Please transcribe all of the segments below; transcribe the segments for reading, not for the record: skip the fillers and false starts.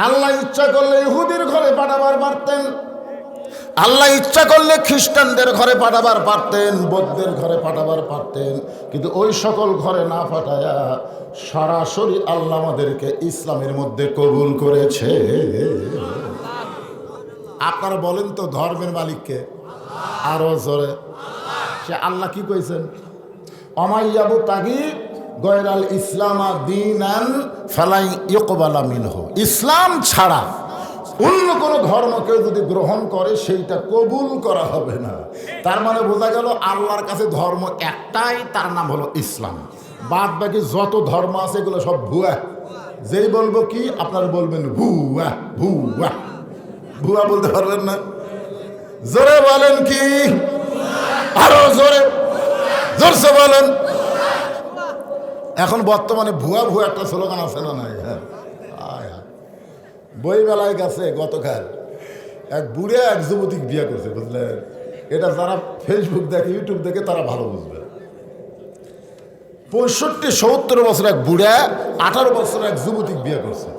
আল্লাহ ইচ্ছা করলে ইহুদির ঘরে পাঠাবার পারতেন, আল্লাহ ইচ্ছা করলে খ্রিস্টানদের ঘরে পাঠাবার পারতেন, বৌদ্ধদের ঘরে পাঠাবার পারতেন, কিন্তু ওই সকল ঘরে না পাঠায়া সরাসরি আল্লাহ আমাদেরকে ইসলামের মধ্যে কবুল করেছে। আপনারা বলেন তো ধর্মের মালিককে? আরো জোরে। সে আল্লাহ কি কইছেন? অমাইয়াবু তাগি গয়রাল ইসলামা দীনান ফালাই ইকবালা মিনহু। ইসলাম ছাড়া অন্য কোনো ধর্ম কেউ যদি গ্রহণ করে সেইটা কবুল করা হবে না। তার মানে বোঝা গেল আল্লাহর কাছে ধর্ম একটাই, তার নাম হলো ইসলাম। বাদ বাকি যত ধর্ম আছে এগুলো সব ভুয়া। যেই বলবো কি আপনারা বলবেন ভুয়া ভুয়া। ভুয়া বলতে পারবেন না? জোরে বলেন কি? আরো জোরে, জোরসে বলেন। এখন বর্তমানে ভুয়া ভুয়া একটা স্লোগান আছে না? নাই? হ্যাঁ, বই মেলায় গেছে গতকাল এক বুড়ে এক যুবতীকে বিয়ে করছে, বুঝলেন? এটা যারা ফেসবুক দেখে ইউটিউব দেখে তারা ভালো বুঝবে। 65-70 বছর এক বুড়া 18 বছর এক যুবতীকে বিয়ে করছে।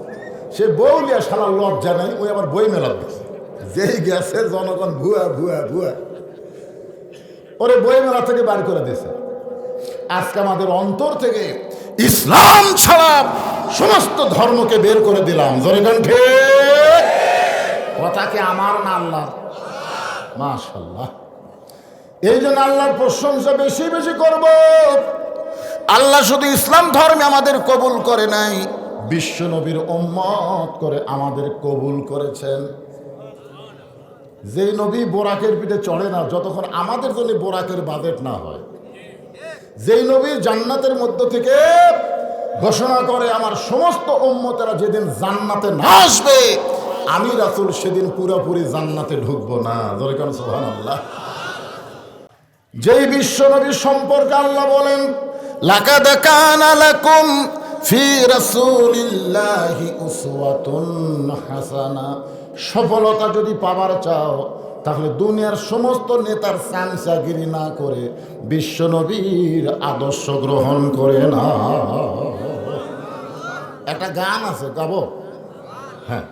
সে বউ লিয়া শালা লজ্জা নাই, ওই আবার বই মেলা গেছে। যেই গেছে জনগণ ভুয়া ভুয়া ভুয়া, ওরে বই মেলা থেকে বার করে দিয়েছে। আজকে আমাদের অন্তর থেকে ইসলাম ছাড়া সমস্ত ধর্মকে বের করে দিলাম। জোরে কণ্ঠে কথা কি আমার না আল্লাহর? মাশাআল্লাহ। এই জন্য আল্লাহর প্রশংসা বেশি বেশি করব। আল্লাহ শুধু ইসলাম ধর্মে আমাদের কবুল করে নাই, বিশ্ব নবীর উম্মত করে আমাদের কবুল করেছেন। যেই নবী বোরাকের পিঠে চড়ে না যতক্ষণ আমাদের জন্য বোরাকের বাজেট না হয়, যেই নবী জান্নাতের মধ্য থেকে ঘোষণা করে আমার সমস্ত উম্মতেরা যেদিন জান্নাতে না আসবে আমি রাসূল সেদিন পুরোপুরি জান্নাতে ঢুকবো না। জোরে কান সুবহানাল্লাহ। যেই বিশ্ব নবী সম্পর্কে আল্লাহ বলেন লাকাদ কানা লাকুম ফি রাসূলিল্লাহি উসওয়াতুন হাসানা। সফলতা যদি পাবার চাও তাহলে দুনিয়ার সমস্ত নেতার চামচাগিরি না করে বিশ্ব নবীর আদর্শ গ্রহণ করে না। একটা গান আছে, গাবো? হ্যাঁ।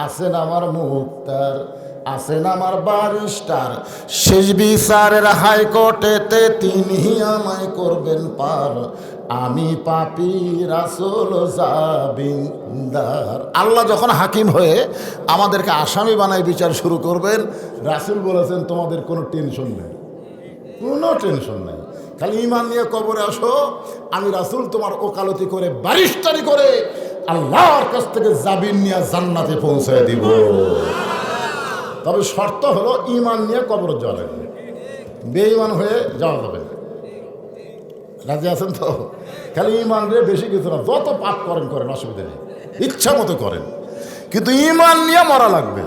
আছেন আমার মুক্তার, আছেন আমার বারিস্টার, শেষ বিচারের হাইকোর্টেতে তিনি আমায় করবেন পার, আমি পাপী রাসূল জাবিন্দার। আল্লাহ যখন হাকিম হয়ে আমাদেরকে আসামি বানায় বিচার শুরু করবেন, রাসূল বলেছেন তোমাদের কোনো টেনশন নেই, কোনো টেনশন নেই, খালি ঈমান নিয়ে কবরে আসো, আমি রাসূল তোমার ওকালতি করে বারিস্টারি করে আল্লাহর কাছ থেকে জামিন নিয়ে জান্নাতে পৌঁছায় দিব। তবে শর্ত হলো ঈমান নিয়ে কবরে যাওয়া লাগবে, বেঈমান হয়ে যাওয়া যাবে না। রাজি আছেন তো? খালি ঈমান রে বেশি কিছু না, যত পাপ করেন করেন, অসুবিধা নেই, ইচ্ছা মতো করেন, কিন্তু ঈমান নিয়ে মরা লাগবে।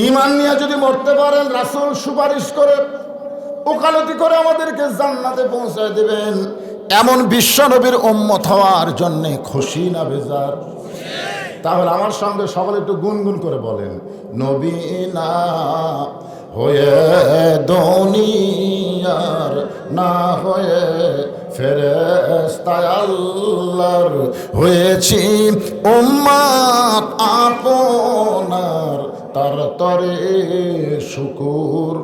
ঈমান নিয়ে যদি মরতে পারেন রাসূল সুপারিশ করে ওকালতি করে আমাদেরকে জান্নাতে পৌঁছায় দেবেন। এমন বিশ্ব নবীর উম্মত হওয়ার জন্যে খুশি না বেজার? তাহলে আমার সঙ্গে সকলে একটু গুনগুন করে বলেন, নবী না হয়ে দুনিয়ার, না হয়ে ফেরেশতা আল্লাহর, হয়েছি উম্মত আপনার, তার তরে শুকুর।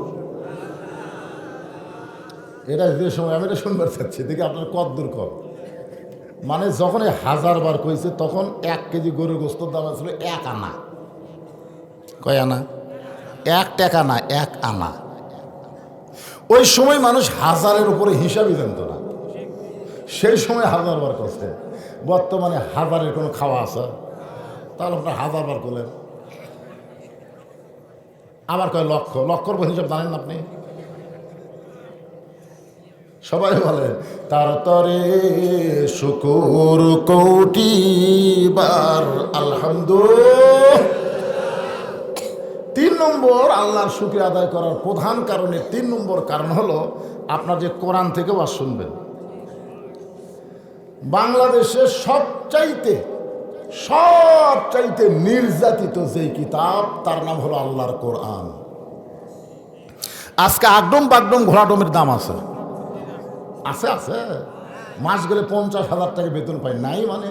এটা যে সময় আমি এটা শুনবার চাচ্ছি, দেখি আপনার কদ্দূর কর। মানে যখন 1000 বার কইছে তখন 1 কেজি গরুর গোস্তের দাম ছিল 1 আনা। কয় আনা? 1 টাকা না, 1 আনা। ওই সময় মানুষ 1000-এর উপরে হিসাবই জানত না, সেই সময় 1000 বার করছে। বর্তমানে 1000-এর কোনো খাওয়া আছে? তাহলে আপনার 1000 বার করলেন, আবার কয় লক্ষ, লক্ষর হিসাব জানেন না আপনি? সবাই বলেন তার তরে শুকুর কোটিবার আলহামদুলিল্লাহ। 3 নম্বর আল্লাহর শুকরিয়া আদায় করার প্রধান কারণে 3 নম্বর কারণ হলো আপনার যে কোরআন থেকে ওয়াজ শুনবেন। বাংলাদেশের সবচাইতে নির্যাতিত যেই কিতাব তার নাম হলো আল্লাহর কোরআন। আজকে আগডম বাগডম ঘোড়াডমের দাম আছে, আছে আছে, মাস গেলে 50,000 টাকা বেতন পাই, নাই মানে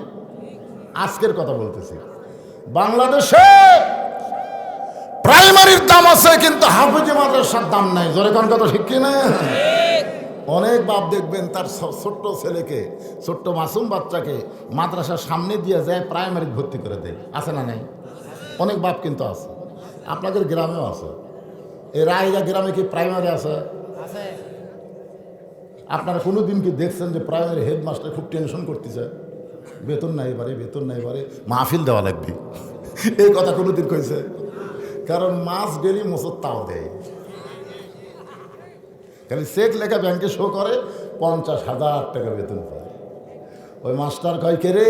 আজকের কথা বলতেছি। বাংলাদেশে প্রাইমারির দাম আছে, কিন্তু হাফেজি মাদ্রাসার দাম নাই। জোরে কোন কথা ঠিক কিনা? অনেক বাপ দেখবেন তার ছোট্ট ছেলেকে, ছোট্ট মাসুম বাচ্চাকে মাদ্রাসার সামনে দিয়ে যায়, প্রাইমারি ভর্তি করে দেয়। আছে না নাই? অনেক বাপ কিন্তু আছে, আপনাদের গ্রামেও আছে। এই রায়গা গ্রামে কি প্রাইমারি আছে? আপনারা কোনো দিন কি দেখছেন যে প্রাইমারি হেডমাস্টার খুব টেনশন করতেছে, বেতন নাই বারে, বেতন নাই বারে, মাহফিল দেওয়া লাগবে? এই কথা কোনো দিন কইছে? কারণ মাস ডেলি মোসর তাও দেয়, খালি চেক লেখা ব্যাংকে শো করে 50,000 টাকা বেতন পায়। ওই মাস্টার কয়, কে রে,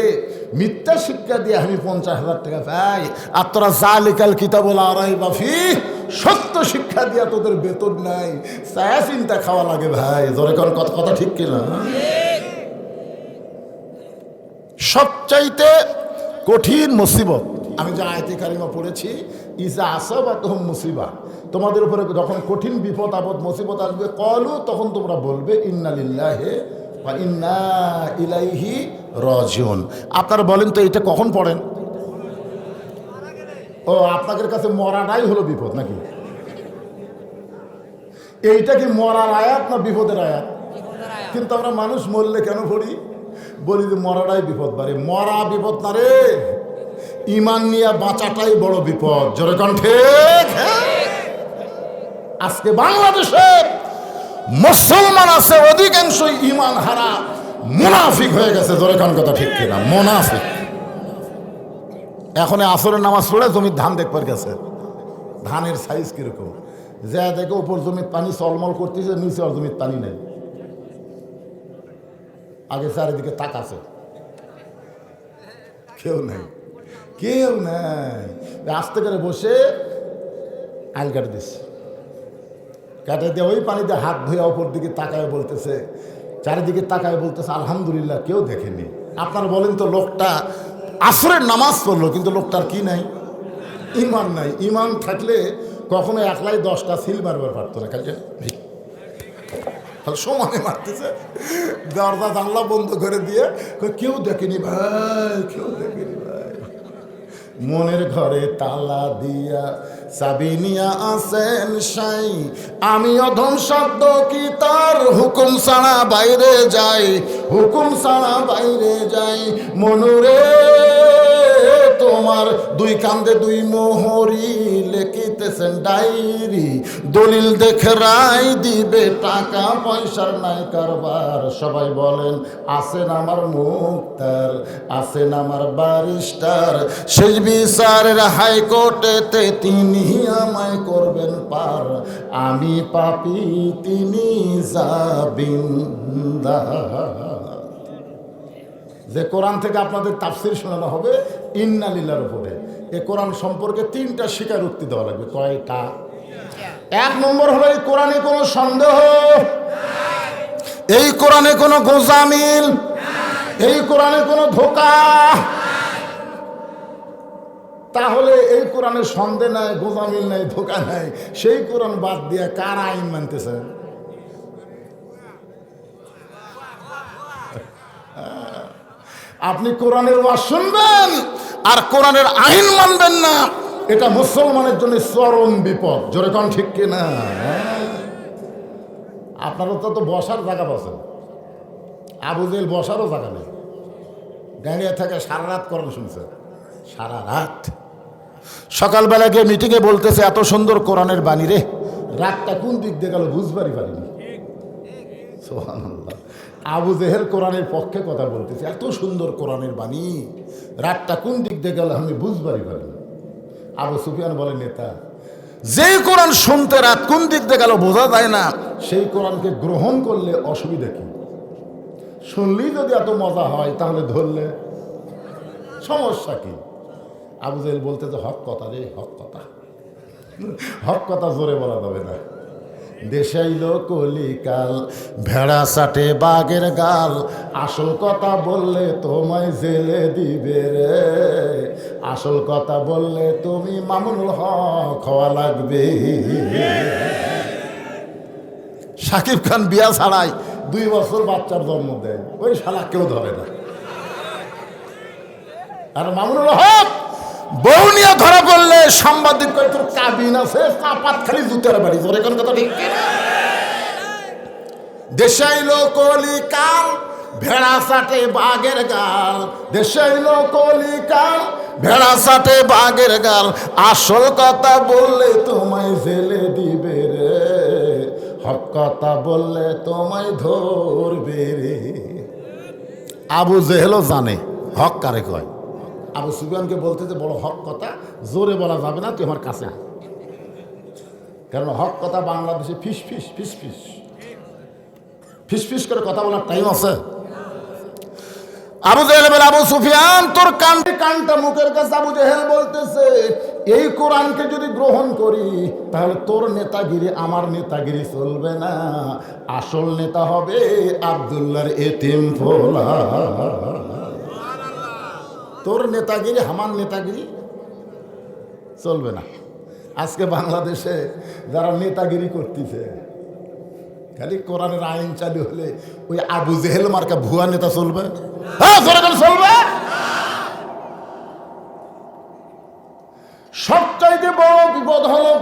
মিথ্যা শিক্ষা দিয়ে আমি 50,000 টাকা পাই, আর তোরা জালিকাল কিতাবুল আরাইবা ফিহ, সত্য শিক্ষা দিয়া তোদের বেতন নাই, ছায়া চিন্তা খাওয়া লাগে ভাই। জোরে কোন কথা ঠিক কিনা? সবচাইতে কঠিন মুসিবত আমি যে আয়াতে কারিমা পড়েছি, ইজা আসাবাতহুম মুসিবা, তোমাদের উপরে যখন কঠিন বিপদ আপদ মুসিবত আসবে, ক্বালু, তখন তোমরা বলবে ইন্না লিল্লাহি ওয়া ইন্না ইলাইহি রাজিউন। আপনারা বলেন তো এটা কখন পড়েন? ও, আপনাদের কাছে মরাটাই হলো বিপদ নাকি? এইটা কি মরার আয়াত না বিপদের আয়াত? কিন্তু আমরা মানুষ মরলে কেন পড়ি? বলি যে মরাটাই বিপদ বাড়ে। মরা বিপদ না রে, ইমান নিয়ে বাঁচাটাই বড় বিপদ। জোরে কোন ঠিক? আজকে বাংলাদেশে মুসলমান আছে, অধিকাংশই ইমান হারা, মুনাফিক হয়ে গেছে। জোরে কোন কথা ঠিক কিনা? মুনাফিক। এখন আসরের নামাজ পড়ে জমির ধান দেখবার গেছে, ধানের সাইজ কিরকম, যা দেখে উপর জমির পানি চলমল করতেছে, নিচে আর জমির পানি নেই। আগে চারিদিকে তাকাছে, কেউ নেই, কেউ নাই। আস্তে করে বসে আইল কাটে দিচ্ছে, কাটে দিয়ে ওই পানি দিয়ে হাত ধুয়ে ওপর দিকে তাকায় বলতেছে, চারিদিকে তাকায় বলতেছে আলহামদুলিল্লাহ, কেউ দেখেনি। আপনারা বলেন তো, লোকটা আসরের নামাজ পড়লো, কিন্তু লোকটার কি নাই? ইমান নাই। ইমান থাকলে কখনো একলাই 10টা সিল মারবার পারতো না, কাজে সমানে মারতেছে, দরজা জানলা বন্ধ করে দিয়ে, কেউ দেখেনি ভাই, কেউ দেখেনি ভাই। মনের ঘরে তালা দিয়া চাবি নিয়া আসেন সাই, আমি অধম শব্দ কি তার হুকুম ছাড়া বাইরে যাই, হুকুম ছাড়া বাইরে যাই। মনুরে তোমার দুই কান্দে দুই মোহরি, লেখিতেছেন ডায়েরি, দলিল দেখে রায় দিবে, টাকা পয়সার নাই কারবার। সবাই বলেন আছেন আমার মুক্তার, আছেন আমার ব্যারিস্টার, শেষ বিচারের হাইকোর্টেতে তিনি আমায় করবেন পার, আমি পাপী তিনি জামিনদার। যে কোরআন থেকে আপনাদের তাফসির শোনানো হবে ইন্না লিল্লাহর উপরে, এই কোরআন সম্পর্কে 3টা স্বীকারোক্তি দেওয়া লাগবে। কয়টা? 1 নম্বর হলো এই কোরআনে কোনো সন্দেহ, এই কোরআনে কোনো গোজামিল, এই কোরআনে কোনো ধোঁকা। তাহলে এই কোরআনে সন্দেহ নাই, গোজামিল নাই, ধোঁকা নাই, সেই কোরআন বাদ দিয়ে কার আইন মানতেছে? আপনি কোরআনের ওয়াজ শুনবেন আর কোরআনের আইন মানবেন না, এটা মুসলমানের জন্য চরম বিপদ। জোরে কোন ঠিক কিনা? আপনারা তো বসার জায়গা পাচ্ছেন, আবু জেল বসারও জায়গা নেই, দাঁড়িয়ে থেকে সারা রাত কোরআন শুনছে, সারা রাত। সকালবেলা গিয়ে মিটিংয়ে বলতেছে এত সুন্দর কোরআনের বাণী রে, রাতটা কোন দিক দিয়ে গেল বুঝবারই পারিনি। সুবহানাল্লাহ। আবু জেহেল কোরআনের পক্ষে কথা বলতেছে, এত সুন্দর কোরআনের বাণী, রাতটা কোন দিক দিয়ে গেল আমি বুঝবারই পারিনি। আবু সুফিয়ান বলে, নেতা, যেই কোরআন শুনতে রাত কোন দিক দিয়ে গেল বোঝা যায় না, সেই কোরআনকে গ্রহণ করলে অসুবিধা কি? শুনলেই যদি এত মজা হয়, তাহলে ধরলে সমস্যা কি? আবু জেহেল বলতে, হক কথা রে, হক কথা, হক কথা জোরে বলা যাবে না। দেশাইল কলিকাল, ভেড়া সাটে বাঘের গাল, আসল কথা বললে তোমায় জেলে দিবে রে, আসল কথা বললে তুমি মামুনুল হক হওয়া লাগবে। শাকিব খান বিয়া ছাড়াই 2 বছর বাচ্চার জন্ম দেয়, ওই শালা কেউ ধরে না। আর মামুনুল হক বউ নিয়ে ধরা পড়লে সাংবাদিক কয় তোর কাবিন আছে চাপাত খালি জুতের বাড়ি জোরে কোন কথা ঠিক কিনা? দেশাইল কলিকাল ভেড়া সাটে বাঘের গাল, দেশাইল কলিকাল ভেড়া সাটে বাঘের গাল, আসল কথা বললে তোমায় জেলে দিবে রে, হক কথা বললে তোমায় ধরবে রে। আবু জেহেলও জানে হক কারে কয়। আবু সুফিয়ানকে বলতে যে বড় হক কথা জোরে বলা যাবে না, তুই আমার কাছে আয়। কারণ হক কথা বাংলাদেশে ফিস ফিস ফিস ফিস ফিস ফিস করে কথা বলার টাইম আছে। আবু জেহেল বলে আবু সুফিয়ান তোর কানটা মুখের কাছে। আবু জেহেল বলতেছে এই কোরআনকে যদি গ্রহণ করি তাহলে তোর নেতাগিরি আমার নেতাগিরি চলবে না, আসল নেতা হবে আব্দুল্লাহর এতিম ফোলা। তোর নেতাগিরি আমার নেতাগিরি চলবে না। আজকে বাংলাদেশে যারা নেতাগিরি করতেছে খালি কোরআনের আইন চালু হলে ওই আবু জেহেল মার্কা ভুয়া নেতা চলবে, চলবে। সবচাইতে বড় বিপদ হলো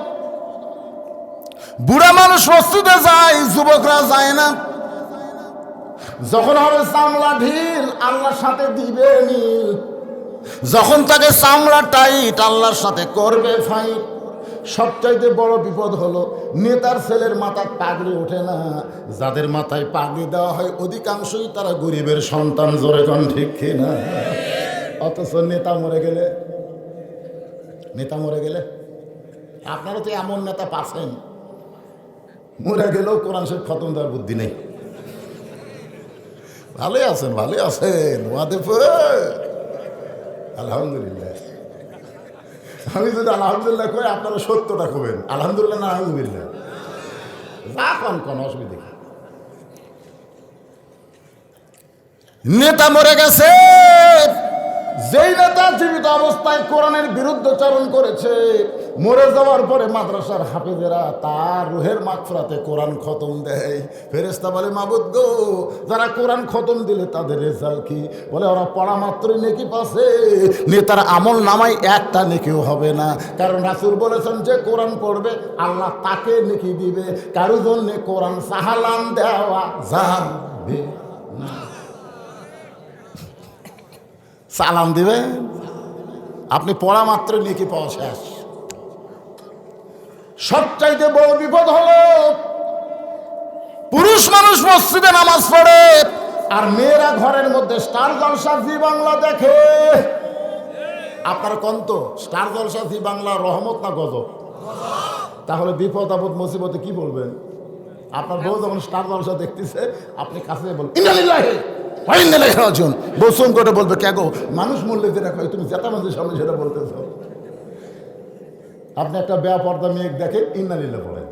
বুড়া মানুষ মসজিদে যায়, যুবকরা যায় না। যখন হবে চামড়া ঢিল আল্লাহর সাথে দিবে নীল, যখন তাকে চামড়া টাইট আল্লাহর সাথে করবে ফাইট। সবচাইতে বড় বিপদ হলো নেতার ছেলের মাথায় পাগড়ি ওঠে না, যাদের মাথায় পাগড়ি দেওয়া হয় অধিকাংশই তারা গরিবের সন্তান। জোরে কোন ঠিক কিনা? অথচ নেতা মরে গেলে আপনারা তো এমন নেতা পাচ্ছেন মরে গেলেও কোরআন শরীফ খতম দেওয়ার বুদ্ধি নেই। ভালোই আছেন ওয়াদেপুর আলহামদুলিল্লাহ। আমি যদি আলহামদুলিল্লাহ কই আপনারা 70টা কবেন আলহামদুলিল্লাহ না আলহামদুলিল্লাহ যা কোন অসুবিধা। নেতা মরে গেছে, যেই নেতা জীবিত অবস্থায় কোরআনের বিরুদ্ধাচরণ করেছে মরে যাওয়ার পরে মাদ্রাসার হাফেজেরা তার রুহের মাগফিরাতে কোরআন খতম দেয়। ফেরেশতা বলে মাবুদ গো যারা কোরআন খতম দিলে তাদের রেজাল্ট কি? বলে ওরা পড়া মাত্রই নেকি পাচ্ছে, নেতার আমল নামায় একটা নেকিও হবে না। কারণ রাসূল বলেছেন যে কোরআন পড়বে আল্লাহ তাকে নেকি দিবে, কারো জন্য কোরআন সাহালান দেওয়া যাবে না। সালাম দিবেন আপনি পড়া মাত্র নেকি পাওয়া শেষ। সবচাইতে বড় বিপদ হলো পুরুষ মানুষ মসজিদে নামাজ পড়ে আর মেয়েরা ঘরের মধ্যে স্টার জলসা জি বাংলা দেখে। আপনার কন্ত স্টার জলসা জি বাংলা রহমত না গজব? তাহলে বিপদ আপদ মুসিবতে কি বলবেন? আপনার বউ যখন স্টার জলসা দেখতেছে আপনি কাছে বলবেন ইন্নালিল্লাহি ওয়া ইন্না ইলাইহি রাজিউন। বসুন করে বলবে কে গো মানুষ মরলে যেটা কয় তুমি যেটা মানুষের সামনে সেটা বলতেছ। আপনি একটা বেপর্দা মেয়ে দেখেন ইন্নালিল্লাহ পড়েন,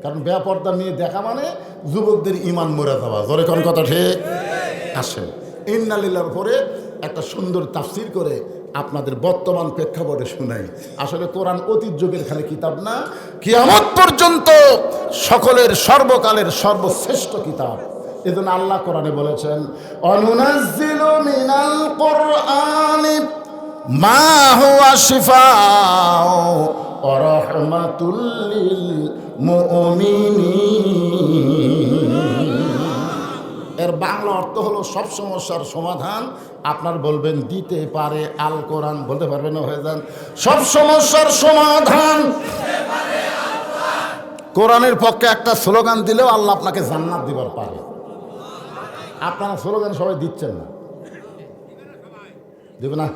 কারণ বেপর্দা মেয়ে দেখা মানে যুবকদের ইমান মরে যাওয়া। জোরে কোন কথা ঠিক? আসেন ইন্নালিল্লাহর পরে একটা সুন্দর তাফসীর করে আপনাদের বর্তমান প্রেক্ষাপটে শুনাই। আসলে কোরআন অতীত যুগের খালি কিতাব না, কিয়ামত পর্যন্ত সকলের সর্বকালের সর্বশ্রেষ্ঠ কিতাব। এজন্য আল্লাহ কোরআনে বলেছেন অনুনাজ্জিলু মিনাল কুরআনি মা হুয়া শিফাউ ওয়া রাহমাতুল লিল মুমিনিন। এর বাংলা অর্থ হলো সব সমস্যার সমাধান আপনার বলবেন দিতে পারে আল কোরআন। বলতে পারবেন না হয়ে যান সব সমস্যার সমাধান কোরআনের পক্ষে একটা স্লোগান দিলেও আল্লাহ আপনাকে জান্নাত দিবার পারে। আপনারা স্লোগান সবাই দিচ্ছেন না, দেবে না।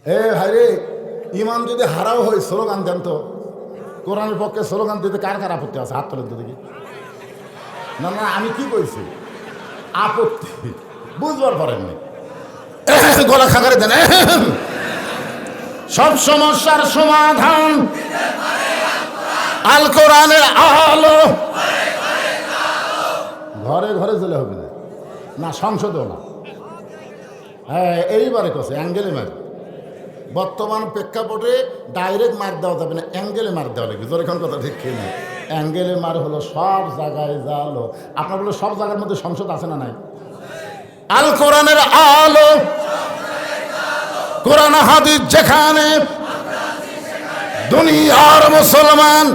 এ ভাইরে ইমান যদি হারাও হয় স্লোগান দেন তো। কোরআনের পক্ষে স্লোগান দিতে কার কার আপত্তি আছে? হাত তোলেন তো দেখি। না না আমি কি কইছি আপত্তি বুঝবার পারেননি, গলা খাকারে দেন। সব সমস্যার সমাধান আল কোরআনের আলো। ঘরে ঘরে চলে হবে না, না সংসদেও না। হ্যাঁ এইবারে কছে অ্যাঙ্গেলে মার। বর্তমান প্রেক্ষাপটে ডাইরেক্ট মার দেওয়া যাবে না, অ্যাঙ্গেলে মার দেওয়া লাগবে। তোর এখন কথা ঠিক খেয়ে না অ্যাঙ্গেলে মার হলো সব জায়গায় জালো। আপনার বলে সব জায়গার মধ্যে সংসদ আছে না নাই? আল কোরআনের আলো, কোরআন হাদিস যেখানে, দুনিয়ার মুসলমান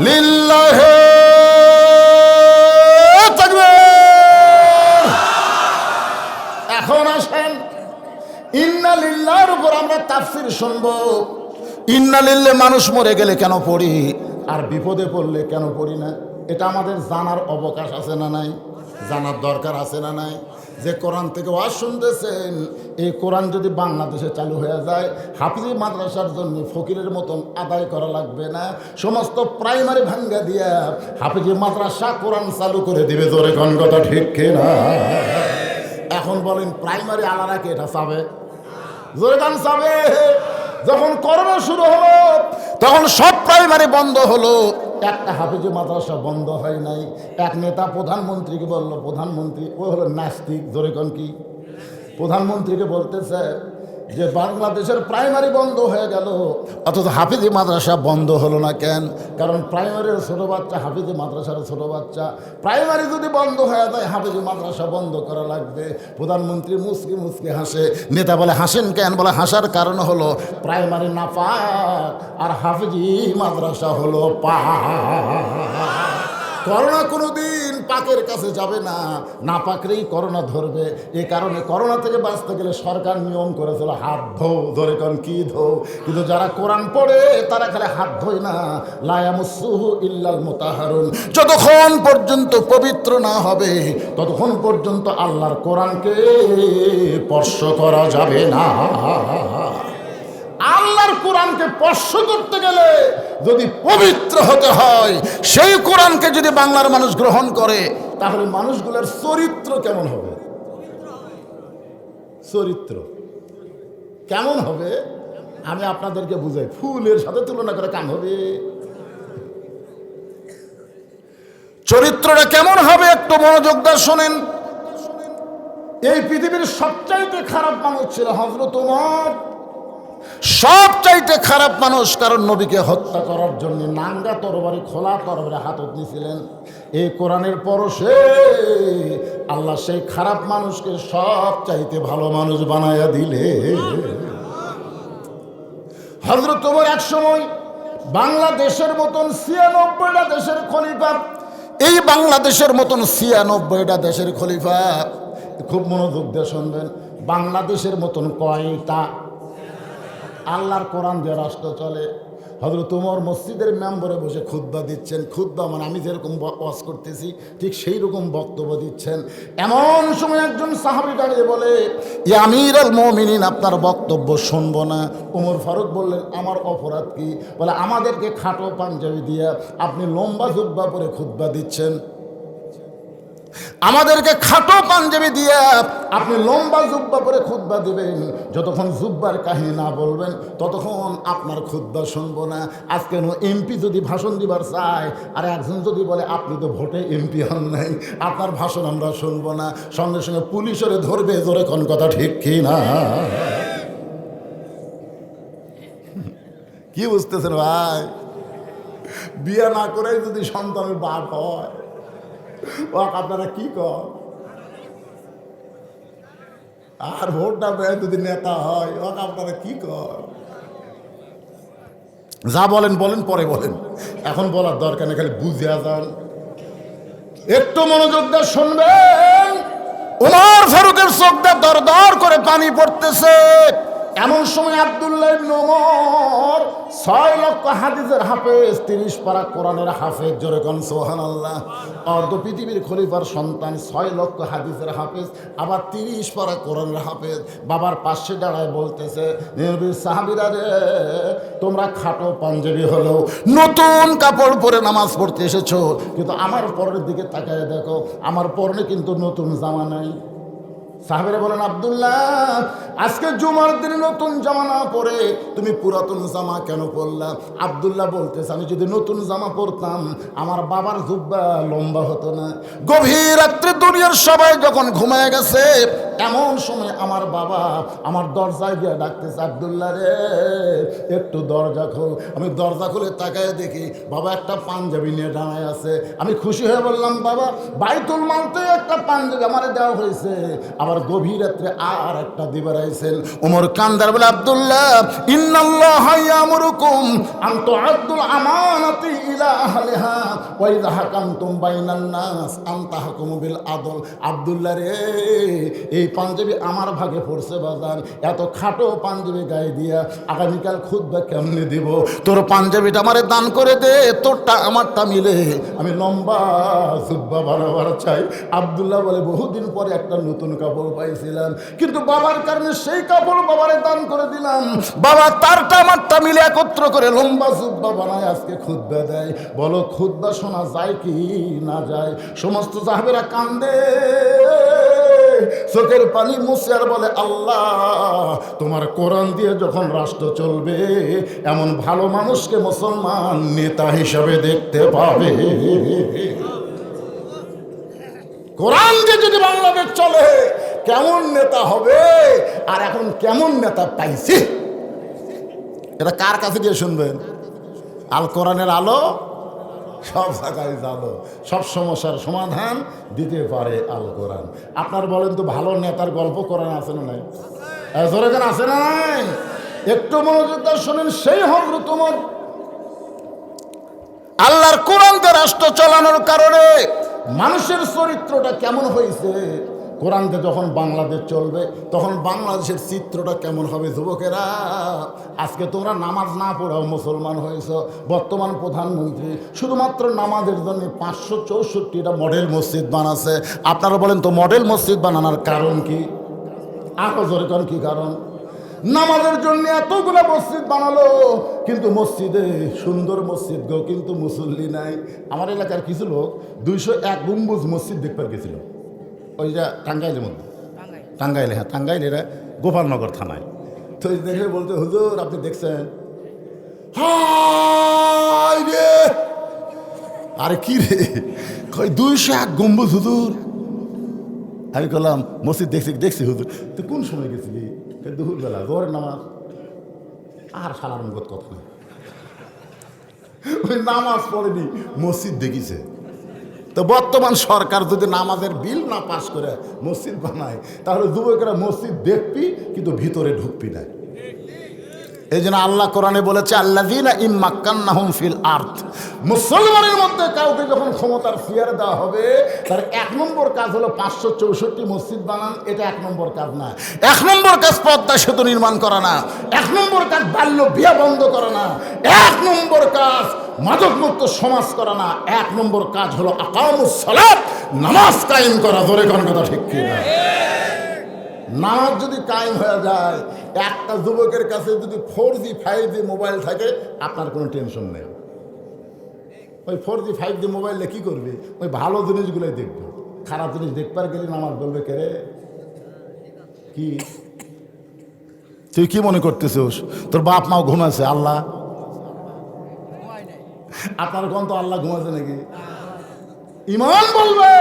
লিল্লাহে তাকবীর। এখন আসেন ইন্না লিল্লাহর উপর আমরা তাফসীর শুনবো। ইন্না লিল্লাহ মানুষ মরে গেলে কেন পড়ি, আর বিপদে পড়লে কেন পড়ি না? এটা আমাদের জানার অবকাশ আছে না নাই? জানার দরকার আছে না নাই? যে কোরআন থেকে ওয়াজ শুনতেছেন, এই কোরআন যদি বাংলাদেশে চালু হয়ে যায়, হাফিজি মাদ্রাসার জন্য ফকিরের মতন আদায় করা লাগবে না। সমস্ত প্রাইমারি ভাঙ্গা দিয়া হাফিজি মাদ্রাসা কোরআন চালু করে দিবে। জোরে কোন কথা ঠিক কিনা? এখন বলেন প্রাইমারি আলাদা কে এটা চাবে? জোরে গান চাবে? যখন করোনা শুরু হলো তখন সব প্রাইমারি বন্ধ হলো, একটা হাফিজি মাদ্রাসা বন্ধ হয় নাই। এক নেতা প্রধানমন্ত্রীকে বলল, প্রধানমন্ত্রী ও হলো নাস্তিক, জোরে কোন কি, প্রধানমন্ত্রীকে বলতেছে যে বাংলাদেশের প্রাইমারি বন্ধ হয়ে গেল, অথচ হাফিজি মাদ্রাসা বন্ধ হলো না কেন? কারণ প্রাইমারির ছোটো বাচ্চা, হাফিজি মাদ্রাসার ছোটো বাচ্চা। প্রাইমারি যদি বন্ধ হয়ে যায় হাফিজি মাদ্রাসা বন্ধ করা লাগবে। প্রধানমন্ত্রী মুচকি মুচকি হাসে। নেতা বলে হাসেন কেন? বলে হাসার কারণ হলো প্রাইমারি নাপাক আর হাফিজি মাদ্রাসা হলো পাক। করোনা কোনোদিন পাকের কাছে যাবে না, না পাকরেই করোনা ধরবে। এই কারণে করোনা থেকে বাঁচতে গেলে সরকার নিয়ম করেছিল হাত ধো, ধরে কোন কি ধো। কিন্তু যারা কোরআন পড়ে তারা খালি হাত ধোয় না, লা ইয়ামাসসুহু ইল্লাল মুতাহহারুন। যতক্ষণ পর্যন্ত পবিত্র না হবে ততক্ষণ পর্যন্ত আল্লাহর কোরআনকে স্পর্শ করা যাবে না। আল্লাহর কোরআনকে স্পর্শ করতে গেলে যদি পবিত্র হতে হয়, সেই কোরআনকে যদি বাংলার মানুষ গ্রহণ করে, তাহলে মানুষগুলোর চরিত্র কেমন হবে? চরিত্র কেমন হবে আমি আপনাদেরকে বুঝাই। ফুলের সাথে তুলনা করে কাম হবে? চরিত্রটা কেমন হবে একটু মনোযোগ দিয়ে শোনেন। এই পৃথিবীর সবচাইতে খারাপ মানুষ ছিল হযরত ওমর। সবচাইতে খারাপ মানুষ, কারণ নবীকে হত্যা করার জন্য নাঙ্গা তরবারি, খোলা তরবারি হাতত নিয়েছিলেন। এই কোরআনের পরশে আল্লাহ সেই খারাপ মানুষকে সবচাইতে ভালো মানুষ বানায়া দিলে। হযরত ওমর এক সময় বাংলাদেশের মতন ৯৬টা দেশের খলিফা, এই বাংলাদেশের মতন ৯৬টা দেশের খলিফা, খুব মনোযোগ দিয়ে শুনবেন, বাংলাদেশের মতন কয়টা আল্লাহর কোরআন দিয়ে রাষ্ট্র চলে। হযরত ওমর মসজিদের মেম্বরে বসে খুতবা দিচ্ছেন। খুতবা মানে আমি যেরকম ওয়াজ করতেছি ঠিক সেই রকম বক্তব্য দিচ্ছেন। এমন সময় একজন সাহাবী দাঁড়িয়ে বলে, ইয়া আমিরুল মুমিনিন, আপনার বক্তব্য শুনবো না। ওমর ফারুক বললেন, আমার অপরাধ কি? বলে, আমাদেরকে খাটো পাঞ্জাবি দিয়ে আপনি লম্বা জুব্বা পরে খুতবা দিচ্ছেন। আমাদেরকে খাটো পাঞ্জাবি দিয়ে আপনি লম্বা জুব্বা পরে খুতবা দিবেন। যতক্ষণ জুব্বার কাহিনী না বলবেন ততক্ষণ আপনার খুতবা শুনবো না। আজকে এমপি যদি ভাষণ দিবার চায়, আর একজন যদি বলে আপনি তো ভোটে এমপি হন নাই, আপনার ভাষণ আমরা শুনবো না, সঙ্গে সঙ্গে পুলিশের ধরবে। জোরে কোন কথা ঠিক কি না? কি বুঝতেছেন ভাই? বিয়ে না করে যদি সন্তানের বাপ হয়, আপনারা কি কর? আর ভোটটা পেয়ে যদি নেতা হয়, আপনারা কি কর? যা বলেন বলেন, পরে বলেন, এখন বলার দরকার নেই, খালি বুঝে যান। একটু মনোযোগ দিয়ে শুনবেন। ওমর ফারুকের চোখ দিয়ে দর দর করে পানি পড়তেছে। এমন সময় আব্দুল্লাহ ইবনে ওমর ৬ লক্ষ হাদিসের হাফেজ, ৩০ পারা কোরআনের হাফেজ, জোরে কোন সুবহানাল্লাহ। অর্ধ পৃথিবীর খলিফার সন্তান, ৬ লক্ষ হাদিসের হাফেজ, আবার ৩০ পারা কোরআনের হাফেজ। বাবার পাশে দাঁড়ায় বলতেছে, নবীর সাহাবীরা রে, তোমরা খাটো পাঞ্জাবি হলেও নতুন কাপড় পরে নামাজ পড়তে এসেছো, কিন্তু আমার পরনের দিকে তাকায় দেখো, আমার পরনে কিন্তু নতুন জামা নাই। সাহাবীরা বলেন, আব্দুল্লাহ, আজকে জুমার দিনে নতুন জামা না পরে তুমি পুরাতন জামা কেন পরলা? আব্দুল্লাহ বলতেছে, আমি যদি নতুন জামা পরতাম আমার বাবার জুব্বা লম্বা হতো না। গভীর রাত্রে দুনিয়ার সবাই যখন ঘুমায় গেছে, এমন সময় আমার বাবা আমার দরজায় গিয়ে ডাকতেছে, আব্দুল্লাহ রে একটু দরজা খোল। আমি দরজা খুলে তাকায় দেখি বাবা একটা পাঞ্জাবি নিয়ে দাঁড়ায় আছে। আমি খুশি হয়ে বললাম, বাবা বাইতুল মালতে একটা পাঞ্জাবি আমারে দেওয়া হয়েছে, আবার গভীর রাত্রে আর একটা দিবে রাইছেন। ওমর কান্দার বলে, আব্দুল্লাহ ইন্নাল্লাহা ইয়ামুরুকুম আন তুআদ্দুল আমানাতি ইলা আহলিহা ওয়া ইযা হাকামতুম বাইনান নাস আন তাহকুমু বিল আদল। আব্দুল্লাহ রে এই পাঞ্জাবি আমার ভাগে পড়ছে বাজান, এত খাটো পাঞ্জাবি গায়ে দিয়া আগামীকাল খুতবা কেমনে দিব? তোর পাঞ্জাবিটা আমারে দান করে দে, তোরটা আমারটা মিলে আমি লম্বা জুব্বা বানাবার চাই। আব্দুল্লাহ বলে, বহুদিন পরে একটা নতুন কাপড় পাইছিলাম, কিন্তু বাবার কারণে সেই কাপড় বাবারে দান করে দিলাম। বাবা তারটা আমারটা মিলে একত্র করে লম্বা জুব্বা বানায় আজকে খুতবা দেয়। বলো খুতবা শোনা যায় কি না যায়? সমস্ত সাহাবেরা কান্দে, চোখের পানি মুছে আর বলে, আল্লাহ তোমার কোরআন দিয়ে যখন রাষ্ট্র চলবে, এমন ভালো মানুষকে মুসলমান নেতা হিসাবে দেখতে পাবে। কোরআন দিয়ে যদি বাংলাদেশ চলে, কেমন নেতা হবে? আর এখন কেমন নেতা পাইছি, এটা কার কাছে গিয়ে শুনবেন? আল কোরআনের আলো সব জায়গায় জানো, সব সমস্যার সমাধান দিতে পারে আল কোরআন। আপনার বলেন তো, ভালো নেতার গল্প কোরআন আছে না নাই? জোরে কেন আছে না নাই? একটু মনোযোগ দিয়ে শোনেন। সেই হযরত ওমর আল্লাহর কোরআনকে রাষ্ট্র চালানোর কারণে মানুষের চরিত্রটা কেমন হয়েছে। কোরআনকে যখন বাংলাদেশ চলবে, তখন বাংলাদেশের চিত্রটা কেমন হবে? যুবকেরা, আজকে তোমরা নামাজ না পড়াও মুসলমান হয়েছ। বর্তমান প্রধানমন্ত্রী শুধুমাত্র নামাজের জন্য 564টা মডেল মসজিদ বানাচ্ছে। আপনারা বলেন তো, মডেল মসজিদ বানানোর কারণ কি? আকজরকন কি কারণ? নামাজের জন্য এতগুলো মসজিদ বানালো, কিন্তু মসজিদে সুন্দর মসজিদ গো, কিন্তু মুসল্লি নাই। আমার এলাকার কিছু লোক 201 গম্বুজ মসজিদ দেখবার গেছিল, ওই যে টাঙ্গাইলের মধ্যে, টাঙ্গাইলে, হ্যাঁ টাঙ্গাইলে, এরা গোপালনগর থানায়। তো দেখে বলতে, হুজুর আপনি দেখছেন? হায় রে, আরে কি রে, 201 গম্বুজ হুজুর। আমি বললাম, মসজিদ দেখছি হুজুর। তুই কোন সময় গেছিলি? দুপুরবেলা, জোহরের নামাজ। আর সালার মুখত কথা নেই, ওই নামাজ পড়েনি, মসজিদ দেখিছে। তো বর্তমান সরকার যদি নামাজের বিল না পাস করে মসজিদ বানায়, তাহলে যুবকেরা মসজিদ দেখবি কিন্তু ভিতরে ঢুকবি না। এই জন্য আল্লাহ কোরআনে বলেছে, আল্লাযীনা ইম্মাক্কান্নাহুম ফিল আরদ। মুসলমানের মধ্যে কাউকে যখন ক্ষমতার চেয়ার দেওয়া হবে, তার 1 নম্বর কাজ হলো 564 মসজিদ বানান। এটা 1 নম্বর কাজ না। 1 নম্বর কাজ পদ্মা সেতু নির্মাণ করা না। 1 নম্বর কাজ বাল্য বিয়ে বন্ধ করা না। 1 নম্বর কাজ মাদকমুক্ত সমাজ করা না। 1 নম্বর কাজ হলো আকামুস সালাত, নামাজ কায়েম করা। জোরে কোন কথা ঠিক কি না? নামাজ যদি কায়েম হয়ে যায়, একটা যুবকের কাছে যদি 4G 5G মোবাইল থাকে, আপনার কোনো টেনশন নেই। ওই 4G 5G মোবাইলে কি করবে? ওই ভালো জিনিসগুলোই দেখবে। খারাপ জিনিস দেখবার গেলে নামাজ বলবে কে রে? কি তুই কি মনে করতেছিস? তোর বাপ মাও ঘুমাচ্ছে, আল্লাহ আপনার কোন তো আল্লাহ ঘুমাচ্ছে নাকি? ঈমান বলবে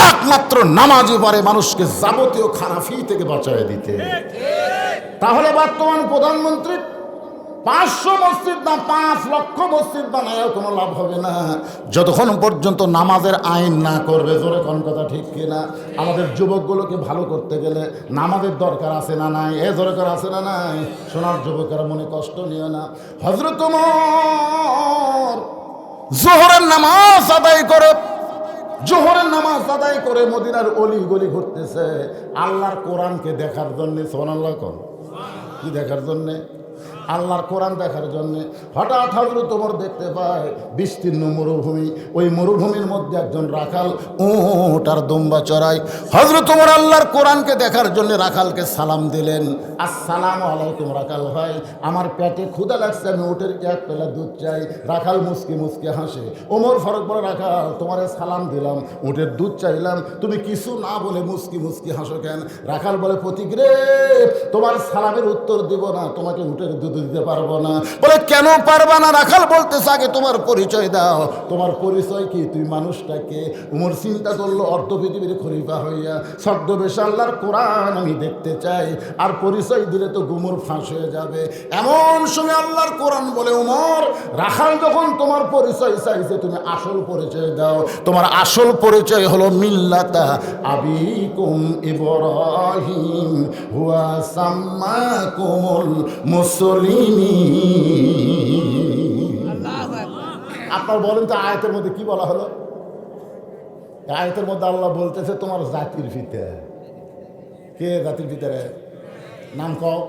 একমাত্র নামাজই পারে মানুষকে যাবতীয় খারাপি থেকে বাঁচায় দিতে। তাহলে বর্তমান প্রধানমন্ত্রী 500 মসজিদ না 5 লক্ষ মসজিদ বানায় কোনো লাভ হবে না, যতক্ষণ পর্যন্ত নামাজের আইন না করবে। জোরে কোন কথা ঠিক কিনা? আমাদের যুবকগুলোকে ভালো করতে গেলে নামাজের দরকার আছে না নাই? জোরে করে আছে না নাই? সোনার যুবকেরা মনে কষ্ট নিও না। হযরত ওমর জোহরের নামাজ আদায় করে, জোহরের নামাজ আদায় করে মদিনার অলি গলি ঘুরতেছে আল্লাহর কোরআনকে দেখার জন্যে। সুবহানাল্লাহ কোন কি দেখার জন্যে? আল্লাহর কোরআন দেখার জন্যে। হঠাৎ হযরত ওমর দেখতে পায় বিস্তীর্ণ মরুভূমি। ওই মরুভূমির মধ্যে একজন রাখাল উট আর দুম্বা চড়ায়। হযরত ওমর আল্লাহর কোরআনকে দেখার জন্য রাখালকে সালাম দিলেন, আসসালামু আলাইকুম রাখাল ভাই, আমার পেটে ক্ষুধা লাগছে, আমি উটের 1 পেলা দুধ চাই। রাখাল মুসকি মুসকি হাসে। ওমর ফারুক বলে, রাখাল তোমারে সালাম দিলাম, উটের দুধ চাইলাম, তুমি কিছু না বলে মুসকি মুসকি হাসো কেন? রাখাল বলে, প্রতীক রে, তোমার সালামের উত্তর দিব না, তোমাকে উটের দুধ তো দিতে পারবো না। বলে কেন পারবা না? রাখাল বলতেছে আগে তোমার পরিচয় দাও, তোমার পরিচয় কি, তুই মানুষটাকে? উমর চিন্তা করলো অর্ধ পৃথিবীর খলিফা হইয়া ছদ্মবেশে আল্লাহর কোরআন আমি দেখতে চাই, আর পরিচয় দিলে তো গুমর ফাঁস হয়ে যাবে। এমন সময় আল্লাহর কোরআন বলে, উমর রাখাল যখন তোমার পরিচয় চাইছে তুমি আসল পরিচয় দাও। তোমার আসল পরিচয় হলো মিল্লাতা আবিকুম ইব্রাহিম হুয়া সাম্মাকুমুল মুসলিমিন। আপনার বলেন তো আয়াতের মধ্যে কি বলা হলো? আয়াতের মধ্যে আল্লাহ বলতেছে তোমার জাতির পিতা কে? জাতির পিতা রে নাম কও।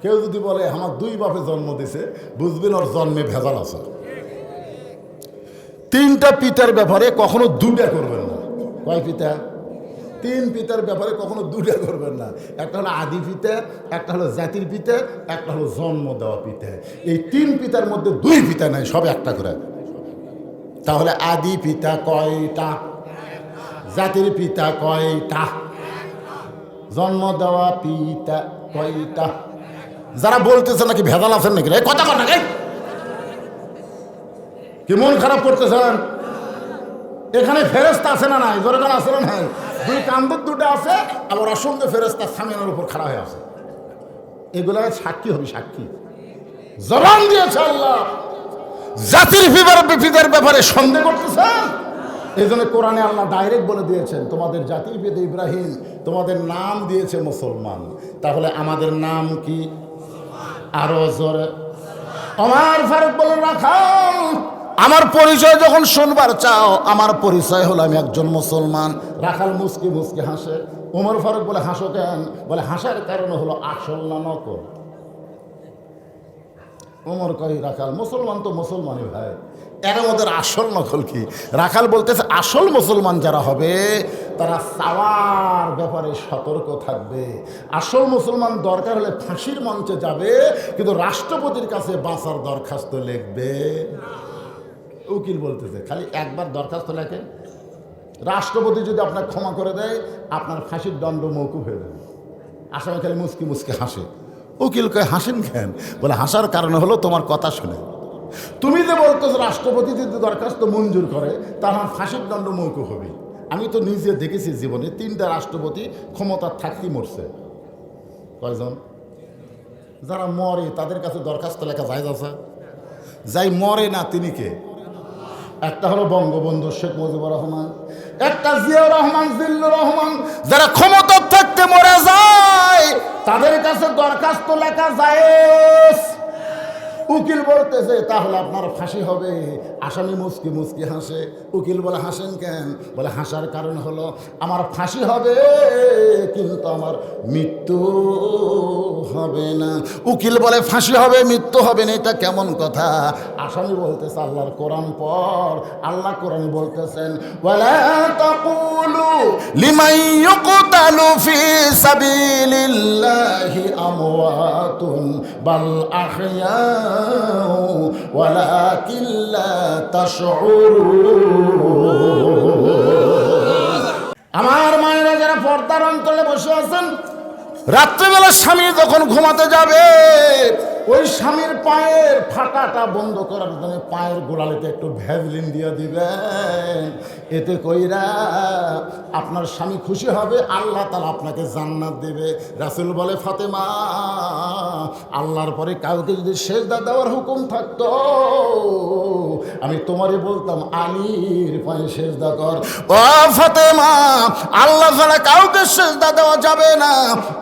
কেউ যদি বলে আমার দুই বাপে জন্ম দিছে, বুঝবেন ওর জন্মে ভেজাল আছে। তিনটা পিতার ব্যাপারে কখনো দুটা করবেন না। কয় পিতা? তিন পিতার ব্যাপারে কখনো দুটা করবেন না। একটা হলো আদি পিতা, একটা হলো জাতির পিতা, একটা হলো জন্ম দেওয়া পিতা। এই তিন পিতার মধ্যে দুই পিতা নাই, সব একটা করে। তাহলে আদি পিতা কয়টা? জাতির পিতা কয়টা? জন্ম দেওয়া পিতা কয়টা? যারা বলতেছে নাকি ভেজাল আছেন নাকি কথা কর নাকি, কি মন খারাপ করতেছেন? এখানে ফেরেস্তা আছে না নাই? জোরে আছে না নাই? দুই কান্দর দুটো আছে, আবার অসংখ্য ফেরেস্তা সামিয়ানার উপর খাড়া হয়ে আছে। এগুলা সাক্ষী হবে, সাক্ষী। জবান দিয়েছে আল্লাহ। জাতির পিতার ব্যাপারে সন্দেহ করতেছেন? এই জন্য কোরআনে আল্লাহ ডাইরেক্ট বলে দিয়েছেন তোমাদের জাতির পিতা ইব্রাহিম, তোমাদের নাম দিয়েছে মুসলমান। তাহলে আমাদের নাম কি? আরো জোরে আমার ফারুক বলে রাখাল, আমার পরিচয় যখন শুনবার চাও, আমার পরিচয় হলো আমি একজন মুসলমান। রাখাল মুসকি মুসকি হাসে। ওমর ফারুক বলে হাসো কেন? বলে হাসার কারণ হলো আসল না নকল। ওমর কই রাখাল মুসলমান তো মুসলমানই ভাই, এর মধ্যে আসল নকল কি? রাখাল বলতেছে আসল মুসলমান যারা হবে তারা চাওয়ার ব্যাপারে সতর্ক থাকবে। আসল মুসলমান দরকার হলে ফাঁসির মঞ্চে যাবে, কিন্তু রাষ্ট্রপতির কাছে বাঁচার দরখাস্ত লিখবে। উকিল বলতেছে খালি একবার দরখাস্ত লেখেন, রাষ্ট্রপতি যদি আপনার ক্ষমা করে দেয় আপনার ফাঁসির দণ্ড মওকুফ হয়ে যাবে। আসামি খালি মুসকি মুসকি হাসে। উকিল কয় হাসেন কেন? বলে হাসার কারণ হলো তোমার কথা শুনে তুমি যে বলতেছো রাষ্ট্রপতি যদি দরখাস্ত মঞ্জুর করে তার আমার ফাঁসির দণ্ড মওকুফ হবে। আমি তো নিজে দেখেছি জীবনে 3টা রাষ্ট্রপতি ক্ষমতার থাকতেই মরছে। কয়জন? যারা মরে তাদের কাছে দরখাস্ত লেখা জায়েজ আছে? যাই মরে না তিনি কে? একটা হলো বঙ্গবন্ধু শেখ মুজিবুর রহমান, একটা জিয়াউর রহমান, জিল্লুর রহমান। যারা ক্ষমতার থাকতে মরে যায় তাদের কাছে দরখাস্ত লেখা জায়েজ। উকিল বলতেছে তাহলে আপনার ফাঁসি হবে। আসামি মুসকি মুসকি হাসে। উকিল বলে হাসেন কেন? বলে হাসার কারণ হলো আমার ফাঁসি হবে কিন্তু আমার মৃত্যু হবে না। উকিল বলে ফাঁসি হবে মৃত্যু হবে না, এটা কেমন কথা? আসামি বলতেছে আল্লাহর কোরআন পড়। আল্লাহ কোরআন বলতেছেন ওয়ালা তাকুলু লিমান ইউকতালু ফি সাবিলিল্লাহি আমওয়াতুন বাল আহইয়া ওয়ালাকিন লা তাশউরুন। আমার মায়েরা যারা পর্দার অন্তরে বসে আছেন, রাত্রিবেলা স্বামী যখন ঘুমাতে যাবে ওই স্বামীর পায়ের ফাটাটা বন্ধ করার জন্য পায়ের গোড়ালিতে একটু ভ্যাজলিন দিয়ে দিবেন। এতে কইরা আপনার স্বামী খুশি হবে, আল্লাহ তাআলা আপনাকে জান্নাত দেবে। রাসূল বলে ফাতেমা আল্লাহর পরে কাউকে যদি সেজদা দেওয়ার হুকুম থাকতো আমি তোমারই বলতাম আলীর পায়ে সেজদা কর। ও ফাতেমা আল্লাহ ছাড়া কাউকে সেজদা দেওয়া যাবে না।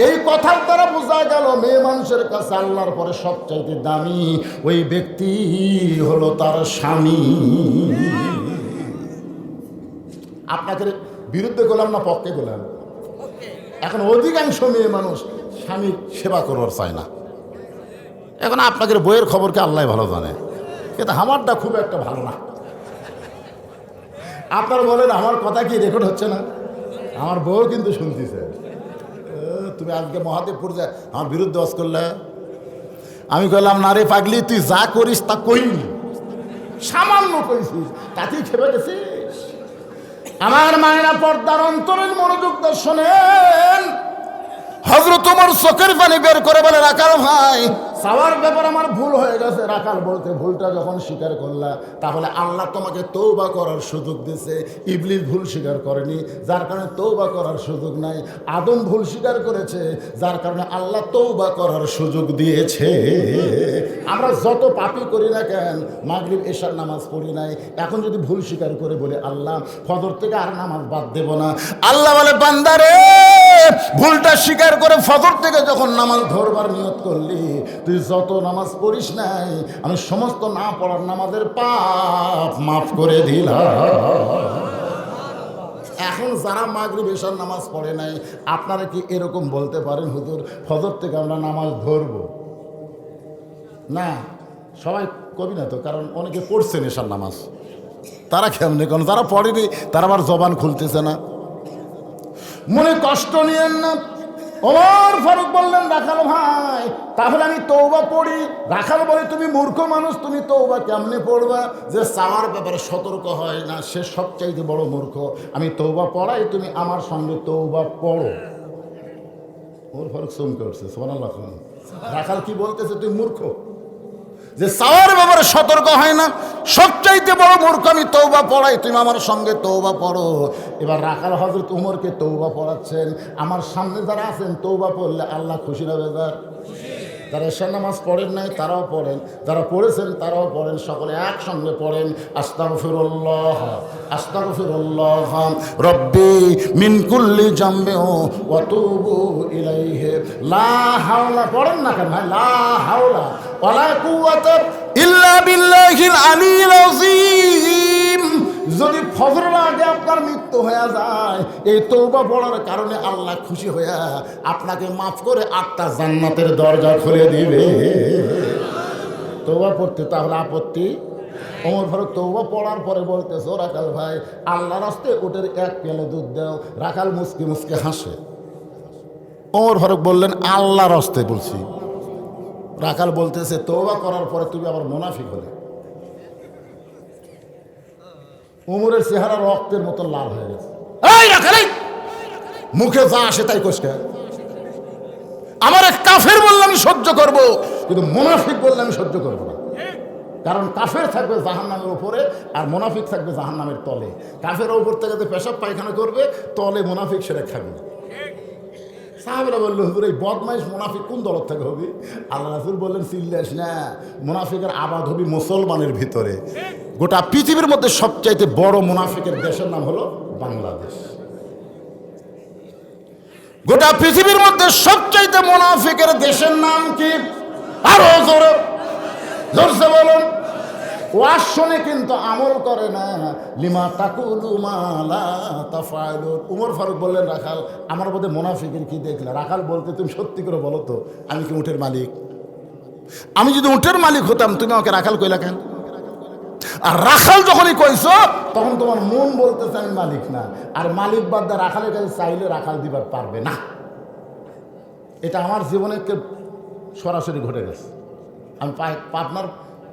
এই কথার দ্বারা বোঝা গেল মেয়ে মানুষের কাছে আল্লাহর পরে সবচাইতে দামি ওই ব্যক্তি হলো তার স্বামী। আপনাকে বিরুদ্ধে গোলাম না পক্ষে গোলাম? এখন অধিকাংশ মেয়ে মানুষ স্বামীর সেবা করবার চায় না। এখন আপনাদের বইয়ের খবরকে আল্লাহ ভালো জানে, কিন্তু আমারটা খুব একটা ভালো না। আপনারা বলেন আমার কথা কি রেকর্ড হচ্ছে না? আমার বউ কিন্তু শুনতেছে। তুমি আজকে মহাদেবপুর যা আমার বিরুদ্ধে ওয়াজ করলে, আমি কইলাম না রে পাগলি, তুই যা করিস তা কইনি, সামান্য কইছিস তাতেই খেপে গেছিস। আমার মায়েরা পর্দার অন্তরের মনোযোগ শোনেন। হযরত ওমর চোখের পানি বের করে বলে রাখাল ভাই চাওয়ার ব্যাপার আমার ভুল হয়ে গেছে। রাখাল বলতে ভুলটা যখন স্বীকার করলা, তাহলে আল্লাহ তোমাকে তৌবা করার সুযোগ দিয়েছে। ইবলিস ভুল স্বীকার করেনি, যার কারণে তৌবা করার সুযোগ নাই। আদম ভুল স্বীকার করেছে, যার কারণে আল্লাহ তৌবা করার সুযোগ দিয়েছে। আমরা যত পাপই করি না কেন, মাগরিব এশার নামাজ পড়ি নাই, এখন যদি ভুল স্বীকার করে বলে আল্লাহ ফজর থেকে আর নামাজ বাদ দেব না, আল্লাহ বলে বান্দারে ভুলটা স্বীকার করে ফজর থেকে যখন নামাজ ধরবার নিয়ত করলি, তুই যত নামাজ পড়িস নাই আমি সমস্ত না পড়ার নামাজের পাপ মাফ করে দিলাম। এখন যারা মাগরিব এশার নামাজ পড়ে নাই, আপনারা কি এরকম বলতে পারেন হুজুর ফজর থেকে আমরা নামাজ ধরব না? সবাই কবি না তো, কারণ অনেকে পড়ছেন এশার নামাজ, তারা কেমনে? কারণ যারা পড়েনি তারা আবার জবান খুলতেছে না। মনে কষ্ট নিয়েন না। ওমর ফারুক বললেন রাখাল ভাই তাহলে আমি তওবা পড়ি। রাখাল বলে তুমি মূর্খ মানুষ, তুমি তওবা কেমনে পড়বা? যে চাওয়ার ব্যাপারে সতর্ক হয় না সে সবচাইতে বড় মূর্খ। আমি তওবা পড়াই, তুমি আমার সঙ্গে তওবা পড়ো। ওমর ফারুক চমকে উঠছে, সুবহানাল্লাহ। রাখাল কি বলতেছে? তুই মূর্খ, যে চাওয়ার ব্যাপারে সতর্ক হয় না সবচাইতে বড় মূর্খ। আমি তওবা পড়াই, তুমি আমার সঙ্গে তওবা পড়ো। এবার রাখাল হযরত উমরকে তওবা পড়াচ্ছেন। আমার সামনে যারা আছেন তওবা পড়লে আল্লাহ খুশি হবে। যারা এশার নামাজ পড়েন নাই তারাও পড়েন, যারা পড়েছেন তারাও পড়েন, সকলে একসঙ্গে পড়েন আস্তাগফিরুল্লাহ আস্তাগফিরুল্লাহ রব্বি মিন কুল্লি জামবে ওয়া তুবু ইলাইহি লা হাওলা। পড়েন না কেন ভাই? লা হাওলা ওয়ালা কুওয়াতা ইল্লা বিল্লাহিল আলিয়্যিল আযীম। যদি ফজরের আগে আপনার মৃত্যু হয়ে যায়, এই তওবা পড়ার কারণে আল্লাহ খুশি হয়ে আপনাকে মাফ করে 8টা জান্নাতের দরজা খুলে দিবে। তওবা পড়তে তাহলে আপত্তি? ওমর ফারুক তওবা পড়ার পরে বলতেছে, ও রাখাল ভাই আল্লাহর রাস্তায় ওটের 1 পেয়ালা দুধ দাও। রাখাল মুসকি মুসকি হাসে। ওমর ফারুক বললেন আল্লাহর রাস্তায় বলছি। রাখাল বলতেছে তওবা করার পরে তুমি আবার মুনাফিক হলে। উমরের চেহারা রক্তের মতো লাল হয়ে গেছে। এই রাখাল, মুখে যা আসে তাই কোসকে। আমার এক কাফের বললে আমি সহ্য করব, কিন্তু মুনাফিক বললে আমি সহ্য করব না। কারণ কাফের থাকবে জাহান্নামের উপরে আর মুনাফিক থাকবে জাহান্নামের তলে। কাফের উপর থেকে যে পেশাব পায়খানা করবে, তলে মুনাফিক সেরে থাকবে। সাহাবীরা বললো হুজুর এই বদমাইশ মুনাফিক কোন দল থেকে হবে? আল্লাহ রাসূল বললেন চিল্লাস না, মুনাফিকের আবাদ হবে মুসলমানের ভিতরে। গোটা পৃথিবীর মধ্যে সবচাইতে বড় মুনাফিকের দেশের নাম হলো বাংলাদেশ। গোটা পৃথিবীর মধ্যে সবচাইতে মুনাফিকের দেশের নাম কি? আরো জোরে জোরসে বলুন। ওয়াজ শুনে কিন্তু আমল করে না। লিমা তাকুলু মা লা তাফআলুন। উমর ফারুক বললেন রাখাল আমার মধ্যে মুনাফিকের কি দেখলা? রাখাল বলতে তুমি সত্যি করে বলো তো, আমি কি উটের মালিক? আমি যদি উটের মালিক হতাম তুমি আমাকে রাখাল কইলা কেন? আর রাখাল যখনই কইছো তখন তোমার মন বলতেছে আমি মালিক না। আর মালিক বাদ দা রাখালের কাছে চাইলে রাখাল দিবার পারবে না। এটা আমার জীবনে সরাসরি ঘটে গেছে। আমি পাবনার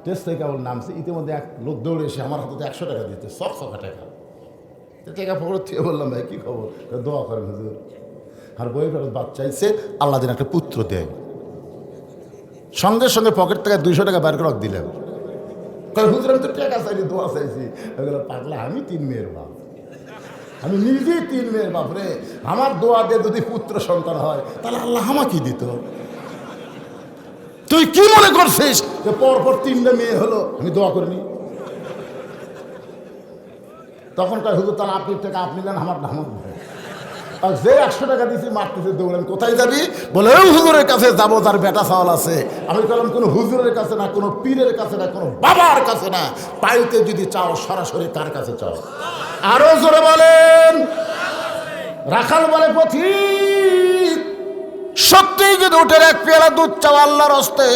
টেস্ট থেকে আমার নামছি, ইতিমধ্যে এক লোক দৌড়ে এসে আমার হাতে 100 টাকা দিতে, সব টাকা। টাকা পকেট থেকে বললাম ভাই কী খবর? দোয়া করেন হুজুর। আর বই ফেরত বাচ্চা চাইছে, আল্লাহ দিন একটা পুত্র দেয়। সঙ্গে সঙ্গে পকেট থেকে 200 টাকা বের করে দিলেন। হুজুর আমি তো টাকা চাইছি, দোয়া চাইছি। পাগলা, আমি 3 মেয়ের বাপ, আমি নিজেই 3 মেয়ের বাপ রে। আমার দোয়া দিয়ে যদি পুত্র সন্তান হয় তাহলে আল্লাহ আমাকে দিত। তুই কি মনে করছিস যে পরপর 3টা মেয়ে হলো আমি দোয়া করিনি? তখন কয় হুজুর তাহলে আপনি টাকা আপনি নেন, আমার নাম আর যে 100 টাকা দিয়েছি মারতেছে দৌড়েন। কোথায় যাবি? বলে ওই হুজুরের কাছে যাবো যার বেটা চাওয়াল আছে। আমি বললাম কোনো হুজুরের কাছে না, কোনো পীরের কাছে না, কোনো বাবার কাছে না। পাইতে যদি চাও সরাসরি কার কাছে চাও? আরো জোরে বলেন। রাখাল বলে পথিক সত্যিই যদি উটের 1 পেয়ালা দুধ চাও আল্লাহর হস্তে,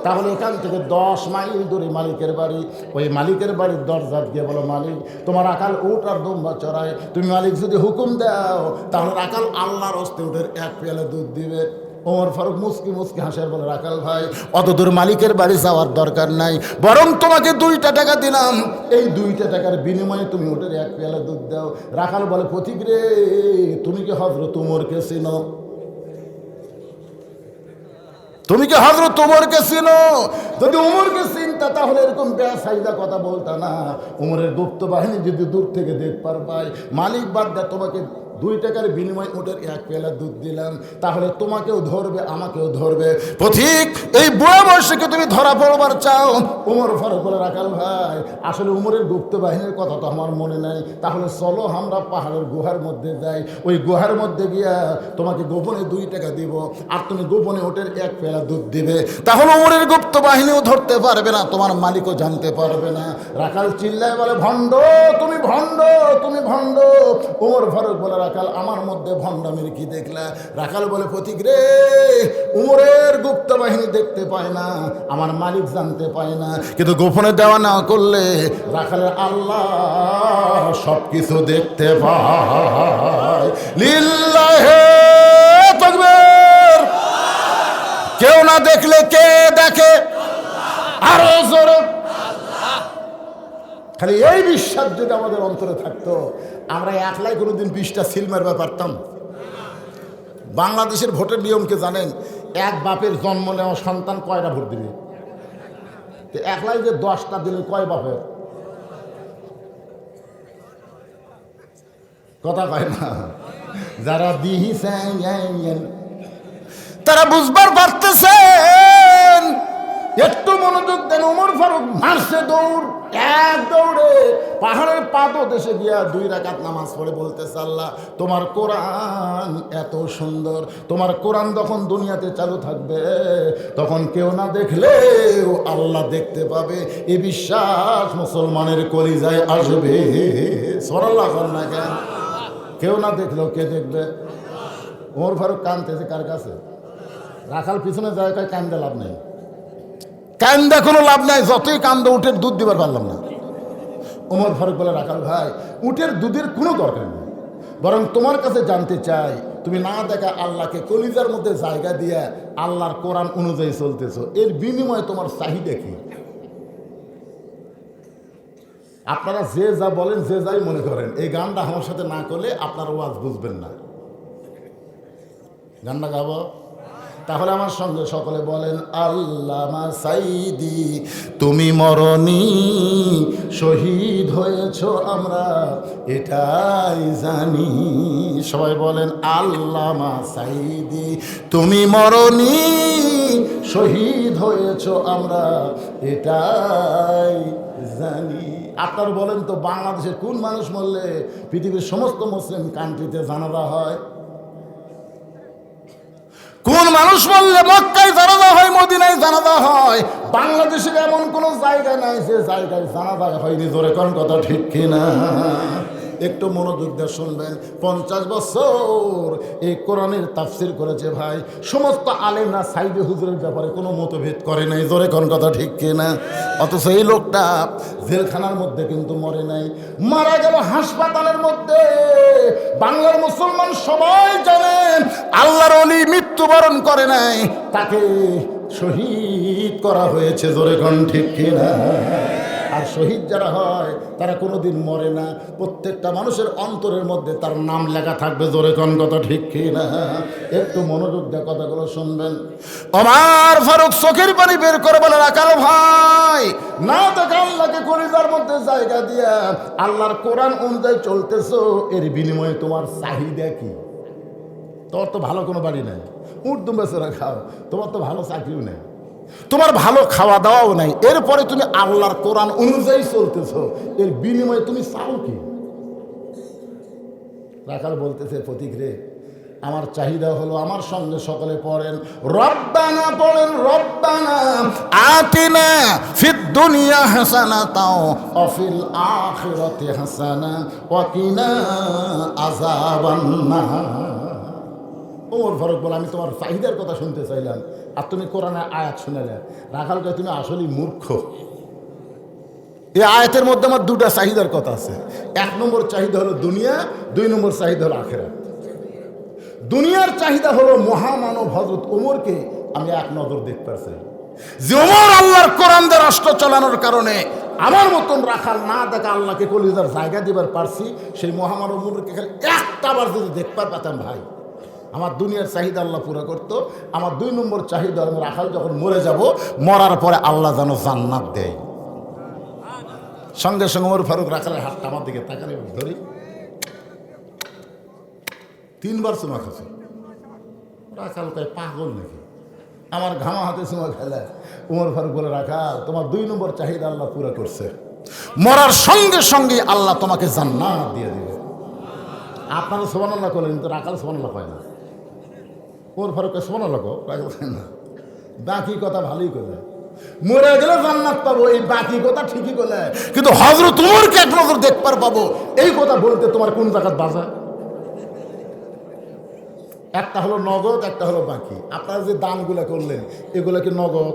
তাহলে এখান থেকে 10 মাইল দূরে মালিকের বাড়ি। ওই মালিকের বাড়ির দরজা দিয়ে বলো মালিক তোমার রাখাল উট আর দুম্বা চড়ায়, তুমি মালিক যদি হুকুম দাও তাহলে রাখাল আল্লাহর হস্তে উটের 1 পেয়ালা দুধ দিবে। ওমর ফারুক মুসকি মুসকি হাসের বলে রাখাল ভাই অত দূর মালিকের বাড়ি যাওয়ার দরকার নাই, বরং তোমাকে 2টা টাকা দিলাম, এই 2টা টাকার বিনিময়ে তুমি উটের 1 পেয়ালা দুধ দাও। রাখাল বলে পথিক রে তুমি কি হযরত উমরকে চিনো? তুমি কি হযরত ওমরকে চিনো? যদি ওমরকে চিনতা তাহলে এরকম বেসাইদা কথা বলতা না। ওমরের গুপ্ত বাহিনী যদি দূর থেকে দেখ পারবাই, মালিক বাদ দা তোমাকে 2 টাকার বিনিময়ে ওটার 1 পেলা দুধ দিলাম, তাহলে তোমাকেও ধরবে আমাকেও ধরবে। পথিক, এই বুড়া বয়সে কি তুমি ধরা পড়বার চাও? ওমর ফারুক বলে, রাখাল ভাই, আসলে ওমরের গুপ্ত বাহিনীর কথা তো আমার মনে নাই, তাহলে চলো আমরা পাহাড়ের গুহার মধ্যে যাই, ওই গুহার মধ্যে গিয়া তোমাকে গোপনে 2 টাকা দিব, আর তুমি গোপনে ওটার 1 পেলা দুধ দিবে, তাহলে ওমরের গুপ্ত বাহিনীও ধরতে পারবে না, তোমার মালিকও জানতে পারবে না। রাখাল চিল্লায় বলে, ভণ্ড, তুমি ভণ্ড, তুমি ভণ্ড। ওমর ফারুক বলে, রাখাল, আমার মধ্যে ভণ্ডামির কি দেখলা? রাখাল বলে, পথিক রে, উমরের গুপ্ত বাহিনী দেখতে পায় না, আমার মালিক জানতে পায় না, কিন্তু গোপনে দেওয়া না করলে রাখালের আল্লাহ সবকিছু দেখতে পায়। লিল্লাহে তাকবীর। কেউ না দেখলে কে দেখে? আরো জোরে। খালি এই বিশ্বাস যদি আমাদের অন্তরে থাকতো, আমরা একলাই কোনোদিন 20টা সিল মারতে পারতাম। বাংলাদেশের ভোটের নিয়মকে জানেন? এক বাপের জন্ম নেওয়া সন্তান কয়টা ভোট দিবে? তো একলাই যে 10টা দিলে কয় বাপের? কথা কয় না। যারা দিয়েছেন তারা বুঝবার পারতেছেন। একটু মনোযোগ দেন। ওমর ফারুক মারছে দৌড়, এক দৌড়ে পাহাড়ের পাদদেশে গিয়া 2 রাকাত নামাজ পড়ে বলতেছে, আল্লাহ, তোমার কোরআন এত সুন্দর, তোমার কোরআন যখন দুনিয়াতে চালু থাকবে তখন কেউ না দেখলেও আল্লাহ দেখতে পাবে, এই বিশ্বাস মুসলমানের কলিজায় আসবে। সুবহানাল্লাহ। না কেন? কেউ না দেখলেও কে দেখবে? ওমর ফারুক কাঁদতেছে কার কাছে? রাখাল পিছনে যায়, কয় কান্দে লাভ নেই, কান্দে কোনো লাভ নাই, যতই কান্দে উটের দুধ দিবার পারলাম না। ওমর ফারুক বলে, রাখাল ভাই, উটের দুধের কোনো দরকার নেই, বরং তোমার কাছে জানতে চাই, তুমি না দেখা আল্লাহকে কলিজার মধ্যে জায়গা দিয়া আল্লাহর কোরআন অনুযায়ী চলতেছো, এর বিনিময়ে তোমার চাহিদা কি? আপনারা যে যা বলেন, যে যাই মনে করেন, এই গানটা আমার সাথে না করলে আপনার ওয়াজ বুঝবেন না। গানটা গাবো? তাহলে আমার সঙ্গে সকলে বলেন, আল্লামা সাইদি তুমি মরনি, শহীদ হয়েছ আমরা এটাই জানি। সবাই বলেন, আল্লামা সাইদি তুমি মরনি, শহীদ হয়েছ আমরা এটাই জানি। আপনারা বলেন তো, বাংলাদেশের কোন মানুষ মরলে পৃথিবীর সমস্ত মুসলিম কান্ট্রিতে জানাজা হয়? কোন মানুষ বললে মক্কায় জানাজা হয়, মদিনায় জানাজা হয়? বাংলাদেশের এমন কোন জায়গা নাই যে জায়গায় জানাজা হয়নি। জোরে কোন কথা ঠিক কিনা? একটু মনোযোগ দিয়ে শুনবেন। 50 বছর এই কোরআনের তাফসির করেছে ভাই, সমস্ত আলেমরা সাইদি হুজুরের ব্যাপারে কোনো মতভেদ করে নাই। জোরে কোন কথা ঠিক কিনা? অথচ এই লোকটা জেলখানার মধ্যে কিন্তু মরে নাই, মারা গেল হাসপাতালের মধ্যে। বাংলার মুসলমান সবাই জানেন, আল্লাহর ওলি মৃত্যুবরণ করে নাই, তাকে শহীদ করা হয়েছে। জোরে কোন ঠিক কিনা? আর শহীদ যারা হয় তারা কোনোদিন মরে না, প্রত্যেকটা মানুষের অন্তরের মধ্যে তার নাম লেখা থাকবে। জোরে কোন কথা ঠিক কিনা? একটু মনোযোগ দিয়ে কথাগুলো শুনবেন। ওমর ফারুক চোখের পানি বের করে বলে, রাখাল ভাই, না দেখা আল্লাহকে কলিজার মধ্যে জায়গা দিয়া আল্লাহর কোরআন অনুযায়ী চলতেছো, এর বিনিময়ে তোমার চাহিদা কি? তোমার তো ভালো কোনো বাড়ি নেই, উট দুম্বেচরা খাও, তোমার তো ভালো চাকরিও নেই, তোমার ভালো খাওয়া দাওয়াও নাই, এরপরে তুমি আল্লাহর কোরআন অনুযায়ী চলতেছো, এর বিনিময়ে তুমি চাও কি? রাখাল বলতেছে, পথিক রে, আমার চাহিদা হলো, আমার সঙ্গে সকলে পড়েন রব্বানা, পড়েন রব্বানা আতিনা ফিদ দুনিয়া হাসানাতাও ওয়া ফিল আখিরাতি হাসানা ওয়া কিনা আযাবান্নার। ওমর ফারুক বলে, আমি তোমার চাহিদার কথা শুনতে চাইলাম, আর তুমি কোরআনের আয়াত শুনালে। রাখালকে, তুমি আসলেই মূর্খ। এই আয়াতের মধ্যে আমার 2টা চাহিদার কথা আছে। 1 নম্বর চাহিদা হলো দুনিয়া, 2 নম্বর চাহিদা হলো আখিরাত। দুনিয়ার চাহিদা হলো মহামানব হযরত ওমরকে আমি এক নজর দেখতে চাই, যে ওমর আল্লাহর কোরআন দিয়ে রাষ্ট্র চালানোর কারণে আমার মতন রাখাল না দেখা আল্লাহকে কলিজার জায়গা দিবার পারছি। সেই মহামানব ওমরকে খালি একটা বার যদি দেখবার পেতাম ভাই, আমার দুনিয়ার চাহিদা আল্লাহ পুরো করতো। আমার 2 নম্বর চাহিদা আমি রাখাল যখন মরে যাব, মরার পরে আল্লাহ যেন জান্নাত দেয়। সঙ্গে সঙ্গে ওমর ফারুক রাখালের হাতটা আমার দিকে তাকালে ধরি 3 বার চুমা খাচ্ছে। রাখাল তাই পাগল নাকি, আমার ঘামা হাতে চুমা খেলে। ওমর ফারুক বলে, রাখাল তোমার 2 নম্বর চাহিদা আল্লাহ পুরো করছে, মরার সঙ্গে সঙ্গে আল্লাহ তোমাকে জান্নাত দিয়ে দিবে। আপনারা সুবহানাল্লাহ করলেন, কিন্তু রাখাল সুবহানাল্লাহ পায় না। ওমর ফারুককে সুবহানাল্লাহ কো, রাখাল পায় না। বাকি কথা ভালোই করলে, মরে গেলে জান্নাত পাবো, এই বাকি কথা ঠিকই করলে, কিন্তু হযরত ওমরকে এক নজর দেখবার পাবো, এই কথা বলতে তোমার কোন জায়গায় বাজা? একটা হলো নগদ, একটা হলো বাকি। আপনারা যে দানগুলো করলেন, এগুলো কি নগদ?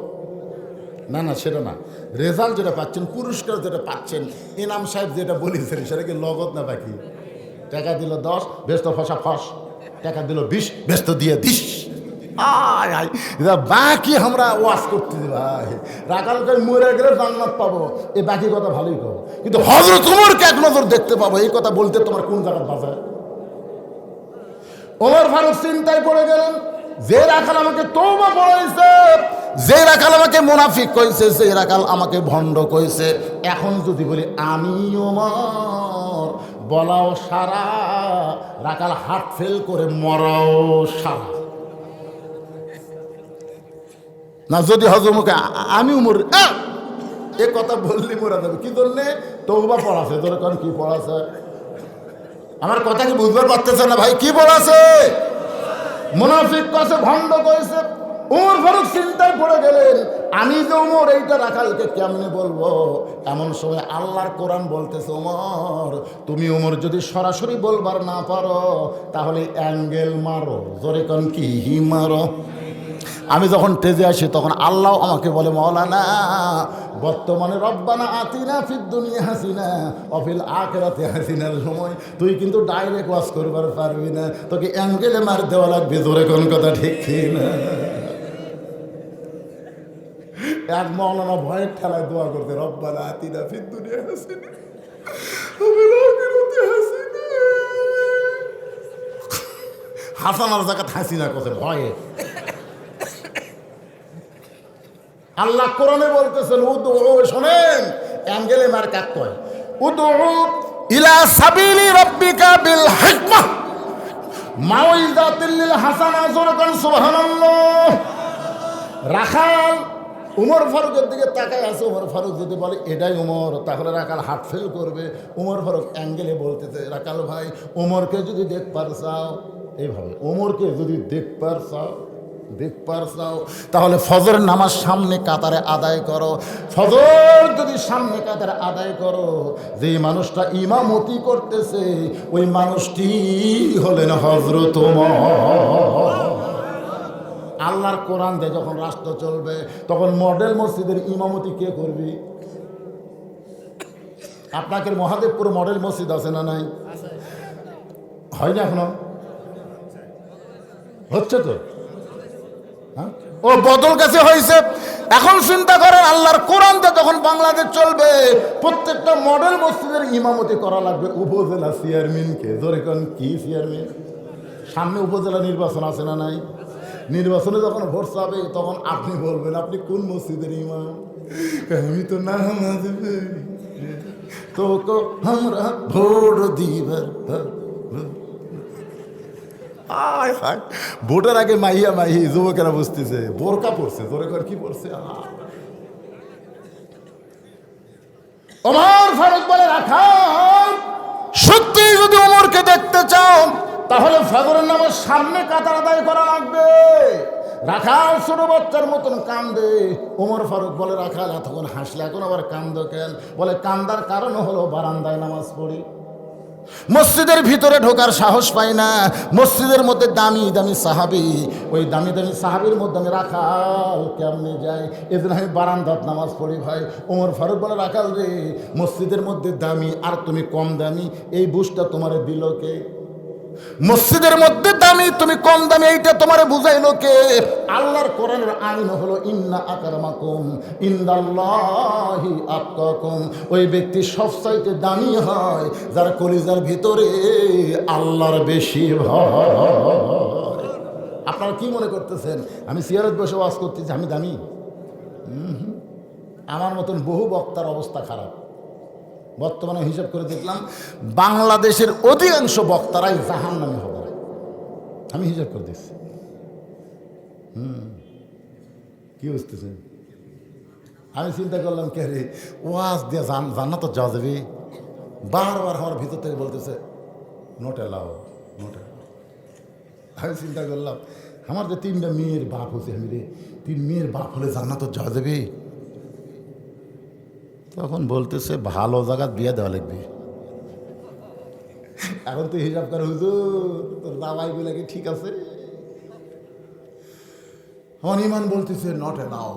না না, সেটা না। রেজাল্ট যেটা পাচ্ছেন, পুরস্কার যেটা পাচ্ছেন, ইনাম সাহেব যেটা বলেছেন, সেটা কি নগদ না বাকি? টাকা দিল 10, ব্যস্ত ফসা ফস, টাকা দিল 20, ব্যস্ত দিয়ে দিস। আয় আয়, বাকি আমরা ওয়াশ করতে দিই ভাই। রাখালকে মরে গেলে জান্নাত পাবো, এই বাকি কথা ভালোই কব, কিন্তু হযরত ওমরকে এক নজর দেখতে পাবো, এই কথা বলতে তোমার কোন জায়গায় বাজায়? ওমর ফারুক চিন্তায় পড়ে গেলেন, যে রাখাল আমাকে তওবা পড়াইছে, যে রাখাল আমাকে মুনাফিক কইছে, যে রাখাল আমাকে ভণ্ড কইছে, এখন যদি বলি আমি ওমর, বলাও সারা, রাখাল হার্ট ফেল করে মরাও সারা। না, যদি হজরমকে আমি উমর এ কথা বললি মরা যাবে। কি ধরলে তওবা পড়াছে, ধরে কারণ কি পড়াছে? আমার কথা কি বুঝবার পারতেছে না ভাই? কি পড়াছে? মুনাফিক কাছে ভণ্ড কইছে। ওমর ফারুক চিন্তায় পড়ে গেলেন, আমি যে ওমর, এইটা রাখালকে কেমনে বলবো? এমন সময় আল্লাহর কোরআন বলতেছে, ওমর তুমি ওমর যদি সরাসরি বলবার না পারো, তাহলে অ্যাঙ্গেল মারো। জোরে কোন কি মারো? আমি যখন টেজে আসি, তখন আল্লাহ আমাকে বলে, মাওলানা বর্তমানে রব্বানা আতিনা ফিদ দুনিয়া হাসিনা ওয়া ফিল আখিরাতি হাসিনার সময় তুই কিন্তু ডাইরেক্ট ওয়াজ করবার পারবি না, তোকে অ্যাঙ্গেলে মার দেওয়া লাগবে। জোরে কোন কথা ঠিক না? এক মাওলানা ভয়ের ঠেলায় দোয়া করতে, রব্বানা আতিনা ফিদ দুনিয়া হাসিনা ওয়া ফিল আখিরাতি হাসিনা। হাসানার জায়গায় হাসিনা কথা ভয়ে। আল্লাহ কোরআনে বলতেছেন, উদউ, শোনেন, অ্যাঙ্গেলে মার কাট কয়, উদউ ইলা সাবিলি রাব্বিকা বিল হিকমাহ মাউইযাতিল লিল হাসানা। জোরকান সুবহানাল্লাহ। রাখাল উমর ফারুকের দিকে তাকায় আছে। উমর ফারুক যদি বলে এটাই উমর, তাহলে রাখাল হার্ট ফেল করবে। উমর ফারুক অ্যাঙ্গেলে বলতেছে, রাখাল ভাই, উমরকে যদি দেখবার চাও, এইভাবে ওমরকে যদি দেখবার চাও, তাহলে ফজরের নামাজ সামনে কাতারে আদায় করো। ফজর যদি সামনে কাতারে আদায় করো, যে মানুষটা ইমামতি করতেছে, ওই মানুষটি হলেন হযরত ওমর। আল্লাহর কোরআন দিয়ে যখন রাষ্ট্র চলবে, তখন মডেল মসজিদের ইমামতি কে করবি? আপনাকে মহাদেবপুর মডেল মসজিদ আছে না নাই? হয় না এখনো? হচ্ছে তো, ও বদল কাছে হয়েছে। এখন চিন্তা করেন, আল্লাহর কোরআন দিয়ে যখন বাংলাদেশ চলবে, প্রত্যেকটা মডেল মসজিদের ইমামতি করা লাগবে উপজেলা চেয়ারম্যানকে। ধরে কোন কি চেয়ারম্যান? সামনে উপজেলা নির্বাচন আছে না নাই? নির্বাচনে যখন ভোট চাবে, তখন আপনি বলবেন আপনি কোন মসজিদের ইমাম। আমি তো নামাজ পড়ি, তোকে আমরা ভোট দিবার। আয় হায়, ভোটের আগে মাইয়া মাহি যুবকেরা বুঝতেছে, বোরকা পড়ছে। তোরে কর কি পড়ছে? ওমর ফারুক বলে, রাখাল সত্যি যদি ওমরকে দেখতে চাও, তাহলে ফজরের নামাজ সামনে কাতার আদায় করা লাগবে। রাখাল ছোট বাচ্চার মতন কান্দে। ওমর ফারুক বলে, রাখাল এতক্ষণ হাসলে, এখন আবার কান্দো কেন? বলে, কান্দার কারণ হলো বারান্দায় নামাজ পড়ি, মসজিদের ভিতরে ঢোকার সাহস পাই না। মসজিদের মধ্যে দামি দামি সাহাবি, ওই দামি দামি সাহাবির মধ্যে আমি রাখাল কেমনে যাই? এজন্য আমি বারান্দাত নামাজ পড়ি। ভাই ওমর ফারুক বলে, রাখাল রে, মসজিদের মধ্যে দামি আর তুমি কম দামি, এই বুঝটা তোমারে দিল কে? মসজিদের মধ্যে দামি, তুমি কম দামি, এইটা তোমারে বুঝাইলো কে? আল্লাহর কোরআনের আইন হলো, ইন্না আকরামাকুম ইনদাল্লাহি আতকাকুম। ওই ব্যক্তি সবচাইতে দামি হয় যার কলিজার ভিতরে আল্লাহর বেশি ভয়। আপনারা কি মনে করতেছেন আমি সিয়ারত বসে ওয়াজ করতেছি আমি দামি? আমার মতন বহু বক্তার অবস্থা খারাপ। বর্তমানে হিসাব করে দেখলাম বাংলাদেশের অধিকাংশ বক্তারাই জাহান্নামে হবে। আমি হিসাব করে দিচ্ছি। কি বুঝতেছেন? আমি চিন্তা করলাম কে রে ওয়াজ দিয়ে জান্নাত যাওয়া যাবে। বারবার আমার ভিতর থেকে বলতেছে নোটে লাও, নোটে। আমি চিন্তা করলাম আমার যে 3টা মেয়ের বাপ হচ্ছে, আমি রে 3 মেয়ের বাপ হলে জান্নাত যাওয়া যাবে। তখন বলতেছে ভালো জায়গা বিয়ে দেওয়া লাগবে। এখন তো হিসাব করে হুজুর তোর দাওয়াই গুলা কি ঠিক আছে? আমার ইমান বলতেছে নট এলাও।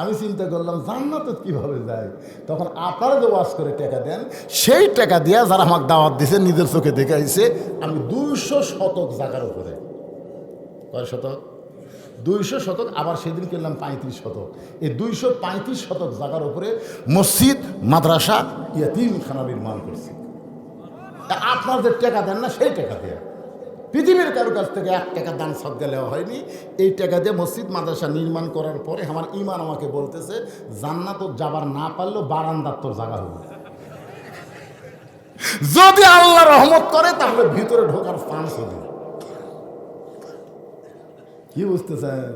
আমি চিন্তা করলাম জান্নাত কিভাবে যায়? তখন আপনারা যে ওয়াজ করে টাকা দেন, সেই টাকা দিয়ে যারা আমাকে দাওয়াত দিছে নিজের চোখে দেখাইছে আমি 200 শতক জায়গার উপরে। কয় শতক? 200 শতক। আবার সেদিন কিনলাম 35 শতক। এই 235 শতক জায়গার উপরে মসজিদ, মাদ্রাসা, ইয়াতিমখানা নির্মাণ করছি। আপনার যে টাকা দেন না সেই টাকা দিয়ে, পৃথিবীর কারো কাছ থেকে 1 টাকা দান সদকা নেওয়া হয়নি। এই টাকা দিয়ে মসজিদ মাদ্রাসা নির্মাণ করার পরে আমার ইমান আমাকে বলতেছে জান্নাত যাবার না পারলেও বারান্দার তোর জায়গা হবে। যদি আল্লাহ রহমত করে তাহলে ভিতরে ঢোকার চান্স হবে। কি বুঝতেছেন?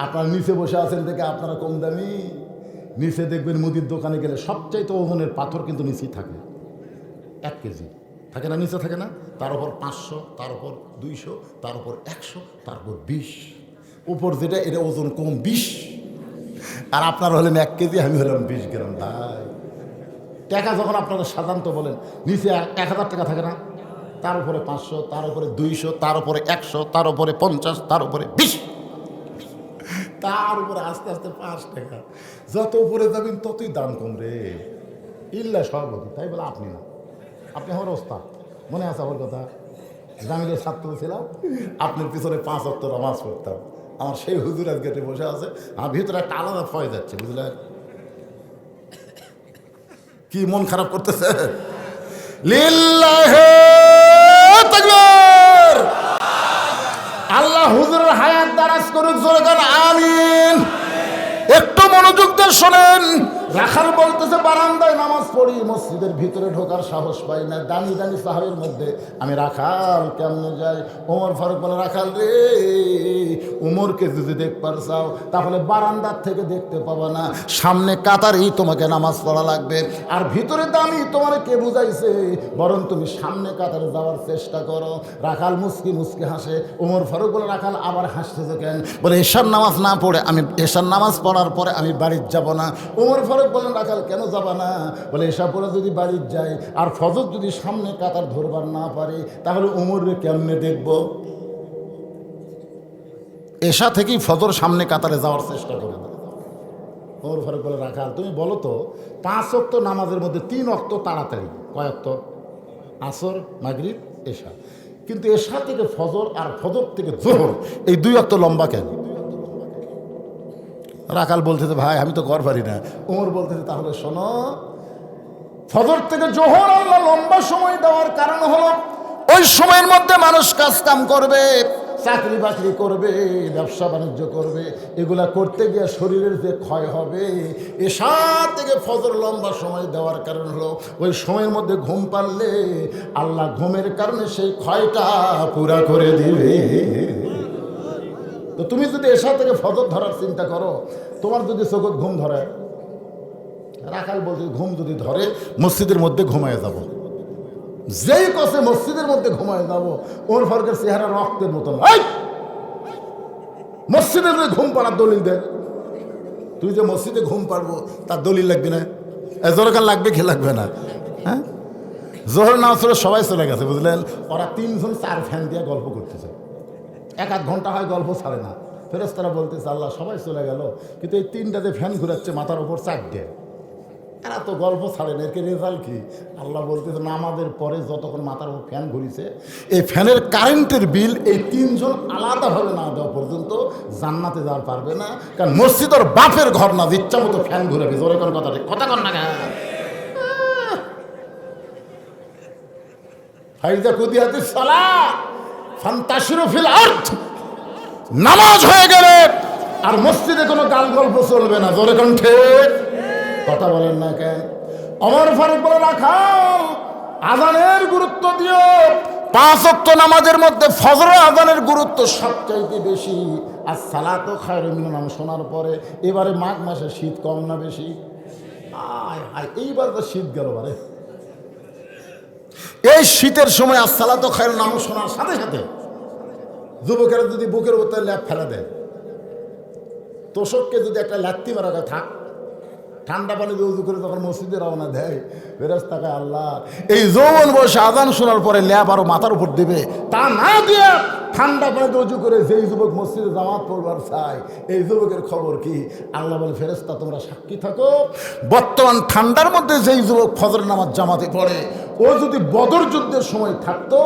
আপনারা নিচে বসে আছেন দেখে আপনারা কম দামি। নিচে দেখবেন মুদির দোকানে গেলে সবচাইতে ওজনের পাথর কিন্তু নিচেই থাকে। 1 কেজি থাকে না? নিচে থাকে না? তার উপর 500, তার উপর 200, তার উপর 100, তারপর 20। উপর যেটা এটা ওজন কম 20। আর আপনারা হলেন 1 কেজি, আমি হলাম 20 গ্রাম। ভাই টাকা যখন আপনারা সাধারণত বলেন নিচে 1000 টাকা থাকে না? তার উপরে 500, তার উপরে 200, তার উপরে 100, তার উপরে 50, তার উপরে 20, তার উপরে আস্তে আস্তে 5 টাকা। যত উপরে যাবেন ততই দাম কম রে। ইল্লা সর্বতি। তাই বলে আপনি না, আপনি আমার ওস্তাদ। মনে আছে আমার কথা? জামিলের ছাত্র ছিলাম, আপনার পিছনে 5 ওয়াক্ত নামাজ পড়তাম। আমার সেই হুজুর আজ গেটে বসে আছে, আমার ভিতরে একটা আলাদা ফয় যাচ্ছে, বুঝলেন? কি মন খারাপ করতেছে? লিল্লাহি তাকবীর। আল্লাহ হুজুরের হায়াত দারাজ করুক, জোরে বলেন আমিন। একটু মনোযোগ দিয়ে শোনেন। রাখাল বলতেছে বারান্দায় নামাজ পড়ি, মসজিদের ভিতরে ঢোকার সাহস পাই না। দামি দামি সাহাবের মধ্যে আমি রাখাল কেমনে যাই? ওমর ফারুক বলে রাখাল রে, উমরকে যদি দেখবার চাও তাহলে বারান্দার থেকে দেখতে পাবা না, সামনে কাতারেই তোমাকে নামাজ পড়া লাগবে। আর ভিতরে দামি তোমার কে বুঝাইছে? বরং তুমি সামনে কাতারে যাওয়ার চেষ্টা করো। রাখাল মুস্কি মুস্কি হাসে। ওমর ফারুক বলে রাখাল আবার হাসতেছে কেন? বলে এশার নামাজ না পড়ে আমি, এশার নামাজ পড়ার পরে আমি বাড়ির যাব না। ওমর ফারুক বলেন রাখাল কেন যাবা না? বলে এশা পরে যদি বাড়ির যাই আর ফজর যদি সামনে কাতার ধরবার না পারে তাহলে ওমরে কেমনে দেখব? এশা থেকেই ফজর সামনে কাতারে যাওয়ার চেষ্টা করে। ওমর ফারুক বলে রাখাল তুমি বলো তো 5 ওয়াক্ত নামাজের মধ্যে 3 ওয়াক্ত তাড়াতাড়ি, কয় ওয়াক্ত? আসর, মাগরিব, এশা। কিন্তু এশা থেকে ফজর আর ফজর থেকে জোহর এই 2 ওয়াক্ত লম্বা কেন? রাখাল বলতেছে ভাই আমি তো ঘর পারি না। ওমর বলতেছে তাহলে শোনো, ফজর থেকে জোহর আল্লাহ লম্বা সময় দেওয়ার কারণ হলো ওই সময়ের মধ্যে মানুষ কাজ কাম করবে, চাকরি বাকরি করবে, ব্যবসা বাণিজ্য করবে। এগুলা করতে গিয়ে শরীরের যে ক্ষয় হবে, এশা থেকে ফজর লম্বা সময় দেওয়ার কারণ হলো ওই সময়ের মধ্যে ঘুম পারলে আল্লাহ ঘুমের কারণে সেই ক্ষয়টা পুরা করে দিবে। তো তুমি যদি এশা থেকে ফজর ধরার চিন্তা করো, তোমার যদি চোখত ঘুম ধরে, রাখাল বলছে ঘুম যদি ধরে মসজিদের মধ্যে ঘুমায় যাব। যেই কষে মসজিদের মধ্যে ঘুমায় যাব, ওর ফারুকের চেহারা রক্তের মতন। মসজিদের মধ্যে ঘুম পাড়ার দলিল দেয়। তুই যে মসজিদে ঘুম পারবো তার দলিল লাগবে না? জোরকার লাগবে কি লাগবে না? হ্যাঁ, জোহর নামাজ পড়ে সবাই চলে গেছে, বুঝলেন? ওরা 3 জন 4 ফ্যান দিয়ে গল্প করতেছে। 1-1 ঘন্টা হয় গল্প ছাড়ে না। ফেরেশতারা বলতেছে আল্লাহ সবাই চলে গেল, কিন্তু এই 3টা যে ফ্যান ঘুরাচ্ছে মাথার উপর 4টে, এরা তো গল্প ছাড়ে না। এর রেজাল্ট কি? আল্লাহ বলতেছে নামাজের পরে যতক্ষণ মাথার উপর ফ্যান ঘুরিছে এই ফ্যানের কারেন্টের বিল এই 3 জন আলাদাভাবে না দেওয়া পর্যন্ত জান্নাতে যাওয়ার পারবে না। কারণ মসজিদ ওর বাপের ঘর না, ইচ্ছা মতো ফ্যান ঘুরাবে। জোরে কোন কথা কন না কেন? ফাইজা কুদিয়াতিস সালাত, ফান্তাশিরু ফিল আরদ, নামাজ হয়ে গেলে আর মসজিদে কোনো গাল গল্প চলবে না। জোরে কণ্ঠে কথা বলেন না কেন? ওমর ফারুক বলে, রাখাল আজানের গুরুত্ব দিও। 5 ওয়াক্ত নামাজের মধ্যে ফজর আজানের গুরুত্ব সবচাইতে বেশি। আর সালাতু খায়রুম মিনান নাম শোনার পরে এবারে মাঘ মাসে শীত কম না বেশি? আয় হায়, এইবার তো শীত গেল বারে। এই শীতের সময় আর সালাতু খায়রুম নাম শোনার সাথে সাথে যুবকেরা যদি বুকের উপর ল্যাপ ফেলে দেয়, তোষককে যদি একটা লাত্তি মারা থাক, ঠান্ডা পানি দিয়ে উজু করে যখন মসজিদে রওনা দেয়, ফেরেশতাকে আল্লাহ এই যৌবন বয়সে আজান শোনার পরে ল্যাব আরো মাথার উপর দিবে, তা না দিয়ে ঠান্ডা পানিতে উজু করে যেই যুবক মসজিদে জামাত পড়বার চায়, এই যুবকের খবর কি? আল্লাহ বলে, ফেরেশতা তোমরা সাক্ষী থাকো, বর্তমান ঠান্ডার মধ্যে যেই যুবক ফজর নামাজ জামাতে পড়ে, ও যদি বদর যুদ্ধের সময় থাকতো,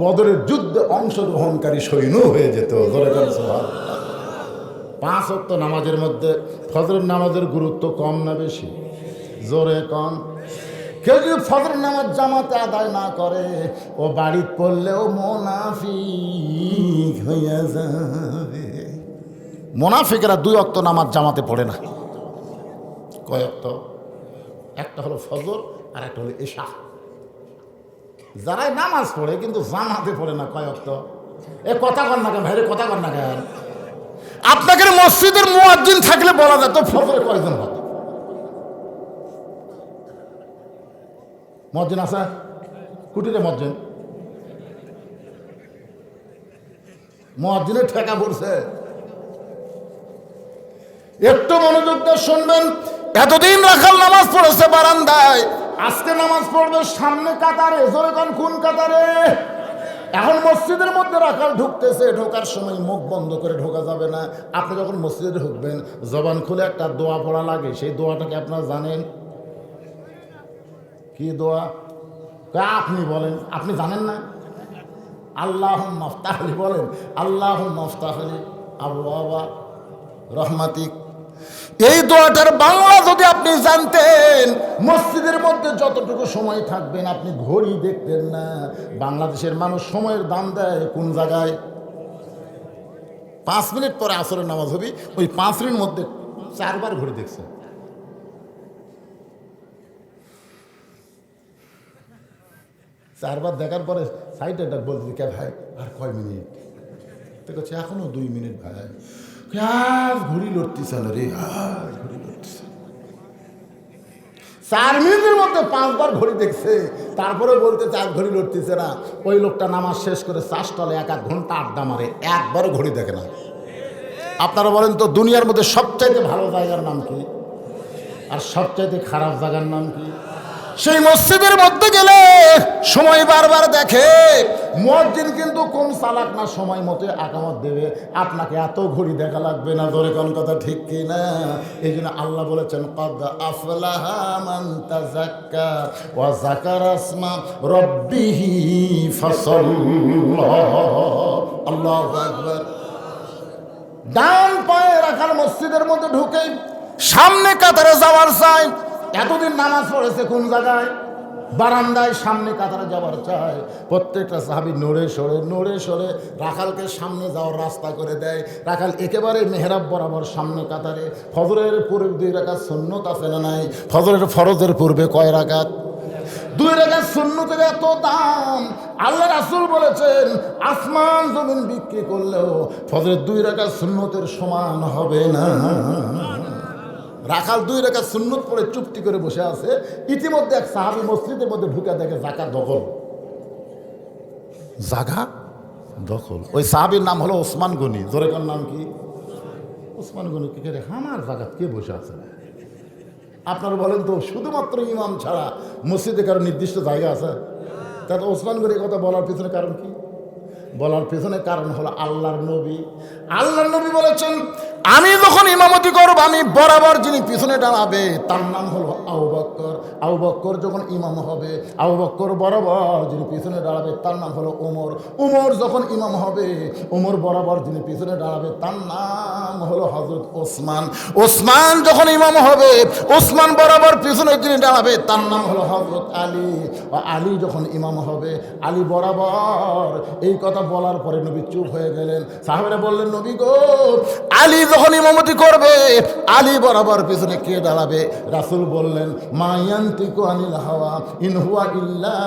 বদরের যুদ্ধে অংশগ্রহণকারী সৈন্য হয়ে যেত। 5 ওয়াক্ত নামাজের মধ্যে ফজরের নামাজের গুরুত্ব কম না বেশি? জোরে কম। কেউ যদি ফজর নামাজ জামাতে আদায় না করে, ও বাড়িতে পড়লেও মুনাফিক হইয়া যাবে। মুনাফিকরা 2 ওয়াক্ত নামাজ জামাতে পড়ে না। কয় ওয়াক্ত? একটা হলো ফজর আর একটা হলো ইশা। যারাই নামাজ পড়ে কিন্তু জামাতে পড়ে না, কয় ওয়াক্ত? এ কথা কর না কেন ভাইরে, কথা কর না কেন? আপনাদের মসজিদের মুয়াজ্জিন থাকলে বলা যেত ফজরে কয়জন হবে? মুয়াজ্জিন আছে? কুটিরে মুয়াজ্জিনের ঠেকা পড়ছে। একটু মনোযোগ দিয়ে শুনবেন। এতদিন রাখাল নামাজ পড়েছে বারান্দায়, আজকে নামাজ পড়বে সামনে কাতারে। জোরে কোন, কোন কাতারে? এখন মসজিদের মধ্যে রাখাল ঢুকতেছে, ঢোকার সময় মুখ বন্ধ করে ঢোকা যাবে না। আপনি যখন মসজিদে ঢুকবেন, জবান খুলে একটা দোয়া পড়া লাগে। সেই দোয়াটাকে আপনারা জানেন? কি দোয়া? আপনি বলেন, আপনি জানেন না? আল্লাহুম্মা আফতাহলি বলেন, আল্লাহুম্মা আফতাহলি আবওয়াবা রহমাতিক। এই দোয়াটার বাংলা যদি আপনি জানতেন, মসজিদের মধ্যে যতটুকু সময় থাকবেন আপনি ঘড়ি দেখতেন না। বাংলাদেশের মানুষ সময়ের দাম দেয় কোন জায়গায়? 5 মিনিট পরে আসরের নামাজ হবে, ওই 5 মিনিটের মধ্যে 4 বার ঘড়ি দেখছে। চারবার দেখার পরে সাইডে বলতে, কে ভাই আর কয় মিনিট? তো কাছে এখনো 2 মিনিট ভাই। ঘড়ি লড়তেছে না রে, ঘড়ি লড়তেছে। 4 মিনিটের মধ্যে 5 বার ঘড়ি দেখছে, তারপরে বলতে 4 ঘড়ি লড়তেছে না। ওই লোকটা নামাজ শেষ করে চাষতলে 1 ঘন্টা আড্ডা মারে, একবারও ঘড়ি দেখে না। আপনারা বলেন তো, দুনিয়ার মধ্যে সবচাইতে ভালো জায়গার নাম কি? আর সবচাইতে খারাপ জায়গার নাম কি? সেই মসজিদের মধ্যে গেলে সময় বারবার দেখে। মুয়াজ্জিন কিন্তু কম চালাক না, সময় মতো আকামত দেবে। আপনাকে এত ঘড়ি দেখা লাগবে না। ধরে কোন কথা ঠিক কি না? এই জন্য আল্লাহ বলেছেন, ক্বাদ আফলাহা মান তাযাক্কা ওয়া যাকারা ইসমা রাব্বিহি ফাসাল্লা। আল্লাহু আকবার। ডান পায়ে রাখাল মসজিদের মধ্যে ঢুকে সামনে কাতারে যাওয়ার চাই। এতদিন নামাজ পড়েছে কোন জায়গায়? বারান্দায়। সামনে কাতারে যাওয়ার চায়। প্রত্যেকটা সাহাবী নড়ে সরে রাখালকে সামনে যাওয়ার রাস্তা করে দেয়। রাখাল একেবারে মেহরাব বরাবর সামনে কাতারে। ফজরের পূর্বে 2 রাকাত সুন্নত আছে না নাই? ফজরের ফরজের পূর্বে কয় রাকাত? 2 রাকাত সুন্নতের এত দাম, আল্লাহ রাসূল বলেছেন আসমান জমিন বিক্রি করলেও ফজরের 2 রাকাত সুন্নতের সমান হবে না। রাখাল 2 রাকাত সুন্নত পড়ে চুপটি করে বসে আছে। ইতিমধ্যে এক সাহাবী মসজিদের মধ্যে ঢুকে দেখে জায়গা দখল। জায়গা দখল। ওই সাহাবীর নাম হলো ওসমান গনি। জোরে কোন নাম কি? ওসমান গনি। কে রে আমার জায়গা কে বসে আছে? আপনারা বলেন তো, শুধুমাত্র ইমাম ছাড়া মসজিদে কারো নির্দিষ্ট জায়গা আছে? তাহলে ওসমান গনির কথা বলার পিছনে কারণ কি? বলার পেছনে কারণ হলো আল্লাহর নবী বলেছেন, আমি যখন ইমামতি করব, আমি বরাবর যিনি পিছনে দাঁড়াবে তার নাম হলো আবু বকর। বক্কর। আবু বক্কর যখন ইমাম হবে, আবু বক্কর বরাবর যিনি পিছনে দাঁড়াবে তার নাম হলো ওমর। ওমর যখন ইমাম হবে, ওমর বরাবর যিনি পিছনে দাঁড়াবে তার নাম হলো হযরত ওসমান। ওসমান যখন ইমাম হবে, ওসমান বরাবর পিছনে যিনি দাঁড়াবে তার নাম হলো হযরত আলী। আলী যখন ইমাম হবে, আলী বরাবর। এই কথা বলার পরে নবী চুপ হয়ে গেলেন। সাহাবারা বললেন, নবী গো, আলী যখন ইমামতি করবে, আলী বরাবর পিছনে কে দাঁড়াবে? রাসূল বললেন, মা ইয়ান্তিকু আনিল হাওয়া ইন হুয়া ইল্লা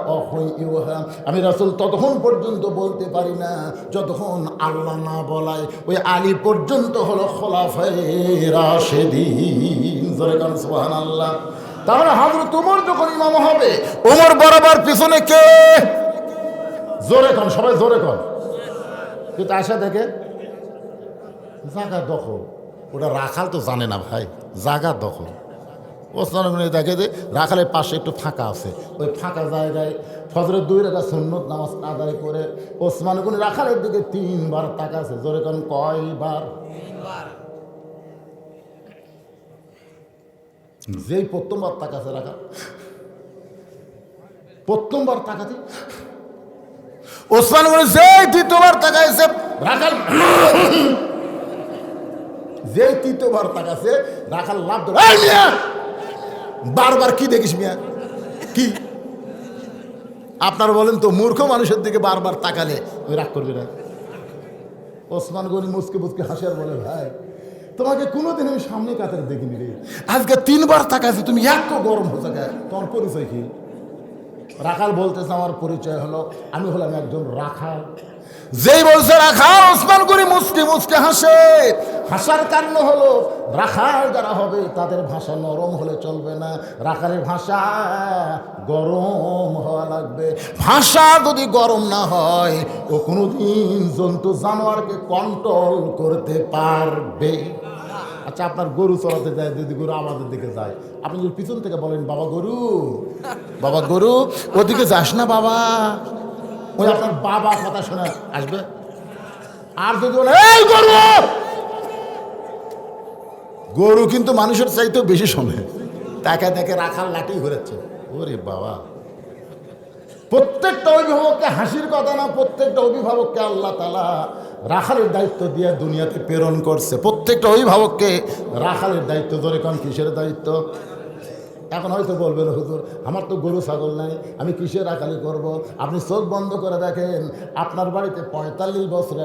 ওয়াহয়ুন ইউহা। আমি রাসূল ততক্ষণ পর্যন্ত বলতে পারি না যতক্ষণ আল্লাহ না বলায়। ওই আলী পর্যন্ত হলো খোলাফায়ে রাশেদিন। জোরে কান সুবহানাল্লাহ। তাহলে হযরত ওমর যখন ইমাম হবে, ওমর বরাবর পিছনে কে? জোরে কান, সবাই জোরে কান। কিন্তু আশা দেখে জায়গা দখল, ওটা রাখাল তো জানে না ভাই, জায়গা দখল। ওসমান দেখে যে রাখালের পাশে একটু ফাঁকা আছে, ওই ফাঁকা জায়গায় ফজরের 2 রাকাত সুন্নত নামাজ আদায় করে ওসমান গনি রাখালের দিকে 3 বার তাকাছে। জোরে কান, কয়বার? যেই প্রথমবার তাকাছে রাখাল, প্রথমবার তাকাতে ওসমান গনি যেই দ্বিতীয়বার তাকাইছে রাখাল, যেই তৃতীয়বার তাকাছে রাখাল লাভ ধরে, এই মিয়া বারবার কি দেখিস মিয়া? কি আপনারা বলেন তো, মূর্খ মানুষের দিকে বারবার তাকালে ওই রাগ করবে না? ওসমান গনি মুচকে মুচকে হাসি আর বলে, ভাই তোমাকে কোনোদিন আমি সামনে কাতারে দেখিনি রে, আজকে 3 বার তাকাইছি, তুমি এত গরম হচ্ছে কেন? তোমার পরিচয় কি? রাখাল বলতেছে, আমার পরিচয় হলো আমি হলাম একজন রাখাল। যেই বলছে রাখাল, ওসমান গনি মুচকে মুচকে হাসে। হাসার কারণ হলো রাখাল যারা হবে তাদের ভাষা নরম হলে চলবে না, রাখালের ভাষা গরম হওয়া লাগবে। ভাষা যদি গরম না হয়, ও কোনোদিন জন্তু জানোয়ারকে কন্ট্রোল করতে পারবে। আচ্ছা, আপনার গরু চড়াতে যায়, যদি গরু আমাদের দিকে যায়, আপনি যদি পিছন থেকে বলেন, বাবা গরু, বাবা গরু, ওদিকে যাস না বাবা, ওই আপনার বাবা কথা শোনা আসবে। আর যদি বলে, এই গরু, গরু কিন্তু মানুষের চাইতেও বেশি শোনে। তাকে দেখে রাখাল লাঠি ঘুরেছে। ওরে বাবা, প্রত্যেকটা অভিভাবককে হাসির কথা না, প্রত্যেকটা অভিভাবককে আল্লাহ তাআলা রাখালের দায়িত্ব দিয়ে দুনিয়াতে প্রেরণ করছে। প্রত্যেকটা অভিভাবককে রাখালের দায়িত্ব। ধরে কোন কিসের দায়িত্ব? এখন হয়তো বলবেন, হুজুর আমার তো গরু ছাগল নাই, আমি কিসের রাখালি করব? আপনি চোখ বন্ধ করে দেখেন, আপনার বাড়িতে 45 বছর,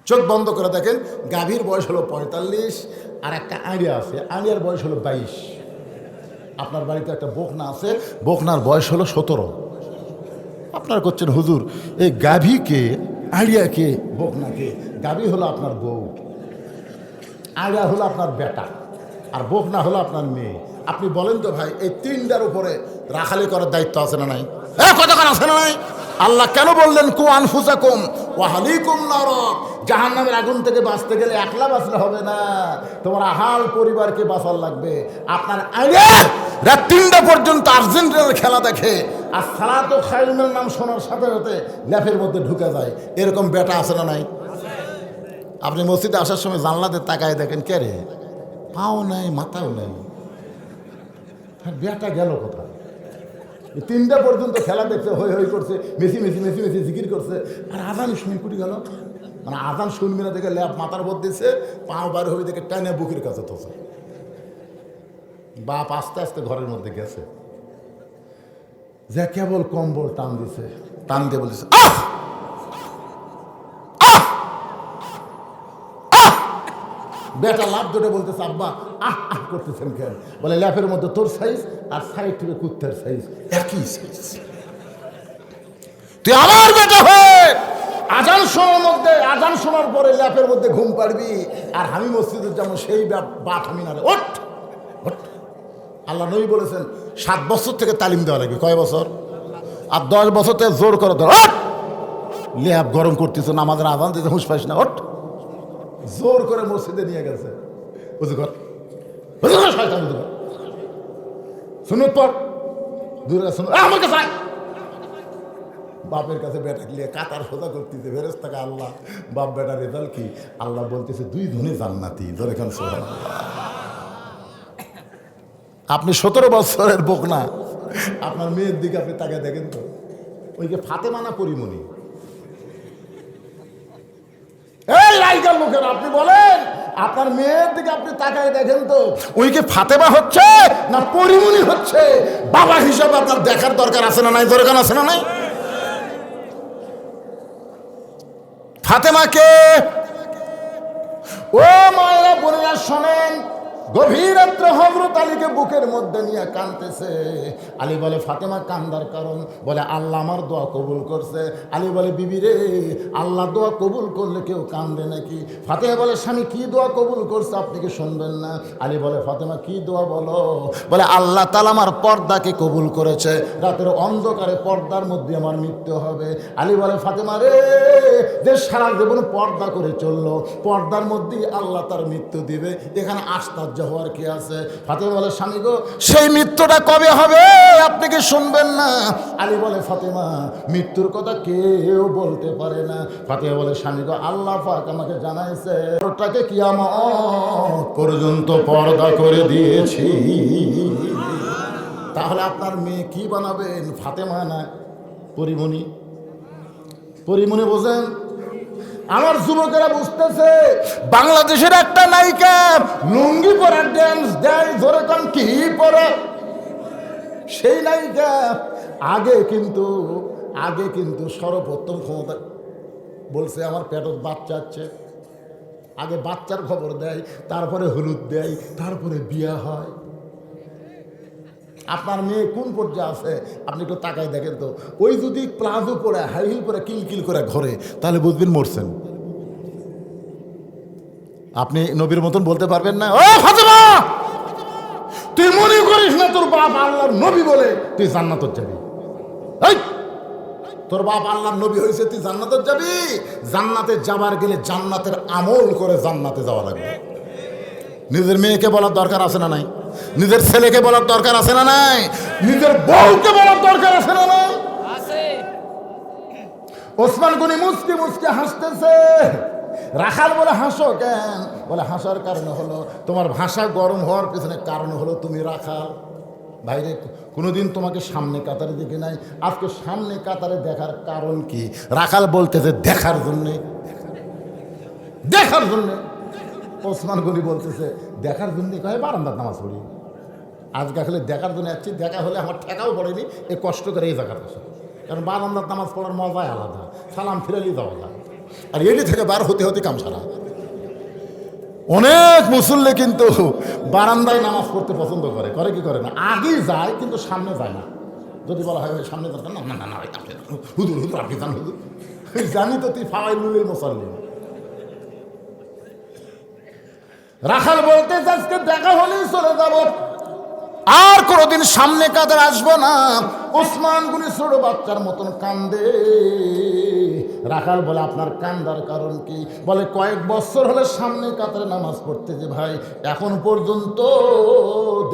চোখ বন্ধ করে দেখেন, গাভীর বয়স হলো 45, আর একটা আড়িয়া আছে, আড়িয়ার বয়স হলো 22। আপনার বাড়িতে একটা বকনা আছে, বকনার বয়স হলো 17। আপনার করছেন, হুজুর এই গাভীকে, আড়িয়াকে, বকনাকে, গাভী হলো আপনার বউ, আড়িয়া হলো আপনার বেটা, আর বকনা হলো আপনার মেয়ে। আপনি বলেন তো ভাই, এই 3টার উপরে রাখালি করার দায়িত্ব আছে না নাই? কতক্ষণ আছে না নাই? আল্লাহ কেন বললেন, কু আনফুসাকুম ওয়া আহলিকুম নার? জাহান্নামের আগুন থেকে বাঁচতে গেলে একলা বাঁচলে হবে না, তোমার আহাল পরিবারকে বাঁচার লাগবে। আপনার রাত 3টা পর্যন্ত আর্জেন্টিনার খেলা দেখে, আর সালাতু খায়রুনের নাম শোনার সাথে সাথে ল্যাপের মধ্যে ঢুকে যায়, এরকম বেটা আছে না নাই? আপনি মসজিদে আসার সময় জানলাতে তাকায় দেখেন, কে রে, পাও নাই মাথাও নাই, বেটা গেল কোথায়? 3টা পর্যন্ত খেলা দেখছে, হই হই করছে, মেসি মেসি মেসি মেসি জিকির করছে, আর আজান শুনে কুটি গেল। মানে আজান শুনবি না দেখে ল্যাপ মাথার উপর দিচ্ছে, পাও বার হয়ে দেখে টানে বুকের কাছে তোছে। বাপ আস্তে আস্তে ঘরের মধ্যে গেছে, যে কেবল কম্বল টান দিছে, টান দিয়ে বলতেছে, আহ বেটা লাভ দুটো বলতেছে, আব্বা আহ আহ করতেছেন কেন? বলে, ল্যাপের মধ্যে তোর সাইজ আর সাইড থেকে কুত্তার সাইজ একই সাইজ। তুই আমার বেটা হয়ে আজান শোনার মধ্যে, আজান শোনার পরে ল্যাপের মধ্যে ঘুম পাড়বি, আর আমি মসজিদের যেমন সেই বাট আমি না রে, ওঠ ওঠ। আল্লাহ নবী বলেছেন 7 বছর থেকে তালিম দেওয়া লাগবে। কয় বছর? আর 10 বছর থেকে জোর করে ধর, ল্যাপ গরম করতেছ, আমাদের আজান দিতে হুঁশ পাইস না, ওঠ। জোর করে মসজিদে নিয়ে গেছে, বুঝু কর, শয়তান বুঝু কর, শুনুন পর দূরে শুনুন, আমাকে চাই। বাপের কাছে বেটা গিয়ে কাতার সোজা করতেছে, ফেরেশতাকে আল্লাহ, বাপ বেটার রেজাল্ট কি? আল্লাহ বলতেছে 2 ধনী জান্নাতি। ধরে কেন? আপনি 17 বছরের বোক না, আপনার মেয়ের দিকে আপনি তাকে দেখেন তো, ওই যে ফাতেমা না পরিমণি? এই রাইগার লোকের, আপনি বলেন আপনার মেয়ের দিকে আপনি তাকায় দেখেন তো, ওই কি ফাতেমা হচ্ছে না পরিমণি হচ্ছে? বাবা হিসাবে আপনার দেখার দরকার আছে না নাই? দরকার আছে না নাই? ফাতেমাকে, ও মায়েরা বোনেরা শোনেন, গভীর রাত্রে হযরত আলীকে বুকের মধ্যে নিয়ে কাঁদতেছে। আলী বলে, ফাতেমা কান্দার কারণ? বলে, আল্লাহ আমার দোয়া কবুল করছে। আলী বলে, বিবি রে, আল্লাহ দোয়া কবুল করলে কেউ কান্দে নাকি? ফাতেমা বলে, স্বামী কি দোয়া কবুল করছে আপনি কি শুনবেন না? আলী বলে, ফাতেমা কি দোয়া বলো? বলে, আল্লাহ তাআলা আমার পর্দাকে কবুল করেছে, রাতের অন্ধকারে পর্দার মধ্যে আমার মৃত্যু হবে। আলী বলে, ফাতেমা রে, যে সারা জীবন পর্দা করে চললো, পর্দার মধ্যেই আল্লাহ তার মৃত্যু দিবে, এখানে আশ্চর্য হওয়ার কি আছে? ফাতেমা বলে, স্বামী গো, সেই মৃত্যুটা কবে হবে আপনি কি শুনবেন না? আলী বলে, ফাতেমা, মৃত্যুর কথা কেউ বলতে পারে না। ফাতেমা বলে, স্বামী গো, আল্লাহ পাক আমাকে জানাইছে ওটাকে কিয়ামত পর্যন্ত পর্দা করে দিয়েছি। তাহলে আপনার মেয়ে কি বানাবেন, ফাতেমা না পরিমণি? পরিমণি বোঝেন? আমার যুবকেরা বুঝতেছে, বাংলাদেশের একটা নায়িকা লুঙ্গি পরে ড্যান্স দেয়, ধরে কান কি পরে সেই নায়িকা আগে কিন্তু সর্বপ্রথম ক্ষমতা বলছে আমার পেটত বাচ্চা আছে, আগে বাচ্চার খবর দেয়, তারপরে হলুদ দেয়, তারপরে বিয়া হয়। আপনার মেয়ে কোন পর্যায়ে আছে আপনি একটু তাকায় দেখেন তো। ওই যদি প্লাজো পরে হাই হিল পরে কিলকিল করে ঘরে, তাহলে বুঝবেন মরছেন। আপনি নবীর মতন বলতে পারবেন না, ও ফাতেমা, তুই মনে করিস না তোর বাপ আল্লাহর নবী বলে তুই জান্নাতে যাবি? এই, তোর বাপ আল্লাহর নবী হয়েছে, তুই জান্নাতে যাবি? জান্নাতে যাবার গেলে জান্নাতের আমল করে জান্নাতে যাওয়া লাগবে। নিজের মেয়েকে বলার দরকার আছে না নাই? নিজের ছেলেকে বলার দরকার আছে না নাই? নিজের বউকে বলার দরকার আছে না নাই? ওসমান গনি মুচকি মুচকি হাসতেছে। রাখাল বলে, হাসো কেন? বলে, হাসার কারণ হলো তোমার ভাষা গরম হওয়ার পেছনে কারণ হলো তুমি রাখাল। ভাইরে, কোনোদিন তোমাকে সামনে কাতারে দেখে নাই, আজকে সামনে কাতারে দেখার কারণ কি? রাখাল বলতেছে দেখার জন্যে, দেখার জন্যে। ওসমান গনি বলতেছে দেখার জন্যে কয়ে বারান্দার নামাজ পড়ি। আজকে আসলে দেখার জন্য যাচ্ছি, দেখা হলে আমার ঠেকাও পড়েনি, এ কষ্ট করে এই জায়গাতে আসে। কারণ বারান্দার নামাজ পড়ার মজাই আলাদা, সালাম ফিরালি যাওয়া যায়, আর এটি থেকে বার হতে হতে কাম সারা। অনেক মুসল্লি কিন্তু বারান্দায় নামাজ পড়তে পছন্দ করে, করে কি করে না, আগেই যায় কিন্তু সামনে যায় না। যদি বলা হয় সামনে দরকার, না না না না হুজুর হুজুর আপনি জান, হুজুর জানি তো তুই ফাওয়াইলুল মুসাল্লি। রাখাল বলতে আজকে দেখা হলেই চলে যাব, আর কোনোদিন সামনে কাতার আসবো না। ওসমান গনি ছোট বাচ্চার মতন কান্দে। রাখাল বলে, আপনার কান্দার কারণ কি? বলে, কয়েক বছর হলে সামনে কাতারে নামাজ পড়তে যে ভাই, এখন পর্যন্ত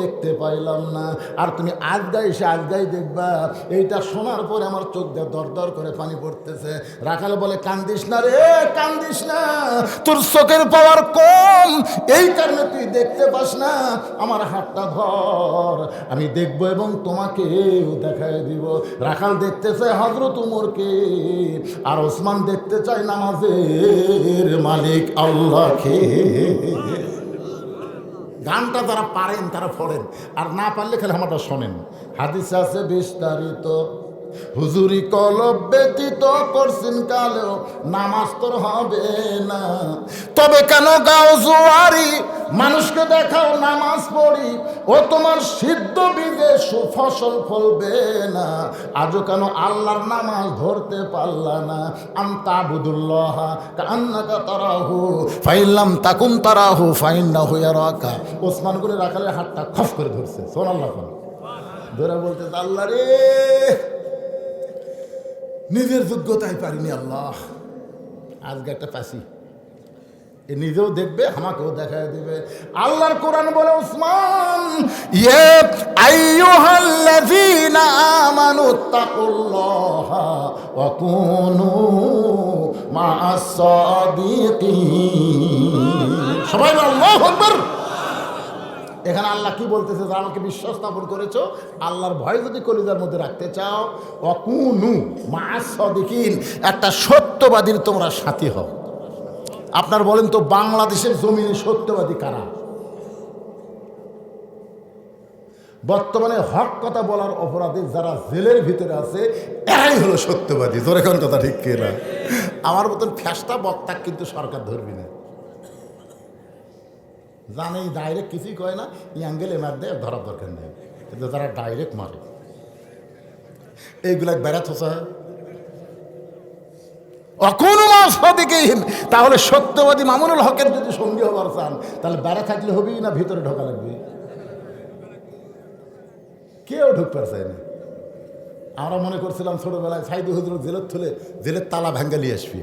দেখতে পাইলাম না, আর তুমি আজগাই এসে আজগাই দেখবা। এইটা শোনার পরে আমার চোখ দিয়ে দর দর করে পানি পড়তেছে। রাখাল বলে, কান্দিস না রে, কান্দিস না, তোর চোখের পাওয়ার কম, এই কারণে তুই দেখতে পাস না। আমার হাতটা ধর, আমি দেখবো এবং তোমাকেও দেখায় দিব। রাখাল দেখতে চায় হযরত উমরকে, আর ওসমান দেখতে চায় নামাজের মালিক আল্লাহকে। গানটা যারা পারেন তারা পড়েন, আর না পারলে খালি আমারটা শোনেন। হাদিসে আছে বিস্তারিত, হুজুরি কলব ব্যতীত করছেন কালেও নামাজ তোর হবে না। তবে কেন গাও জুয়ারি, মানুষকে দেখাও নামাজ পড়ি, ও তোমার সিদ্ধ বীজে সুফসল ফলবে না। আজও কেন আল্লাহর নামাজ ধরতে পারলা না? আনতা আবুদুল্লাহ কান্নাকা তারাহু ফাইল্লাম তাকুন তারাহু ফাইন্নাহু ইয়ারাকা। ওসমান গনি রাখালের হাতটা খস করে ধরছে, সুবহানাল্লাহ ধরে বলতে, আল্লাহ রে, নিজের যোগ্যতায় পারিনি আল্লাহ, আজকে একটা পাশি, এ নিজেও দেখবে আমাকেও দেখায় দিবে। আল্লাহর কোরআন বলে, উসমান ইয়া আইয়ুহাল্লাযীনা আমানু তাকুল্লাহা ওয়া কুনু মা'আস সাদিকিন। সবাই আল্লাহু আকবার। এখানে আল্লাহ কি বলতেছে, যে আমাকে বিশ্বাস স্থাপন করেছো, আল্লাহর ভয় যদি কলিজার মধ্যে রাখতে চাও, অকুনু মা'আস সাদিকিন, একটা সত্যবাদীর তোমরা সাথী হও। আপনার বলেন তো বাংলাদেশের জমিনে সত্যবাদী কারা? বর্তমানে হক কথা বলার অপরাধে যারা জেলের ভিতরে আছে এরাই হলো সত্যবাদী। জোরে কোন কথা ঠিক কিনা? আমার মতন ফ্যাসটা বক্তা কিন্তু সরকার ধরবি না, জানে ডাইরেক্ট কিছুই কয় না, অ্যাঙ্গেলে মার দেয়, ধরার দরকার নেই। কিন্তু যারা ডাইরেক্ট মারে এইগুলা বেড়াত হচ্ছে অকুনুমাসদিকিন। তাহলে সত্যবাদী মামুনুল হকের যদি সঙ্গী হবার চান, তাহলে বেড়া থাকলে হবেই না ভিতরে ঢোকা লাগবে? কেউ ঢুকতে চায় না। আমরা মনে করছিলাম ছোটবেলায় সাইদি হুজুর জেলের থলে জেলের তালা ভেঙ্গে নিয়ে আসবি।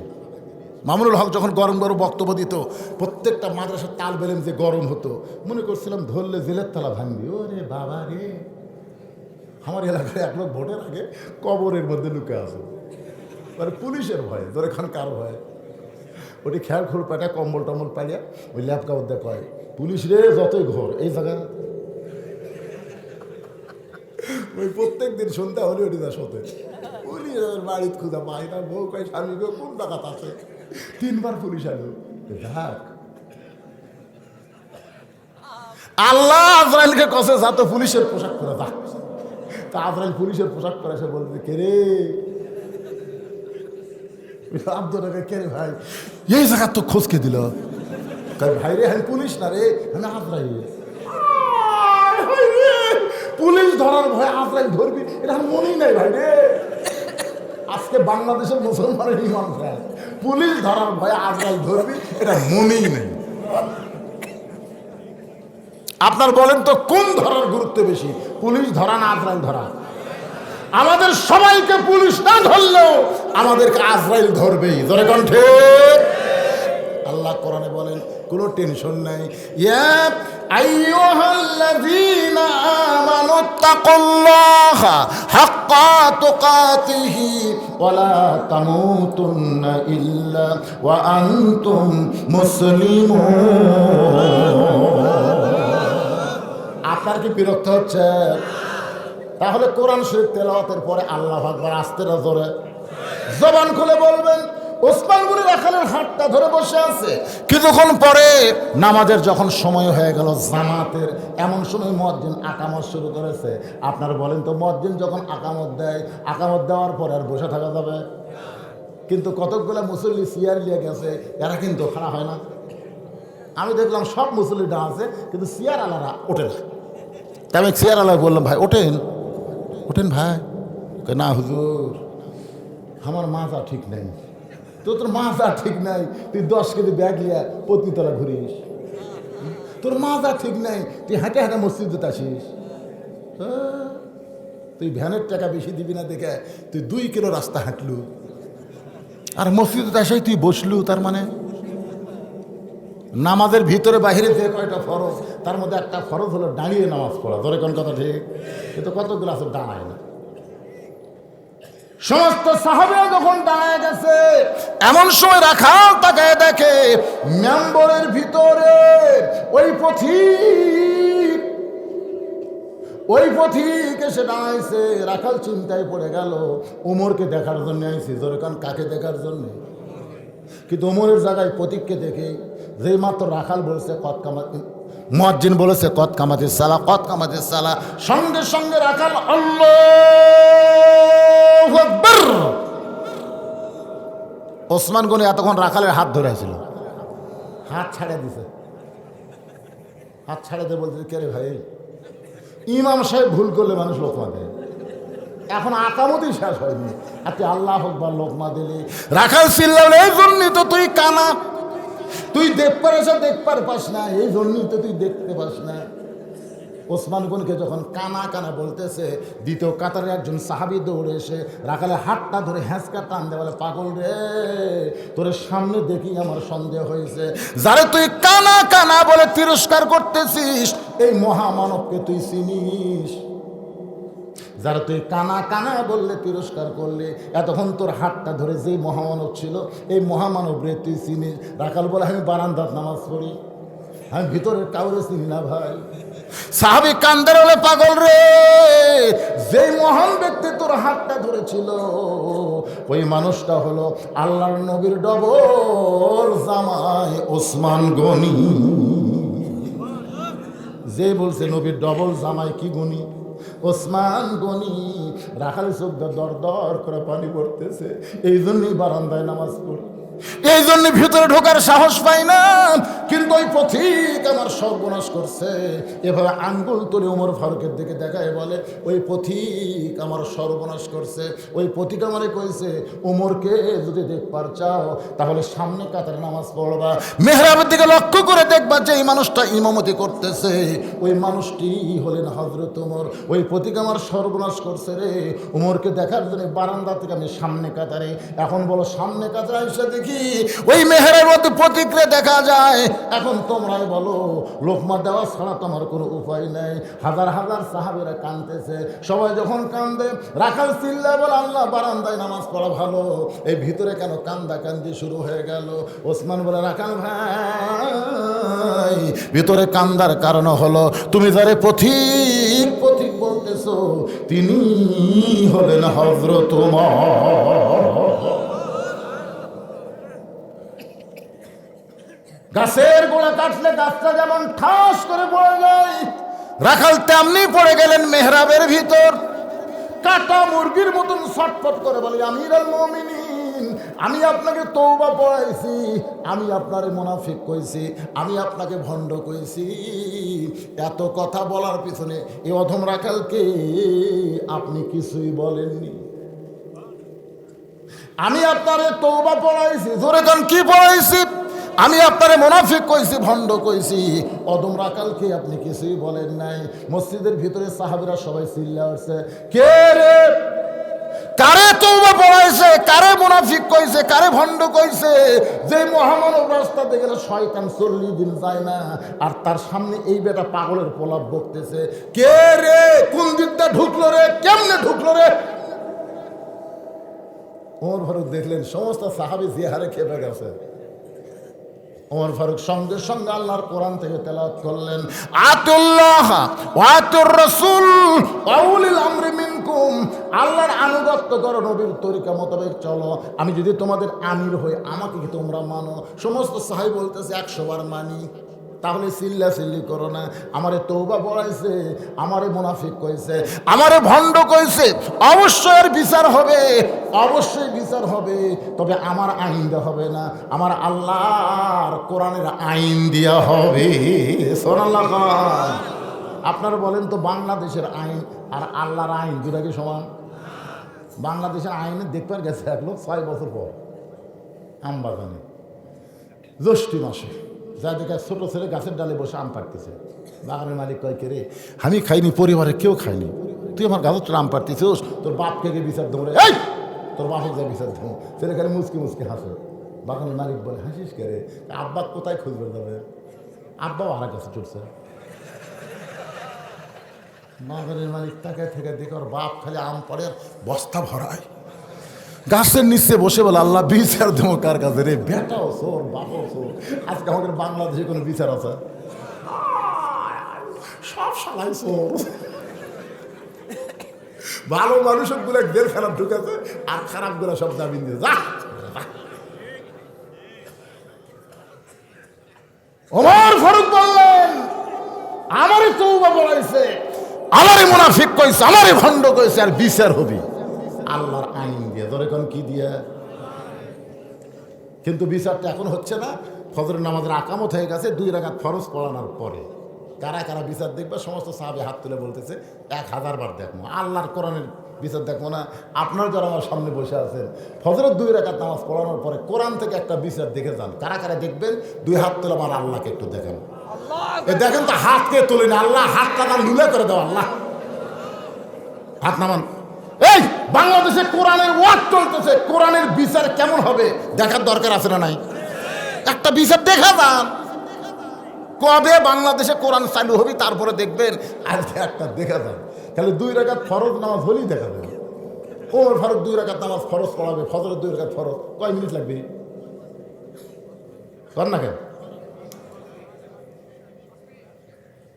মামুনুল হক যখন গরম গরম বক্তব্য দিত, প্রত্যেকটা মাদ্রাসার তাল বেলেম যে গরম হতো, মনে করছিলাম ধরলে জেলের তালা ভাঙবি। ও রে বাবা রে, আমার এলাকায় এক লোক ভোটের আগে কবরের মধ্যে লুকে আসো, মানে পুলিশের ভয়ে। ধরে এখন কার ভয়ে? ওটি খেয়াল খোল পাটা কম্বল টম্বল পাইয়া ওই ল্যাপ কাপড় দিয়ে কয়, পুলিশ রে যতই ঘর এই জায়গায়। ওই প্রত্যেক দিন সন্ধ্যা হলে ওটি যা সতে পুলিশ বাড়িতে খুঁজা পাই না। বউ কয় স্বামী গো কোন জায়গাত আছে, 3 বার পুলিশ আলো। দেখ আল্লাহ আজরাইলকে কসে যা তো পুলিশের পোশাক পরে যা। তা আজরাইল পুলিশের পোশাক পরে এসে বলতে, কে রে আব্দুল্লাহ, কে রে ভাই এই জায়গা তো খোঁজকে দিল? ভাই রে আমি পুলিশ না রে, আমি আজরাইল। পুলিশ ধরার ভয় আজরাইল ধরবি, এটা মনেই নাই ভাই রে। আজকে বাংলাদেশের মুসলমানের ইমান খায়, পুলিশ ধরার ভয় আজরাইল ধরবি, এটা মনেই নেই। আপনার বলেন তো কোন ধরার গুরুত্ব বেশি, পুলিশ ধরা না আজরাইল ধরা? আমাদের সবাইকে পুলিশ না ধরলেও আমাদেরকে আজরাইল ধরবেই। ধরে কণ্ঠে আল্লাহ কোরআনে বলেন, কোনো টেনশন নাই। ইয়া আইয়ুহাল্লাযীনা আমানুত্তাকুল্লাহা হাক্কা তুকাতিহি ওয়া লা তামুতুন্না ইল্লা ওয়া আনতুম মুসলিমুন। আপনার কি বিরক্ত হচ্ছে? তাহলে কোরআন শরীফ তেলাওয়াতের পরে আল্লাহু আকবার আস্তে জোরে জবান খুলে বলবেন। ওসমান গনি রাখালের হাতটা ধরে বসে আছে। কিছুক্ষণ পরে নামাজের যখন সময় হয়ে গেল জামাতের, এমন সময় মুয়াজ্জিন আকামত শুরু করেছে। আপনার বলেন তো মুয়াজ্জিন যখন আকামত দেয়, আকামত দেওয়ার পর আর বসে থাকা যাবে? কিন্তু কতকগুলো মুসল্লি চেয়ার নিয়ে গেছে, এরা কিন্তু খাড়া হয় না। আমি দেখলাম সব মুসল্লিটা আছে, কিন্তু চেয়ার আলারা ওঠে না। তাই আমি চেয়ার আলা বললাম, ভাই ওঠেন ওঠেন ভাই। না হুজুর, আমার মাজা ঠিক নাই। তো তোর মাজা ঠিক নাই, তুই 10 কেজি ব্যাগ লিয়া পত্নীতলা ঘুরিস। তোর মাজা ঠিক নাই, তুই হাঁটে হাঁটে মসজিদে আসিস। তুই ভ্যানের টাকা বেশি দিবি না দেখে তুই 2 কিলো রাস্তা হাঁটলু, আর মসজিদে আসাই তুই বসলু। তার মানে নামাজের ভিতরে বাহিরে যে কয়টা ফরজ, তার মধ্যে একটা ফরজ হলো দাঁড়িয়ে নামাজ পড়া। ধরে কোন কথা ঠিক? কিন্তু কতগুলো আছে দাঁড়ায় না। সমস্ত সাহাবীরা যখন দাঁড়ায় গেছে, এমন সময় রাখাল তাকায় দেখে মেম্বরের ভিতরে ওই পথিক এসে দাঁড়াইছে। রাখাল চিন্তায় পড়ে গেল, ওমরকে দেখার জন্য আইছি। ধরে কান কাকে দেখার জন্য? কিন্তু ওমরের জায়গায় পথিককে দেখে যেই মাত্র রাখাল বলেছে কত কামাত, মুয়াজ্জিন বলেছে কত কামাতিস সালাহ, কত কামাতিস সালাহ, সঙ্গে সঙ্গে রাখাল আল্লাহু আকবার। ওসমান গনি এতক্ষণ রাখালের হাত ধরে ছিল, হাত ছাড়ে দিছে। হাত ছাড়ে দিয়ে বলতে, কে রে ভাই, ইমাম সাহেব ভুল করলে মানুষ লোকমা দেয়, এখন আকামতই শেষ হয়নি, আর তুই আল্লাহু আকবার লোকমা দিলি। রাখাল চিল্লাল, এই জন্যই তো তুই কানা, তুই দেখবার পাস না, এই জন্যই তো তুই দেখতে পাস না। ওসমান গনিকে যখন কানা কানা বলতেছে, দ্বিতীয় কাতারে একজন সাহাবী দৌড়ে এসে রাখালের হাতটা ধরে হ্যাঁচকা টান দিয়ে বলে, পাগল রে, তোর সামনে দেখি আমার সন্দেহ হয়েছে। যারে তুই কানা কানা বলে তিরস্কার করতেছিস, এই মহামানবকে তুই চিনিস? যারা তুই কানা কানা বললে তিরস্কার করলে, এতক্ষণ তোর হাতটা ধরে যেই মহামানব ছিল, এই মহামানব রে তুই চিনিস? রাখাল বলে, আমি বারান্দাত নামাজ পড়ি, আমি ভিতরের কাউরে চিনি না ভাই। সাহাবী কান্দে বলে, পাগল রে, যেই মহান ব্যক্তি তোর হাতটা ধরেছিল ওই মানুষটা হলো আল্লাহর নবীর ডবল জামাই ওসমান গনি। যে বলছে নবীর ডবল জামাই কি গনি? ওসমান গনি। রাখাল চোখ দর দর করে পানি পড়তেছে, এই জন্যই বারান্দায় নামাজ পড়ে, এই জন্য ভিতরে ঢোকার সাহস পাই না। কিন্তু ওই পথিক আমার সর্বনাশ করছে। এভাবে আঙ্গুল তুলে ওমর ফারুকের দিকে দেখায় বলে, ওই পথিক আমার সর্বনাশ করছে। ওই পথিক আমারে কইছে, ওমরকে যদি দেখবার চাও তাহলে সামনে কাতারে নামাজ পড়বা, মেহরাবের দিকে লক্ষ্য করে দেখবা যে এই মানুষটা ইমামতি করতেছে ওই মানুষটি হলেন হযরত ওমর। ওই পথিক আমার সর্বনাশ করছে রে। ওমরকে দেখার জন্য বারান্দা থেকে আমি সামনে কাতারে, এখন বলো সামনে কাতারে এসে দেখি ওই মেহেরের মতো প্রতিক্রিয়া দেখা যায়। এখন তোমরাই বলো, লোকমা দেওয়া ছাড়া তোমার কোনো উপায় নেই। হাজার হাজার সাহাবীরা কাঁদতেছে, সবাই যখন কান্দে রাখাল চিল্লায় বলে, আল্লাহ বারান্দায় নামাজ পড়া ভালো, এই ভিতরে কেন কান্দা কান্দি শুরু হয়ে গেল? ওসমান বলে, রাখাল ভাই, ভিতরে কান্দার কারণ হলো তুমি যারে পথিক পথিক বলতেছো তিনি হলেন হযরত ওমর। গাছের গোড়া কাটলে গাছটা যেমন ঠাস করে পড়ে যায়, রাখাল তেমনি পড়ে গেলেন মেহরাবের ভিতর। কাটা মুরগির মতন ছটফট করে বলে, আমিরুল মুমিনিন, আমি আপনাকে তওবা পড়াইছি, আমি আপনারে মুনাফিক কইছি, আমি আপনাকে ভণ্ড কইছি। এত কথা বলার পিছনে এই অধম রাখালকে আপনি কিছুই বলেননি। আমি আপনারে তওবা পড়াইছি, জোরে গান কি পড়াইছি? আমি আপনারে মুনাফিক কইছি, ভণ্ড কইছি, অদম রাখালকে আপনি কিছুই বলেন নাই। মসজিদের ভিতরে সাহাবীরা সবাই চিল্লা উঠছে, কে রে, কারে তওবা পড়াইছে, কারে মুনাফিক কইছে, কারে ভণ্ড কইছে? যে মহামানব রাস্তাতে গেলে শয়তান 40 দিন যায় না, আর তার সামনে এই বেটা পাগলের প্রলাপ বকতেছে, কে রে, কোন দিকটা ঢুকলো রে, কেমনে ঢুকলো রে? ওমর ফারুক দেখলেন সমস্ত সাহাবী যে হারে খেপে গেছে। ওমর ফারুক সঙ্গে সঙ্গে আল্লাহর কোরআন থেকে তেলাওয়াত করলেন, আতুল্লাহ ওয়া আতুর রাসূল ওয়া উলিল আমরি মিনকুম, আল্লাহর আনুগত্য করো, নবীর তরিকা মোতাবেক চলো। আমি যদি তোমাদের আমির হই, আমাকে কি তোমরা মানো? সমস্ত সাহাবী বলতেছে 100 বার মানি। তাহলে চিল্লা চিল্লি করো না। আমারে তওবা পড়াইছে, আমারে মুনাফিক কইছে, আমারে ভণ্ড কইছে, অবশ্যই এর বিচার হবে, অবশ্যই বিচার হবে। তবে আমার আইন দেওয়া হবে না, আমার আল্লাহর কোরআনের আইন দেওয়া হবে। সুবহানাল্লাহ। আপনারা বলেন তো, বাংলাদেশের আইন আর আল্লাহর আইন দুটা কি সমান? বাংলাদেশের আইনে দেখবার গেছে এক লোক 6 বছর পর আমবাগানে জ্যৈষ্ঠী মাসে, যা দেখে ছোট ছেলে গাছের ডালে বসে আম পাড়তেছে। বাগানের মালিক কয়, কে রে, আমি খাইনি, পরিবারে কেউ খায়নি, তুই আমার গাছের আম পাড়তেছিস, তোর বাপকে গিয়ে বিচার দেবো রে, এই তোর বাপকে যা বিচার দেবো। ছেলেখানে মুচকি মুচকি হাসে। বাগানের মালিক বলে, হাসিস কে রে? আব্বা কোথায় খুঁজবে যাবে? আব্বাও আর কাছে চলছে। বাগানের মালিক তাকে থেকে দেখে ওর বাপ খালি আম পড়ে বস্তা ভরায়, গাছের নিচে বসে বলে, আল্লাহ বিচার দেবো কার কাছে রে? বেটাও চোর, বাপও চোর। আজকে আমাদের বাংলাদেশে কোনো বিচার আছে? সব শালাই চোর। ভালো মানুষের গুলো জেল খারাপ ঢুকেছে, আর খারাপ গুলো সব জামিন দিয়ে যা। ওমর ফারুক বললেন, আমারই তওবা পড়াইছে, আমারই মুনাফিক কইছে, আমারই ভণ্ড কইছে, আর বিচার হবে আল্লাহর আইন দিয়ে। ধরে কোন কি দিয়ে? কিন্তু বিচারটা এখন হচ্ছে না। ফজরের নামাজের আকামত হয়ে গেছে, 2 রাকাত ফরজ পড়ানোর পরে কারা কারা বিচার দেখবে? সমস্ত সাহাবী হাত তুলে বলতেছে, 1000 বার দেখবো, আল্লাহর কোরআনের বিচার দেখবো না। আপনার যারা আমার সামনে বসে আছেন, ফজরের 2 রাকাত নামাজ পড়ানোর পরে কোরআন থেকে একটা বিচার দেখে যান। কারা কারা দেখবেন? 2 হাত তুলে আমার আল্লাহকে একটু দেখেন। দেখেন তো, হাতকে তুলেন, আল্লাহ হাতটা না লুলে করে দাও, আল্লাহ হাত নামান। এই বাংলাদেশে কোরআনের ওয়াজ চলতেছে, কোরআনের বিচার কেমন হবে দেখার দরকার আছে না নাই? একটা বিচার দেখা যান, কবে বাংলাদেশে কোরআন চালু হবে তারপরে দেখবেন। আজকে একটা দেখা যান, খালি 2 রাকাত ফরজ নামাজ হলেই দেখা যাবে। ওমর ফারুক 2 রাকাত নামাজ ফরজ পড়াবে, ফজরের 2 রাকাত ফরজ, কয় মিনিট লাগবে? কর না কেন?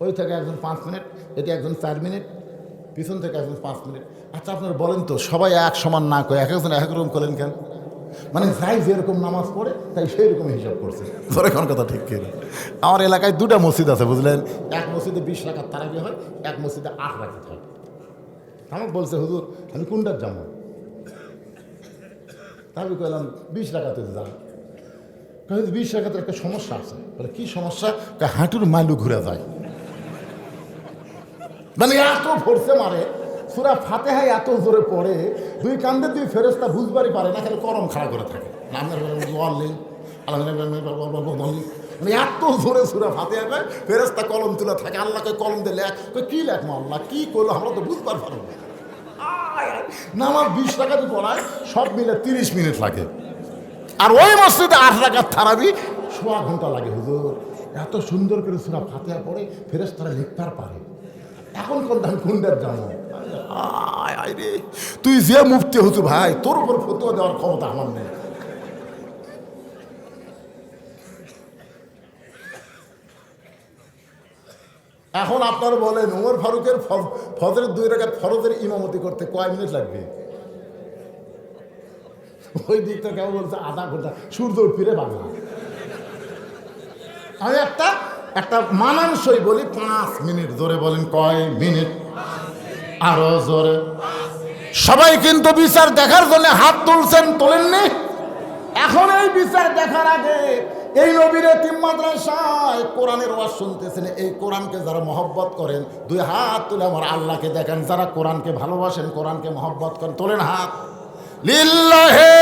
ওই থেকে একজন 5 মিনিট, এটা একজন 4 মিনিট, পিছন থেকে একজন 5 মিনিট। আচ্ছা আপনার বলেন তো, সবাই এক সমান না করে এক একজন এক এক রকম করেন কেন? মানে যাই যেরকম নামাজ পড়ে তাই সেই রকম হিসাব করছে। ধরে কোন কথা ঠিক কিনা? আমার এলাকায় 2টা মসজিদ আছে বুঝলেন, এক মসজিদে 20 রাকাত তারাবি হয়, এক মসজিদে 8 রাকাত হয়। আমাকে বলছে হুজুর আমি কোনটার যাবো? আমি কইলাম 20 রাকাতে যান। 20 রাকাতের একটা সমস্যা আছে। বলে কি সমস্যা? হাঁটুর মাইলু ঘুরে যায়। মানে এত ফোর্সে মারে, সূরা ফাতিহা এত জোরে পড়ে, 2 কান্দে 2 ফেরেশতা বুঝবারই পারে না, খালি করম খাড়া করে থাকে। মানে এত জোরে সূরা ফাতিহা কয়, ফেরেশতা কলম তুলে থাকে। আল্লাহকে কলম দিয়ে লেখ, কি লেখবো আল্লাহ, কি করলো আমরা তো বুঝবার পারবো না। নামাজ 20 রাকাত পড়ায়, সব মিলে 30 মিনিট লাগে। আর ওই মসজিদে 8 রাকাত তারাবি 1.5 ঘন্টা লাগে। হুজুর এত সুন্দর করে সূরা ফাতিহা পড়ে ফেরেশতারা লিখতে পারে। এখন কোনটা আমি কোনটার জানো? রে তুই যে মুফতি হুজুর ভাই, তোর উপর ফতোয়া দেওয়ার ক্ষমতা আমার নেই। এখন আপনার বলেন ওমর ফারুকের ফজরের 2 রাকাত ফরজের ইমামতি করতে কয় মিনিট লাগবে? ওই দিকটা কেমন বলছে আধা ঘন্টা, সূর্য ফিরে বাংলা। আমি একটা মানানসই বলি 5 মিনিট। জোরে বলেন কয় মিনিট? আরো জোরে। সবাই কিন্তু বিচার দেখার জন্য হাত তুলছেন, তোলেননি? এখন এই বিচার দেখার আগে এই নবীর এতিম মাদ্রাসায় কোরআনের ওয়াজ শুনতেছেন, এই কোরআনকে যারা মহব্বত করেন 2 হাত তুলে আমার আল্লাহকে দেখেন। যারা কোরআনকে ভালোবাসেন, কোরআনকে মহব্বত করেন, তোলেন হাত। লিল্লাহি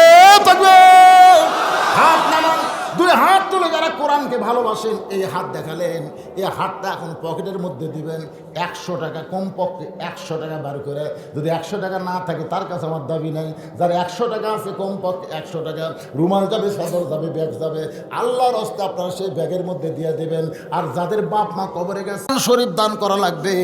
তাকবীর। হাত নামান। 2 হাত তুলে যারা কোরআনকে ভালোবাসেন এই হাত দেখালেন। এই হাতটা এখন পকেটের মধ্যে দিবেন। 100 টাকা, কমপক্ষে 100 টাকা বার করে। যদি 100 টাকা না থাকে তার কাছে আমার দাবি নাই। যার 100 টাকা আছে কমপক্ষে 100 টাকা, রুমাল যাবে, সদর যাবে, ব্যাগ যাবে, আল্লাহর রাস্তায় আপনারা সেই ব্যাগের মধ্যে দিয়ে দেবেন। আর যাদের বাপ মা কবরে গেছে শরীফ দান করা লাগবে।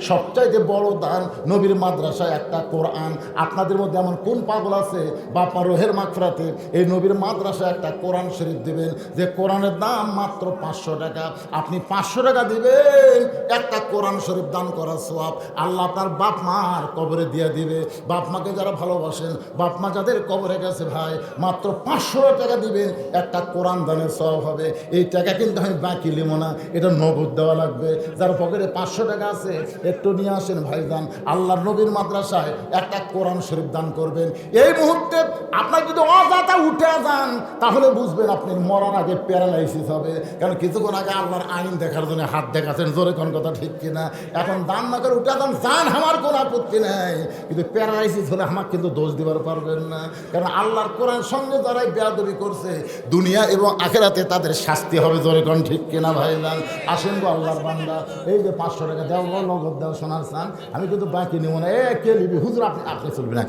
সবচাইতে বড় দান নবীর মাদ্রাসায় একটা কোরআন। আপনাদের মধ্যে এমন কোন পাগল আছে বাপ মা রোহের মাগফিরাতে এই নবীর মাদ্রাসায় একটা কোরআন শরীফ দিবেন, যে কোরআনের দাম মাত্র 500 টাকা। আপনি 500 টাকা দিবেন, একটা কোরআন শরীফ দান করার সওয়াব আল্লাহ আপনার বাপ মার কবরে দিয়ে দিবে। বাপ মাকে যারা ভালোবাসেন, বাপ মা যাদের কবরে গেছে ভাই, মাত্র 500 টাকা দিবেন, একটা কোরআন দানের সওয়াব হবে। এই টাকা কিন্তু আমি বাকি নেব না, এটা নগদ দেওয়া লাগবে। যার পকেটে 500 টাকা আছে একটু নিয়ে আসেন ভাইজান, আল্লাহর নবীর মাদ্রাসায় একটা কোরআন শরীফ দান করবেন। এই মুহূর্তে আপনার যদি অজাতা উঠে যান তাহলে বুঝবেন আপনি মরার আগে প্যারালাইসিস হবে। কারণ কিছুক্ষণ আগে আল্লাহর আইন দেখার জন্য হাত দেখাচ্ছেন, জোরে কোন কথা ঠিক কিনা? এখন দান না করে উঠে যান, যান, আমার কোনো আপত্তি নেই, কিন্তু প্যারালাইসিস হলে আমাকে কিন্তু দোষ দিবার পারবেন না। কারণ আল্লাহর কোরআন সঙ্গে যারাই বেয়াদবি করছে দুনিয়া এবং আখিরাতে তাদের শাস্তি হবে। জোরে কোন ঠিক কিনা ভাইজান? আসেন গো আল্লাহর বান্দা, এই যে 500 টাকা দেওয়া নগদ দেওয়া শোনার চান, আমি কিন্তু বাকি নেব না। কে নিবি হুজুর? আপনি চলবি না।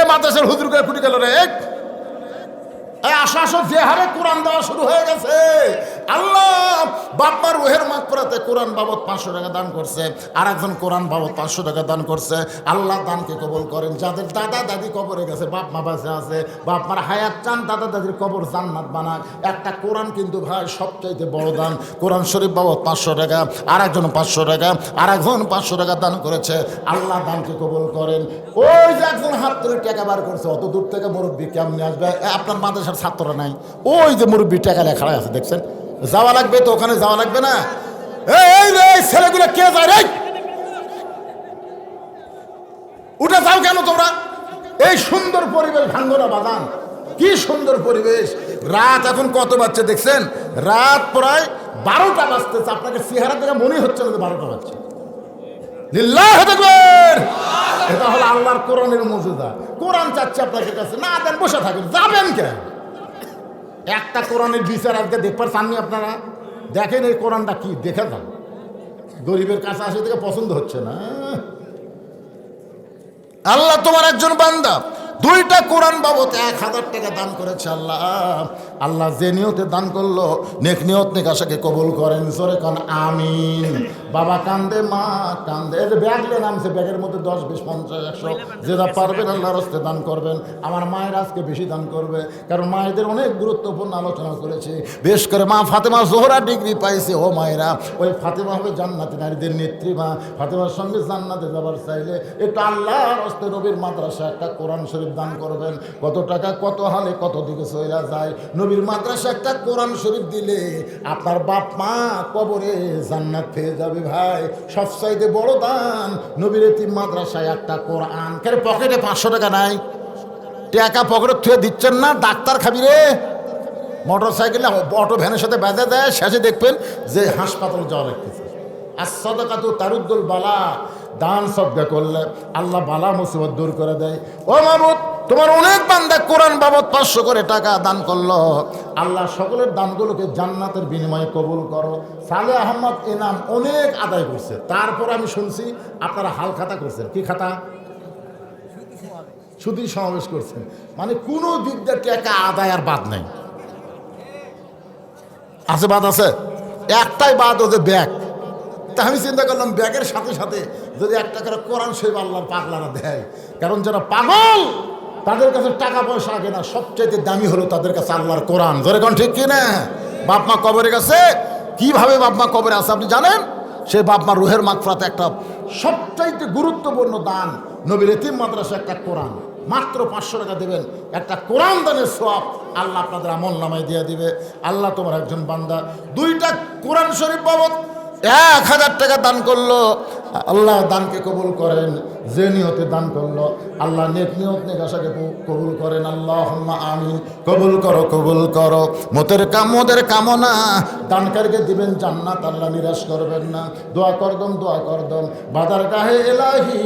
মাদ্রাসার হুজুর করে ফুটি গেল রে। আসো আসো, যে হারে কোরআন দেওয়া শুরু হয়ে গেছে। আল্লাহ বাপ্পার রুহের মাগফিরাতে কোরআন বাবদ 500 টাকা দান করছে, আর একজন কোরআন বাবদ 500 টাকা দান করছে। আল্লাহ দানকে কবুল করেন। যাদের দাদা দাদি কবরে গেছে, বাপ মা বাঁচে আছে, বাপ মার হায়াত চান, দাদা দাদির কবর জান্নাত বানাক। একটা কোরআন কিন্তু ভাই সবচাইতে বড় দান। কোরআন শরীফ বাবদ 500 টাকা, আর একজন 500 টাকা, আর একজন 500 টাকা দান করেছে। আল্লাহ দানকে কবুল করেন। ওই যে একজন হাত তুলে টাকা বার করছে, অত দূর থেকে মুরব্বী কেমনি আসবে? আপনার মাদ্রাসার ছাত্ররা নাই? ওই যে মুরব্বী টাকা লেখা আছে দেখছেন, যাওয়া লাগবে তো, ওখানে যাওয়া লাগবে না? এই রে ছেলেগুলো কে যায় রে? উঠে যাও কেন তোমরা? এই সুন্দর পরিবেশ ভাঙ্গো না বাজান, কি সুন্দর পরিবেশ। রাত এখন কত বাজছে দেখছেন? রাত প্রায় 12টা বাজতেছে। আপনাকে চেহারা থেকে মনে হচ্ছে না 12টা বাজছে। লিল্লাহি তাকবীর। এটা হলো আল্লাহর কোরআনের মুজিজা। কোরআন চাচ্ছে আপনার কাছে, না দেন বসে থাকেন, যাবেন কেন? একটা কোরআনের বিচার আজকে দেখবার চাননি আপনারা? দেখেন এই কোরআনটা কি, দেখে যান। গরিবের কাছে আসে থেকে পছন্দ হচ্ছে না। আল্লাহ তোমার একজন বান্দা 2টা কোরআন বাবদ 1000 টাকা দান করেছে। আল্লাহ আল্লাহ যে নিয়তে দান করলো নেক নিয়ত নেক আশাকে কবুল করেন। জোরে কোন আমিন। বাবা কান্দে, মা কান্দে, এই যে ব্যাগ নিয়ে নামছে, ব্যাগের মধ্যে 10, 20, 50, 100 যেটা পারবেন আল্লাহর রাস্তায় দান করবেন। আমার মায়ের আজকে বেশি দান করবে, কারণ মায়েদের অনেক গুরুত্বপূর্ণ আলোচনা করেছি। বেশ করে মা ফাতেমা জোহরা ডিগ্রি পাইছে। ও মায়েরা, ওই ফাতেমা হবে জান্নাতি নারীদের নেত্রী মা। ফাতেমার সঙ্গে জান্নাতে যাবার চাইলে একটু আল্লাহর রাস্তায় নবীর মাদ্রাসা একটা কোরআন শরীফ দান করবেন। কত টাকা, কত হালে, কত দিকে চইলা যায়। নবীর মাদ্রাসা একটা কোরআন শরীফ দিলে আপনার বাপ মা কবরে জান্নাত পেয়ে যাবে ভাই। সবচাইতে বড় দান নবীর এতিম মাদ্রাসায় একটা কোরআন। কেন পকেটে 500 টাকা নাই? টাকা পকেটে থুয়ে দিচ্ছেন না? ডাক্তার খাবি রে, মোটর সাইকেলে অটো ভ্যানের সাথে বেঁধে দেয়, শেষে দেখবেন যে হাসপাতালে যাওয়া লাগতেছে। আর সাদাকাতু তারুদ্দুল বালা, দান সদকা করলে আল্লাহ বালা মুসিবত দূর করে দেয়। ও মাবুদ, তোমার অনেক বান্দা কোরআন বাবদ 500 করে টাকা দান করলো। আল্লাহ সকলের দানগুলোকে জান্নাতের বিনিময়ে কবুল করো। সালে আহমদ ইনাম অনেক আদায় করছে, তারপর আমি শুনছি আপনারা হাল খাতা করছেন। কি খাতা? সুদী সমাবেশ করছেন। মানে কোনো দিক দিয়ে টাকা আদায় আর বাদ নেই। আছে বাদ? আছে, একটাই বাদ, ওদের ব্যাগ। তা আমি চিন্তা করলাম ব্যাগের সাথে সাথে যদি একটা করে কোরআন শরীফ আল্লাহর পাগলারা দেয়, কারণ যারা পাগল তাদের কাছে টাকা পয়সা আগে না, সবচাইতে দামি হলো তাদের কাছে আল্লাহর কোরআন। ধরে কোন ঠিক কিনা? বাপ মা কবরে গেছে, কিভাবে বাপ মা কবরে আছে আপনি জানেন? সে বাপ মা রুহের মাগফিরাত একটা সবচাইতে গুরুত্বপূর্ণ দান। নবীর এতিম মাদ্রাসা একটা কোরআন, মাত্র 500 টাকা দেবেন, একটা কোরআন দানের সওয়াব আল্লাহ আপনাদের আমল নামায় দিয়ে দিবে। আল্লাহ তোমার একজন বান্দা 2টা কোরআন শরীফ বাবদ 1000 টাকা দান করলো, আল্লাহ দানকে কবুল করেন। যে নিয়তে দান করলো আল্লাহ নেক নিয়ত নেক আশাকে কবুল করেন। আল্লাহুম্মা আমিন। কবুল করো, কবুল করো। মোদের কামনা দানকারীকে দিবেন জান্নাত, আল্লাহ নিরাশ করবেন না। দোয়া করদম, দোয়া করদম। বাদার গাহে এলাহি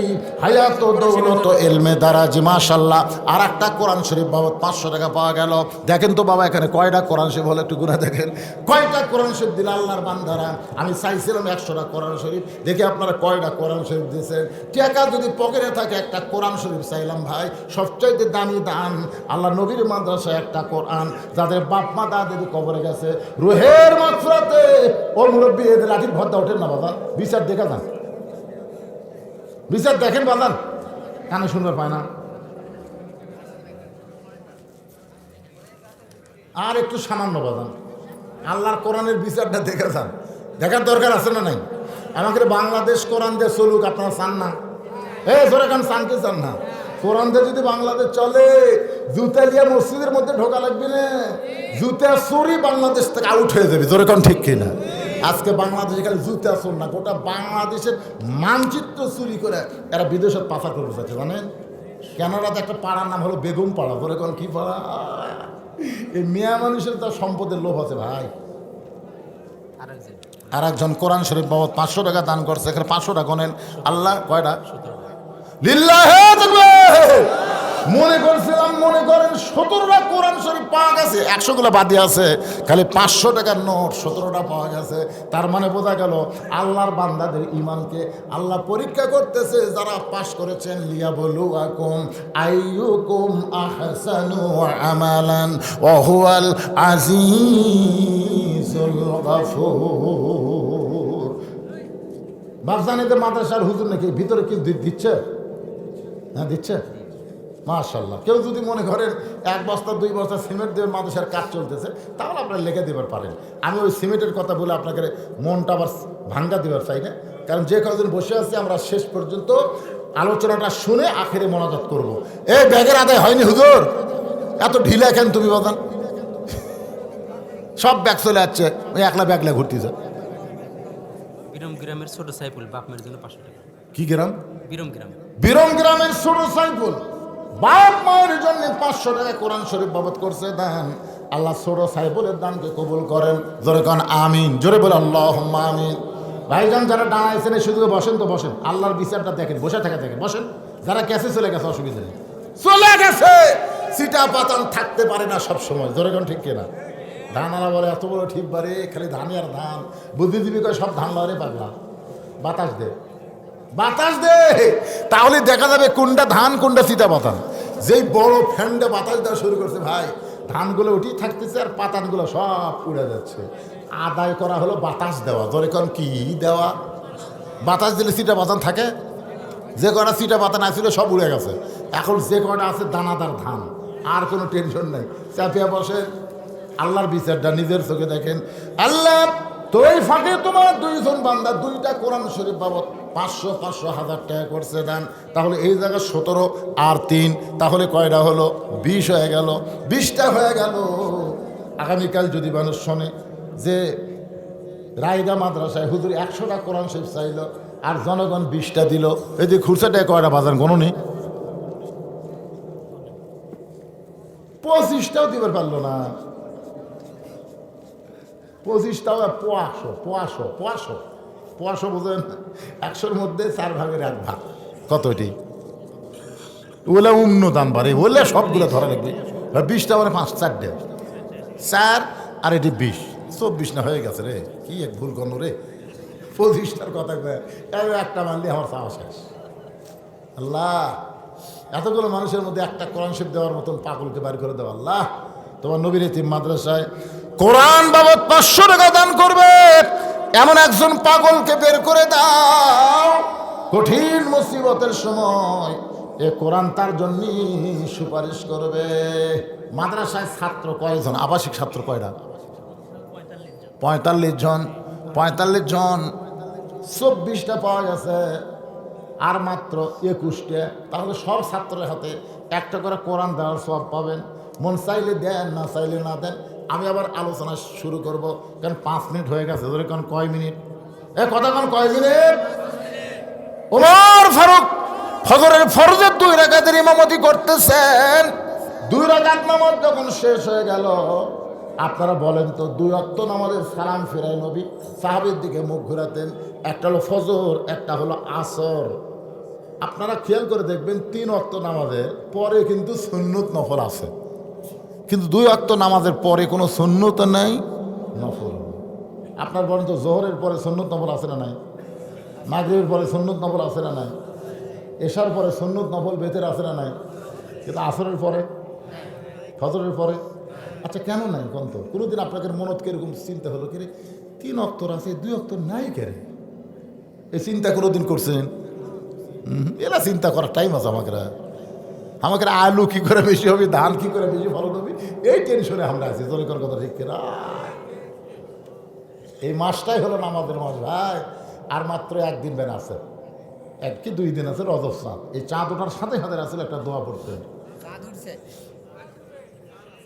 হায়াত দৌলত ইলমে দারাজ। মাশাআল্লাহ, আর একটা কোরআন শরীফ বাবদ 500 টাকা পাওয়া গেল। দেখেন তো বাবা, এখানে কয়টা কোরআন শরীফ হলো একটু গুণা দেখেন, কয়টা কোরআন শরীফ দিল আল্লাহর বান্দারা। আমি চাইছিলাম 100টা কোরআন শরীফ, দেখি আপনারা কয়টা কোরআন শরীফ দিয়েছেন। টাকা যদি পকেটে থাকে একটা কোরআন শরীফ চাইলাম ভাই, সবচাইতে দামি দান আল্লাহ নবীর মাদ্রাসায় একটা কোরআন। যাদের বাপ মা দাদি কবরে গেছে রুহের মাগফিরাতে, ও মুরব্বী এদের লাঠির ভদ্দা ওঠেন না বাদান, বিচার দেখা যান, বিচার দেখেন বাদান, কানে শুনবার পায় না। আর একটু সামান্য বাদান, আল্লাহর কোরআনের বিচারটা দেখে যান, দেখার দরকার আছে না নাই? আমাকে বাংলাদেশ কোরআন দিয়ে চলুক, আপনারা চান না? জোরে কান, চান কি চান না? কোরআন দিয়ে যদি বাংলাদেশ চলে, জুতা দিয়ে মসজিদের মধ্যে ঢোকা লাগবে না, জুতা চুরি বাংলাদেশ থেকে আউট হয়ে যাবে। জোরে কান ঠিক কিনা? আজকে বাংলাদেশে খালি জুতা চোর না, গোটা বাংলাদেশের মানচিত্র চুরি করে এরা বিদেশে পাচার করতে চাচ্ছে জানেন? কানাডাতে একটা পাড়ার নাম হলো বেগম পাড়া। জোরে কান কি পাড়া? এই মিয়া মানুষের তার সম্পদের লোভ আছে ভাই। আর একজন কোরআন শরীফ বাবদ 500 টাকা দান করছে। এখানে 500 টাকা নেন আল্লাহ কয়টা? লিল্লাহে তাকবীর। মনে করেন 17টা কোরআন শরীফ পাওয়া গেছে, 100 গুলো বাদ দিয়ে আছে, খালি 500 টাকার নোট 17টা পাওয়া গেছে। তার মানে বোঝা গেল আল্লাহর বান্দাদের ঈমানকে আল্লাহ পরীক্ষা করতেছে। যারা পাশ করেছেন লিয়াবলুয়াকুম আইয়ুকুম আহসানু আমালান ওয়া হুয়াল আজিজুল গফুর। বাপজানিতে মাদ্রাসার হুজুর নাকি ভিতরে কি দিচ্ছে? হ্যাঁ দিচ্ছে, মাশাআল্লাহ। কেউ যদি মনে করেন 1 বস্তা 2 বস্তা সিমেন্ট দেবেন, মাদ্রাসার কাজ চলতেছে, তাহলে আপনারা লিখে দেবার পারেন। আমি ওই সিমেন্টের কথা বলে আপনাকে মনটা আবার ভাঙ্গা দেবার চাই না, কারণ যে কজন বসে আছে আমরা শেষ পর্যন্ত আলোচনাটা শুনে আখেরে মোনাজাত করব। এই ব্যাগের আদায় হয়নি হুজুর, এত ঢিলা কেন তুমি বাদান? সব ব্যাগ চলে যাচ্ছে, ওই একলা ব্যাগলা ঘুরতেছে। গ্রামের ছোট সাইফুল বাপ মায়ের জন্য 500 টাকা। কি গ্রাম? বিরম গ্রামের ছোট সাইফুল বাপ মায়ের জন্য 500 টাকা কোরআন শরীফ বাবদ করছে দান। আল্লাহ ছোট সাইফুলের দানকে কবুল করেন। জোরে কান আমিন, জোরে বলে আল্লাহুম্মা আমিন। ভাইজান যারা দাঁড়াইছেন এই সুযোগে বসেন তো বসেন, আল্লাহর বিচারটা দেখেন, বসে থাকা দেখেন, বসেন। যারা গেছে চলে গেছে অসুবিধা নেই, চলে গেছে, সিটা পাতান থাকতে পারে না সব সময়। জোরে কান ঠিক কিনা? ধানালা বলে এত বড় ঠিক বারে, খালি ধানই আর ধান। বুদ্ধিজীবী কয় সব ধান লারে পাগলা, বাতাস দে, বাতাস দে, তাহলে দেখা যাবে কোনটা ধান কোনটা চিতা পাতান। যেই বড় ফ্যানটা বাতাস দেওয়া শুরু করছে ভাই, ধানগুলো উঠেই থাকতেছে আর পাতানগুলো সব উড়ে যাচ্ছে। আদায় করা হলো বাতাস দেওয়া। ধরে কারণ কি দেওয়া? বাতাস দিলে চিটা বাতান থাকে, যে কটা চিটা বাতান আসছিল সব উড়ে গেছে। এখন যে কটা আছে দানাদার ধান, আর কোনো টেনশন নেই, চাপিয়া বসে আল্লাহর বিচারটা নিজের চোখে দেখেন। আল্লাহ তোই ফাঁকে তোমার দুইজন বান্দা দুইটা কোরআন শরীফ বাবদ 500-500-1000 টাকা করছে দান। তাহলে এই জায়গায় 17 আর 3, তাহলে কয়টা হলো? 20 হয়ে গেল, 20টা হয়ে গেল। আগামীকাল যদি মানুষ শোনে যে রায়গা মাদ্রাসায় হুজুর 100টা কোরআন শরীফ চাইল আর জনগণ 20টা দিল, এই যে খুরসাটা কয়টা বাজার কোনো নেই, 25টাও দিবার পারলো না। 25টাও 500 বোঝেন, 100-র মধ্যে 4 ভাগের 1 ভাগ কত? এটি ওলে উম্ন দান বাড়ে, ওলে সবগুলো ধরা লাগবে। 20টা মানে 5-4 4 আর এটি 20-24 না হয়ে গেছে রে। কি এক ভুল করলো রে, 25টার কথা কয়ে একটা মানলে আমার চাওয়া শেষ। আল্লাহ এতগুলো মানুষের মধ্যে একটা কোরআন শরীফ দেওয়ার মতন পাগলকে বাড়ি করে দেওয়া। আল্লাহ তোমার নবীর এতিম মাদ্রাসায় কোরআন বাবদ 500 টাকা দান করবে এমন একজন পাগলকে বের করে দাও। কঠিন মুসিবতের সময় এ কোরআন তার জন্য সুপারিশ করবে। মাদ্রাসায় ছাত্র কয়জন? আবাসিক ছাত্র কয়টা? 45 জন। 45 জন, 24টা পাওয়া গেছে আর মাত্র 21টা। তাহলে সব ছাত্রের হাতে একটা করে কোরআন দেওয়ার সব পাবেন। মন চাইলে দেন, না চাইলে না দেন। আমি আবার আলোচনা শুরু করব, কারণ 5 মিনিট হয়ে গেছে। ধরে কারণ কয় মিনিট? কথা কারণ কয় মিনিট? ওমর ফারুক ফজরের ফরজের 2 রাকাতের ইমামতি করতেছেন। 2 রাকাত নামাজ যখন শেষ হয়ে গেল, আপনারা বলেন তো 2 ওয়াক্ত নামাজের সালাম ফেরাই নবী সাহাবীর দিকে মুখ ঘোরাতেন। একটা হলো ফজর, একটা হলো আসর। আপনারা খেয়াল করে দেখবেন 3 ওয়াক্ত নামাজের পরে কিন্তু সুন্নত নফল আছে, কিন্তু 2 ওয়াক্ত নামাজের পরে কোনো সুন্নত নাই, নফল। আপনার বলেন তো জোহরের পরে সুন্নত নফল আছে না নাই? মাগরিবের পরে সুন্নত নফল আছে না নাই? এশার পরে সুন্নত নফল বেতের আছে না নাই? কিন্তু আসরের পরে, ফজরের পরে, আচ্ছা কেন নাই কোন? তো কোনোদিন আপনাকে মনত কিরকম চিন্তা হলো কি রে 3 ওয়াক্ত আছে 2 ওয়াক্ত নাই কেন? এই চিন্তা কোনোদিন করছেন? এরা চিন্তা করার টাইম আছে আমাকে আলু কি করে বেশি হবে, ধান কি করে বেশি ফলন হবে, এই টেনশনে আমরা আছি। জোরের কথা ঠিক কিনা? এই মাসটাই হলো নামাজের মাস ভাই। আর মাত্র 1 দিন বেন আছে, 1 কি 2 দিন আছে রজব চাঁদ। এই চাঁদ ওঠার সাথে সাথে আসলে একটা দোয়া পড়তে।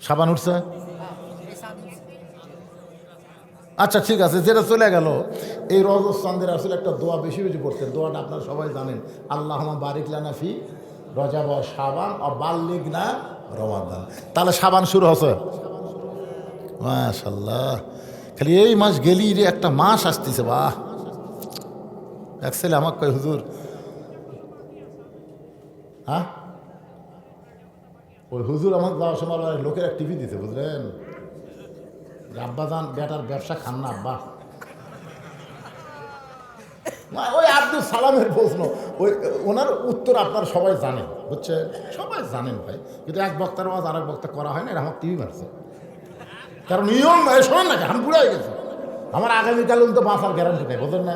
সাবান উঠছে? আচ্ছা ঠিক আছে, যেটা চলে গেল এই রজব চাঁদের আসলে একটা দোয়া বেশি বেশি পড়তেন। দোয়াটা আপনারা সবাই জানেন, আল্লাহুম্মা বারিক লানা ফি রজব ওয়া শাবান ওয়া বাল্লিগনা রমাদান। তাহলে শাবান শুরু হচ্ছে, মাশাআল্লাহ। খালি এই মাস গেলি রে, একটা মাস আসতেছে। বাহ! এক ছেলে আমাকে কয় হুজুর, হ্যাঁ ওই হুজুর আমাকে যাওয়ার সময় লোকের এক টিভি দিতে, বুঝলেন? আব্বা যান বেটার ব্যবসা খান না আব্বা। ওই আব্দুল সালামের প্রশ্ন, ওই ওনার উত্তর আপনার সবাই জানেন, বুঝছে? সবাই জানেন ভাই, কিন্তু এক বক্তার আওয়াজ আর এক বক্তা করা হয় না। এটা আমার টিভি মারছে, কারণ ইয়ং শোনেন নাকি আমি বুড়া হয়ে গেছে, আমার আগামীকাল তো বাঁচার গ্যারান্টি নেই, বুঝলেন না?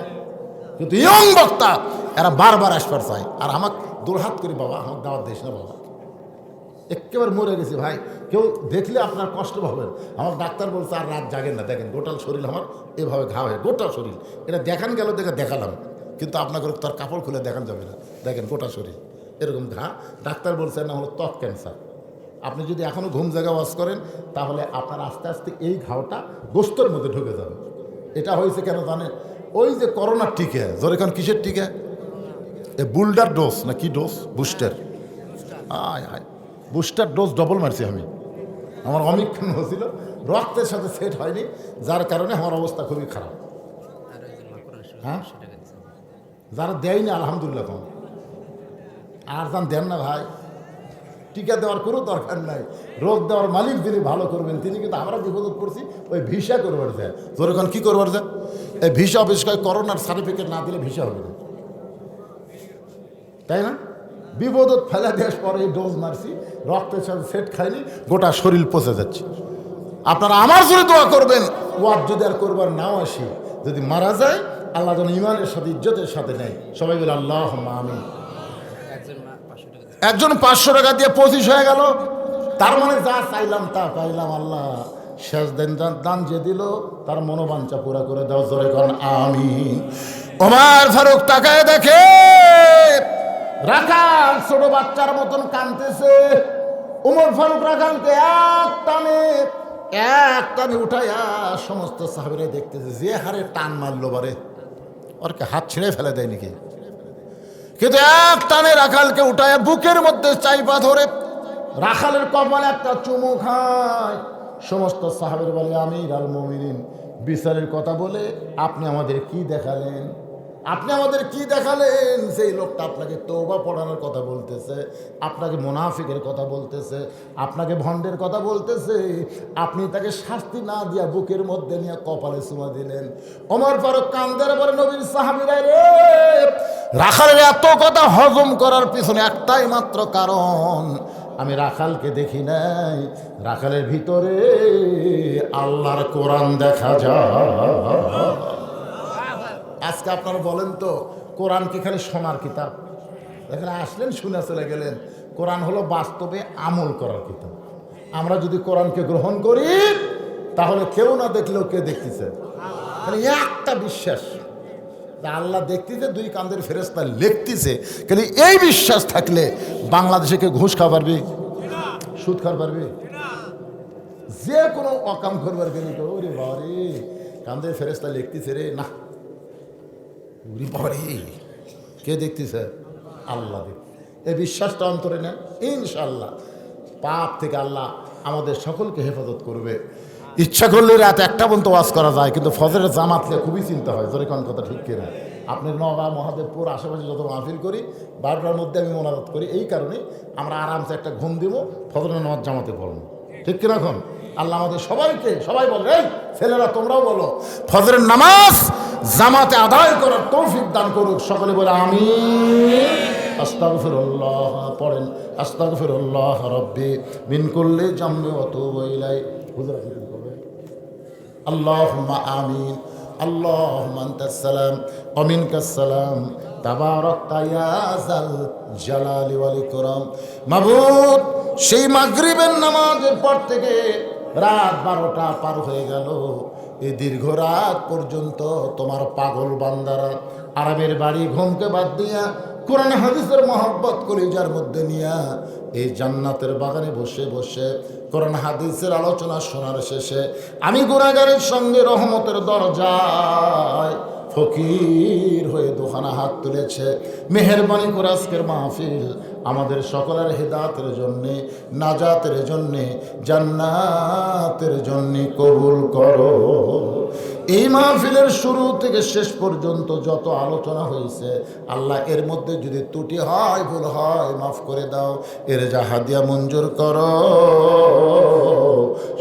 কিন্তু ইয়ং বক্তা এরা বারবার আসবার চায়। আর আমাকে দোলহাত করি, বাবা আমাকে দাওয়াত দিস না বাবা, একেবারে মরে গেছি ভাই। কেউ দেখলে আপনার কষ্ট পাবেন। আমার ডাক্তার বলছে আর রাত জাগেন না। দেখেন গোটাল শরীর আমার এভাবে ঘা হয়ে, গোটা শরীর। এটা দেখান গেল, দেখালাম, কিন্তু আপনাকে তার কাপড় খুলে দেখান যাবে না। দেখেন গোটা শরীর এরকম ঘা। ডাক্তার বলছে না হলো ত্বক ক্যান্সার। আপনি যদি এখনও ঘুম জায়গা ওয়াশ করেন, তাহলে আপনার আস্তে আস্তে এই ঘাওটা গোস্তর মধ্যে ঢুকে যাবে। এটা হয়েছে কেন জানেন? ওই যে করোনার টিকা, যেরকম কিসের টিকা, এ বুল্ডার ডোজ না কি ডোজ, বুস্টার। আয় হায়, বুস্টার ডোজ ডবল মারছি আমি। আমার অমিক্ষণ হয়েছিল, রক্তের সাথে সেট হয়নি, যার কারণে আমার অবস্থা খুবই খারাপ। হ্যাঁ, যারা দেয়নি আলহামদুলিল্লাহ কম, আর যান দেন না ভাই, টিকা দেওয়ার কোনো দরকার নাই। রোগ দেওয়ার মালিক যিনি ভালো করবেন তিনি। কিন্তু আমরা বিপদত পড়ছি ওই ভিসা করবার যায়। তোর এখন কী করবার যায়? এই ভিসা অফিস করোনার সার্টিফিকেট না দিলে ভিসা হবে না, তাই না? বিপদত ফেলা দেওয়ার পরে ডোজ মারছি, রক্তের সাথে সেট খাইনি, গোটা শরীর পচে যাচ্ছে। আপনারা আমার জন্য দোয়া করবেন, ওয়াজ যদি আর করবার নাও আসি, যদি মারা যায় আল্লাহ যেন ইমানের সাথে ইজ্জতের সাথে নেয়। সবাই বলে আল্লাহুম্মা আমিন। একজন 500 টাকা দিয়ে 25 হয়ে গেল, তার মানে যা চাইলাম তা পাইলাম। আল্লাহ শেষ দিন দান যে দিল তার মনোবাঞ্ছা পুরা করে দাও, জোরে করেন আমিন। ওমর ফারুক তাকায় দেখে রাখাল ছোট বাচ্চার মতন কাঁদতেছে। ওমর ফারুক রাখালকে এক টানে উঠাইয়া সমস্ত সাহাবীরা দেখতেছে, যে হারে টান মারলো বারে, ওরকে হাত ছিঁড়ে ফেলে দেয় নাকি, কিন্তু এক টানে রাখালকে উঠাইয়া বুকের মধ্যে চাইপা ধরে রাখালের কপালে একটা চুমু খায়। সমস্ত সাহাবীরা বলে আমির আল মুমিনিন, বিচারের কথা বলে আপনি আমাদের কি দেখালেন? আপনি আমাদের কি দেখালেন? সেই লোকটা আপনাকে তওবা পড়ানোর কথা বলতেছে, আপনাকে মুনাফিকের কথা বলতেছে, আপনাকে ভণ্ডের কথা বলতেছে, আপনি তাকে শাস্তি না দিয়া বুকের মধ্যে নিয়ে কপালে চুমা দিলেন। ওমর ফারুক কান্দের পরে নবীর সাহাবীরা রে, রাখালের এত কথা হজম করার পিছনে একটাই মাত্র কারণ, আমি রাখালকে দেখি নাই, রাখালের ভিতরে আল্লাহর কোরআন দেখা যায়। আজকে আপনারা বলেন তো, কোরআন কি খালি শোনার কিতাব? এখানে আসলেন, শুনে চলে গেলেন। কোরআন হলো বাস্তবে আমল করার কিতাব। আমরা যদি কোরআনকে গ্রহণ করি তাহলে কেউ না দেখলেও কে দেখতেছে, মানে একটা বিশ্বাস আল্লাহ দেখতেছে, দুই কান্দের ফেরেশতা লিখতেছে, কিন্তু এই বিশ্বাস থাকলে বাংলাদেশে কে ঘুষ খাওয়া পারবে, সুদ খাওয়া পারবে, যে কোনো অকাম করবার গেলে ওরে বাবারে কান্দের ফেরেশতা লিখতেছে রে, না ওরে বাবারে কে দেখতেছে? আল্লাহ দেখতে। এই বিশ্বাসটা অন্তরে নেন, ইনশাআল্লাহ পাপ থেকে আল্লাহ আমাদের সকলকে হেফাজত করবে। ইচ্ছা করলে রাত 1টা পর্যন্ত ওয়াজ করা যায়, কিন্তু ফজরের জামাতলে খুবই চিন্তা হয়, জোরে কোন কথা ঠিক কিনা? আপনার নওগাঁ মহাদেবপুর আশেপাশে যত মাহফিল করি 12টার মধ্যে আমি মোনাজাত করি, এই কারণে আমরা আরামসে একটা ঘুম দিব, ফজরের নামাজ জামাতে পড়ব, ঠিক কিনা? এখন আল্লাহ আমাদের সবাইকে, সবাই বলে, এই ছেলেরা তোমরাও বলো, ফজরের নামাজ জামাতে আদায় করার তৌফিক দান করুক। সকলে বলে আমিন। আস্তাগফিরুল্লাহ পড়েন, আস্তাগফিরুল্লাহ রাব্বি মিন কুল্লি জামবি ওয়া তুবু ইলাইহি। হুজুর আল্লাহুম্মা আমিন। আল্লাহুম্মা আনতাস সালাম ওয়া মিনকাস সালাম, তাবারাকতা ইয়া যাল জালালি ওয়াল ইকরাম। মাবুদ, সেই মাগরিবের নামাজের পর থেকে রাত 12টা পার হয়ে গেল, এই দীর্ঘ রাত পর্যন্ত তোমার পাগল বান্দারা আরামের বাড়ি ঘুমকে বাদ দিয়া কোরআন হাদিসের মহব্বত কলিজার মধ্যে নিয়া এই জান্নাতের বাগানে বসে বসে কোরআন হাদিসের আলোচনা শোনার শেষে আমি গুনাহগারের সঙ্গে রহমতের দরজায় ফকির হয়ে দুখানা হাত তুলেছে। মেহেরবানি করে আজকের মাহফিল আমাদের সকলের হেদায়েতের জন্যে, নাজাতের জন্যে, জান্নাতের জন্যে কবুল করো। এই মাহফিলের শুরু থেকে শেষ পর্যন্ত যত আলোচনা হয়েছে আল্লাহ, এর মধ্যে যদি ত্রুটি হয়, ভুল হয়, মাফ করে দাও, এর জাহাদিয়া মঞ্জুর করো।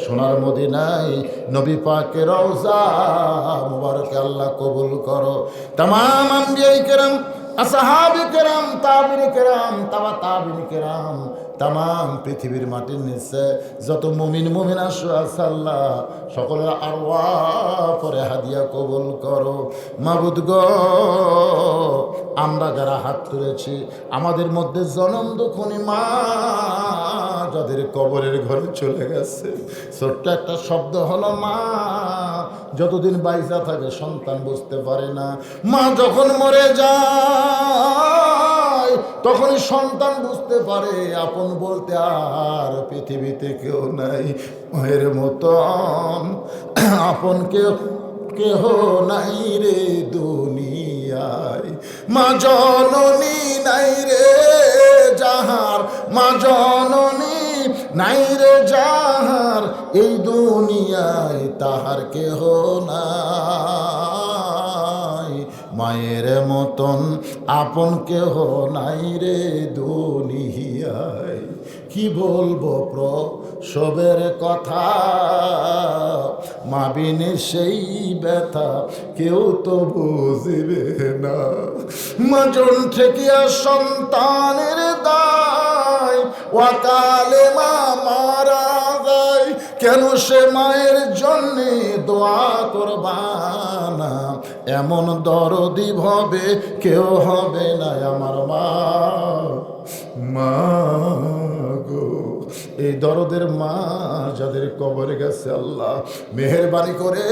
সোনার মদিনায় নবী পাকের রওজা মুবারকে আল্লাহ কবুল করো। তামাম আম্বিয়ায়ে কেরাম, আসহাবে কেরাম, তাবিঈনে কেরাম, তাবিঈনে কেরাম, তামাম পৃথিবীর মাটির নিচে যত মুমিন মুমিনা আছে আল্লাহ সকলের আরওয়াহ পরে হাদিয়া কবুল করো। মাবুদ গো, আমরা যারা হাত তুলেছি আমাদের মধ্যে জনম দুঃখনী মা যাদের কবরের ঘরে চলে গেছে, ছোট্ট একটা শব্দ হলো মা। যতদিন বাইসা থাকে সন্তান বুঝতে পারে না, মা যখন মরে যায় তখনই সন্তান বুঝতে পারে আপন বলতে আর পৃথিবীতে কেউ নাই। মায়ের মতন আপন কেহ নাই রে দুনিয়ায়, মা জননী নাই রে যাহার, মা জননী নাই রে যাহার, এই দুনিয়ায় তাহার কেহ নাই। মায়ের মতন আপন কেহ নাই রে দুনিয়ায়। কি বলবো সবের কথা, মা বিনে সেই ব্যথা কেউ তো বুঝবে না। মাজন ঠেকিয়া সন্তানের দায়, ওয়াকালে মা মারা যায়, কেন সে মায়ের জন্যে দোয়া করবানা। এমন দরদি ভবে কেউ হবে না আমার মা। মা গো, এই দরদের মা যাদের কবরে গেছে আল্লাহ মেহেরবানি করে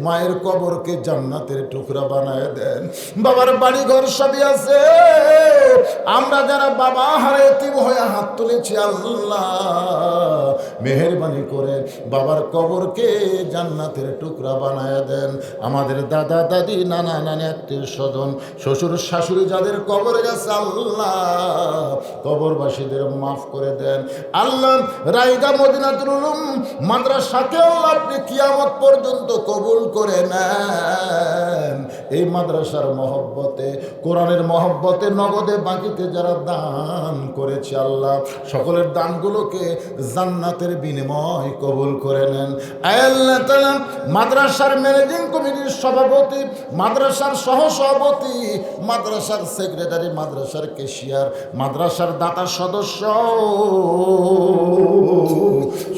মায়ের কবরকে জান্নাতের টুকরা বানায় দেন। বাবার বাড়ি ঘর সবই আছে, আমরা যারা বাবা হারে এতিম হয়ে হাত তুলেছি আল্লাহ মেহেরবানি করে বাবার কবরকে জান্নাতের টুকরা বানায় দেন। আমাদের দাদা দাদি নানা নানি আত্মীয় স্বজন শ্বশুর শাশুড়ি যাদের কবরে গেছে আল্লাহ কবরবাসীদের মাফ করে দেন আল্লাহ। রাইগা মদিনাতুল উলুম মাদ্রাসাকে আল্লাহ আপনি কিয়ামত পর্যন্ত কবুল করে নেন। এই মাদ্রাসার মহব্বতে, কোরআনের মহব্বতে, নগদে বাকিতে যারা দান করেছে আল্লাহ সকলের দানগুলোকে জান্নাতের বিনিময় কবুল করে নেন। আল্লাহ তাআলা মাদ্রাসার ম্যানেজিং কমিটির সভাপতি, মাদ্রাসার সহসভাপতি, মাদ্রাসার সেক্রেটারি, মাদ্রাসার ক্যাশিয়ার, মাদ্রাসার দাতা সদস্য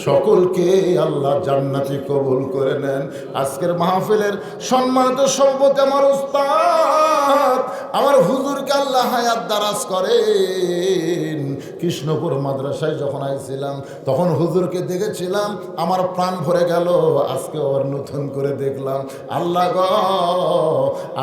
সকলকে আল্লাহ জান্নাতি কবুল করে নেন। আজকের মাহফিলের সম্মানিত সভাপতি আমার উস্তাদ আমার হুজুরকে আল্লাহ হায়াত দারাজ করেন। কৃষ্ণপুর মাদ্রাসায় যখন আইছিলাম তখন হুজুরকে দেখেছিলাম, আমার প্রাণ ভরে গেল। আজকে ওর নতুন করে দেখলাম। আল্লাহ গো,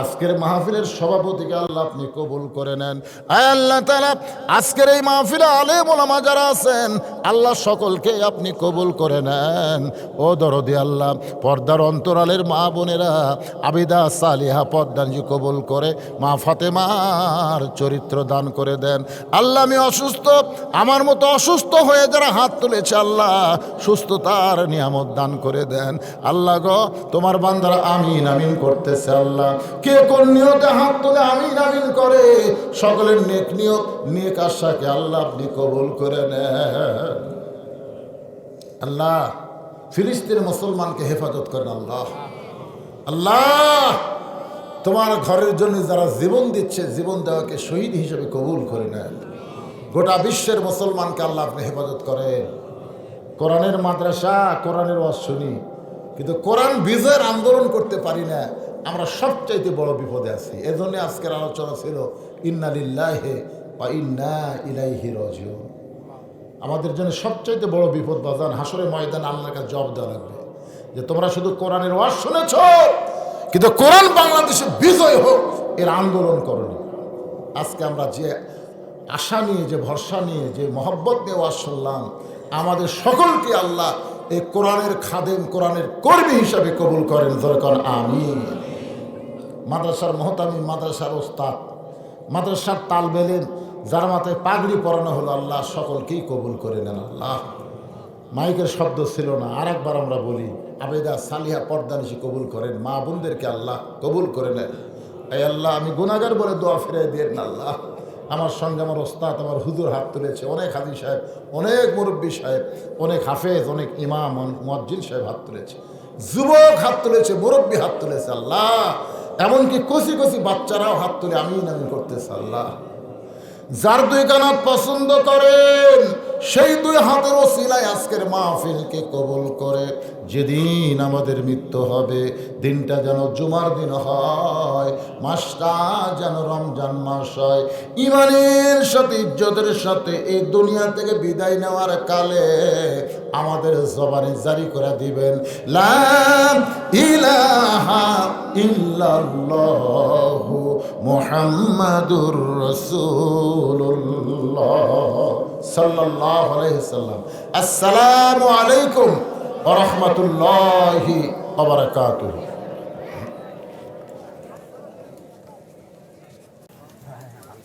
আজকের মাহফিলের সভাপতিকে আল্লাহ আপনি কবুল করে নেন। আয় আল্লাহ তাআলা, আজকের এই মাহফিলে আলেম ওলামা যারা আছেন আল্লাহ সকলকে আপনি কবুল করে নেন। ও দরদি আল্লাহ, পর্দার অন্তরালের মা বোনেরা আবিদা সালিহা পদ্মানজি কবুল করে মা ফাতেমার চরিত্র দান করে দেন। আল্লাহ আমি অসুস্থ, আমার মতো অসুস্থ হয়ে যারা হাত তুলেছে আল্লাহ সুস্থতার নিয়ামত দান করে দেন। আল্লাহ গো, তোমার বান্দারা আমিন আমিন করতেছে আল্লাহ। কে কোন নিয়তে হাত তুলে আমিন আমিন করে সকলের নেক নিয়ত নেক আশাকে আল্লাহ আপনি কবুল করে নেন। আল্লাহ ফিলিস্তিনের মুসলমানকে হেফাজত করেন আল্লাহ। আল্লাহ তোমার ঘরের জন্য যারা জীবন দিচ্ছে জীবন দেওয়াকে শহীদ হিসেবে কবুল করে নেন। গোটা বিশ্বের মুসলমানকে আল্লাহ আপনি হেফাজত করেন। কোরআনের মাদ্রাসা, কোরআনের ওয়াজ শুনি, কিন্তু কোরআন বিজয়ের আন্দোলন করতে পারি না। আমরা সবচাইতে বড় বিপদে আছি। এজন্য আজকের আলোচনা ছিল ইন্না লিল্লাহি ওয়া ইন্না ইলাইহি রাজিউন। আমাদের জন্য সবচাইতে বড় বিপদ বাজান হাসরের ময়দানে আল্লাহর কাছে জবাব দেওয়া লাগবে যে তোমরা শুধু কোরআনের ওয়াজ শুনেছ, কিন্তু কোরআন বাংলাদেশে বিজয় হোক এর আন্দোলন করনি। আজকে আমরা যে আশা নিয়ে, যে ভরসা নিয়ে, যে মহব্বত নিয়ে ওয়াজ শুনলাম, আমাদের সকলকে আল্লাহ এই কোরআনের খাদেম, কোরআনের কর্মী হিসাবে কবুল করেন। দরকার আমিন। মাদ্রাসার মহতামি, মাদ্রাসার ওস্তাদ, মাদ্রাসার তালবেলেন, যার মাথায় পাগড়ি পরানো হলো আল্লাহ সকলকেই কবুল করে নেন আল্লাহ। মাইকের শব্দ ছিল না, আর একবার আমরা বলি আবেদা সালিহা পর্দানিশি কবুল করেন। মা বোনদেরকে আল্লাহ কবুল করে নেন। এই আল্লাহ আমি গুনাহগার বলে দোয়া ফিরাই দিয়ে না আল্লাহ। আমার সঙ্গে আমার ওস্তাদ, আমার হুজুর হাত তুলেছে, অনেক হাজি সাহেব, অনেক মুরব্বী সাহেব, অনেক হাফেজ, অনেক ইমাম, মুয়াজ্জিন সাহেব হাত তুলেছে, যুবক হাত তুলেছে, মুরব্বী হাত তুলেছে আল্লাহ। এমনকি কচি কচি বাচ্চারাও হাত তুলে আমিন আমিন করতেছে আল্লাহ। যার দুই কানাত পছন্দ করেন সেই দুই হাতের ওসিলায় আজকের মাহফিলকে কবুল করে যেদিন আমাদের মৃত্যু হবে দিনটা যেন জুমার দিন হয়, মাসটা যেন রমজান মাস হয়। ইমানের সাথে, ইজ্জতের সাথে এই দুনিয়া থেকে বিদায় নেওয়ার কালে আমাদের জবানে জারি করে দিবেন লা ইলাহা ইল্লাল্লাহু মুহাম্মাদুর রাসূলুল্লাহ সাল্লাল্লাহু আলাইহি সাল্লাম। আসসালামু আলাইকুম ওয়া রাহমাতুল্লাহি ওয়া বারাকাতুহু।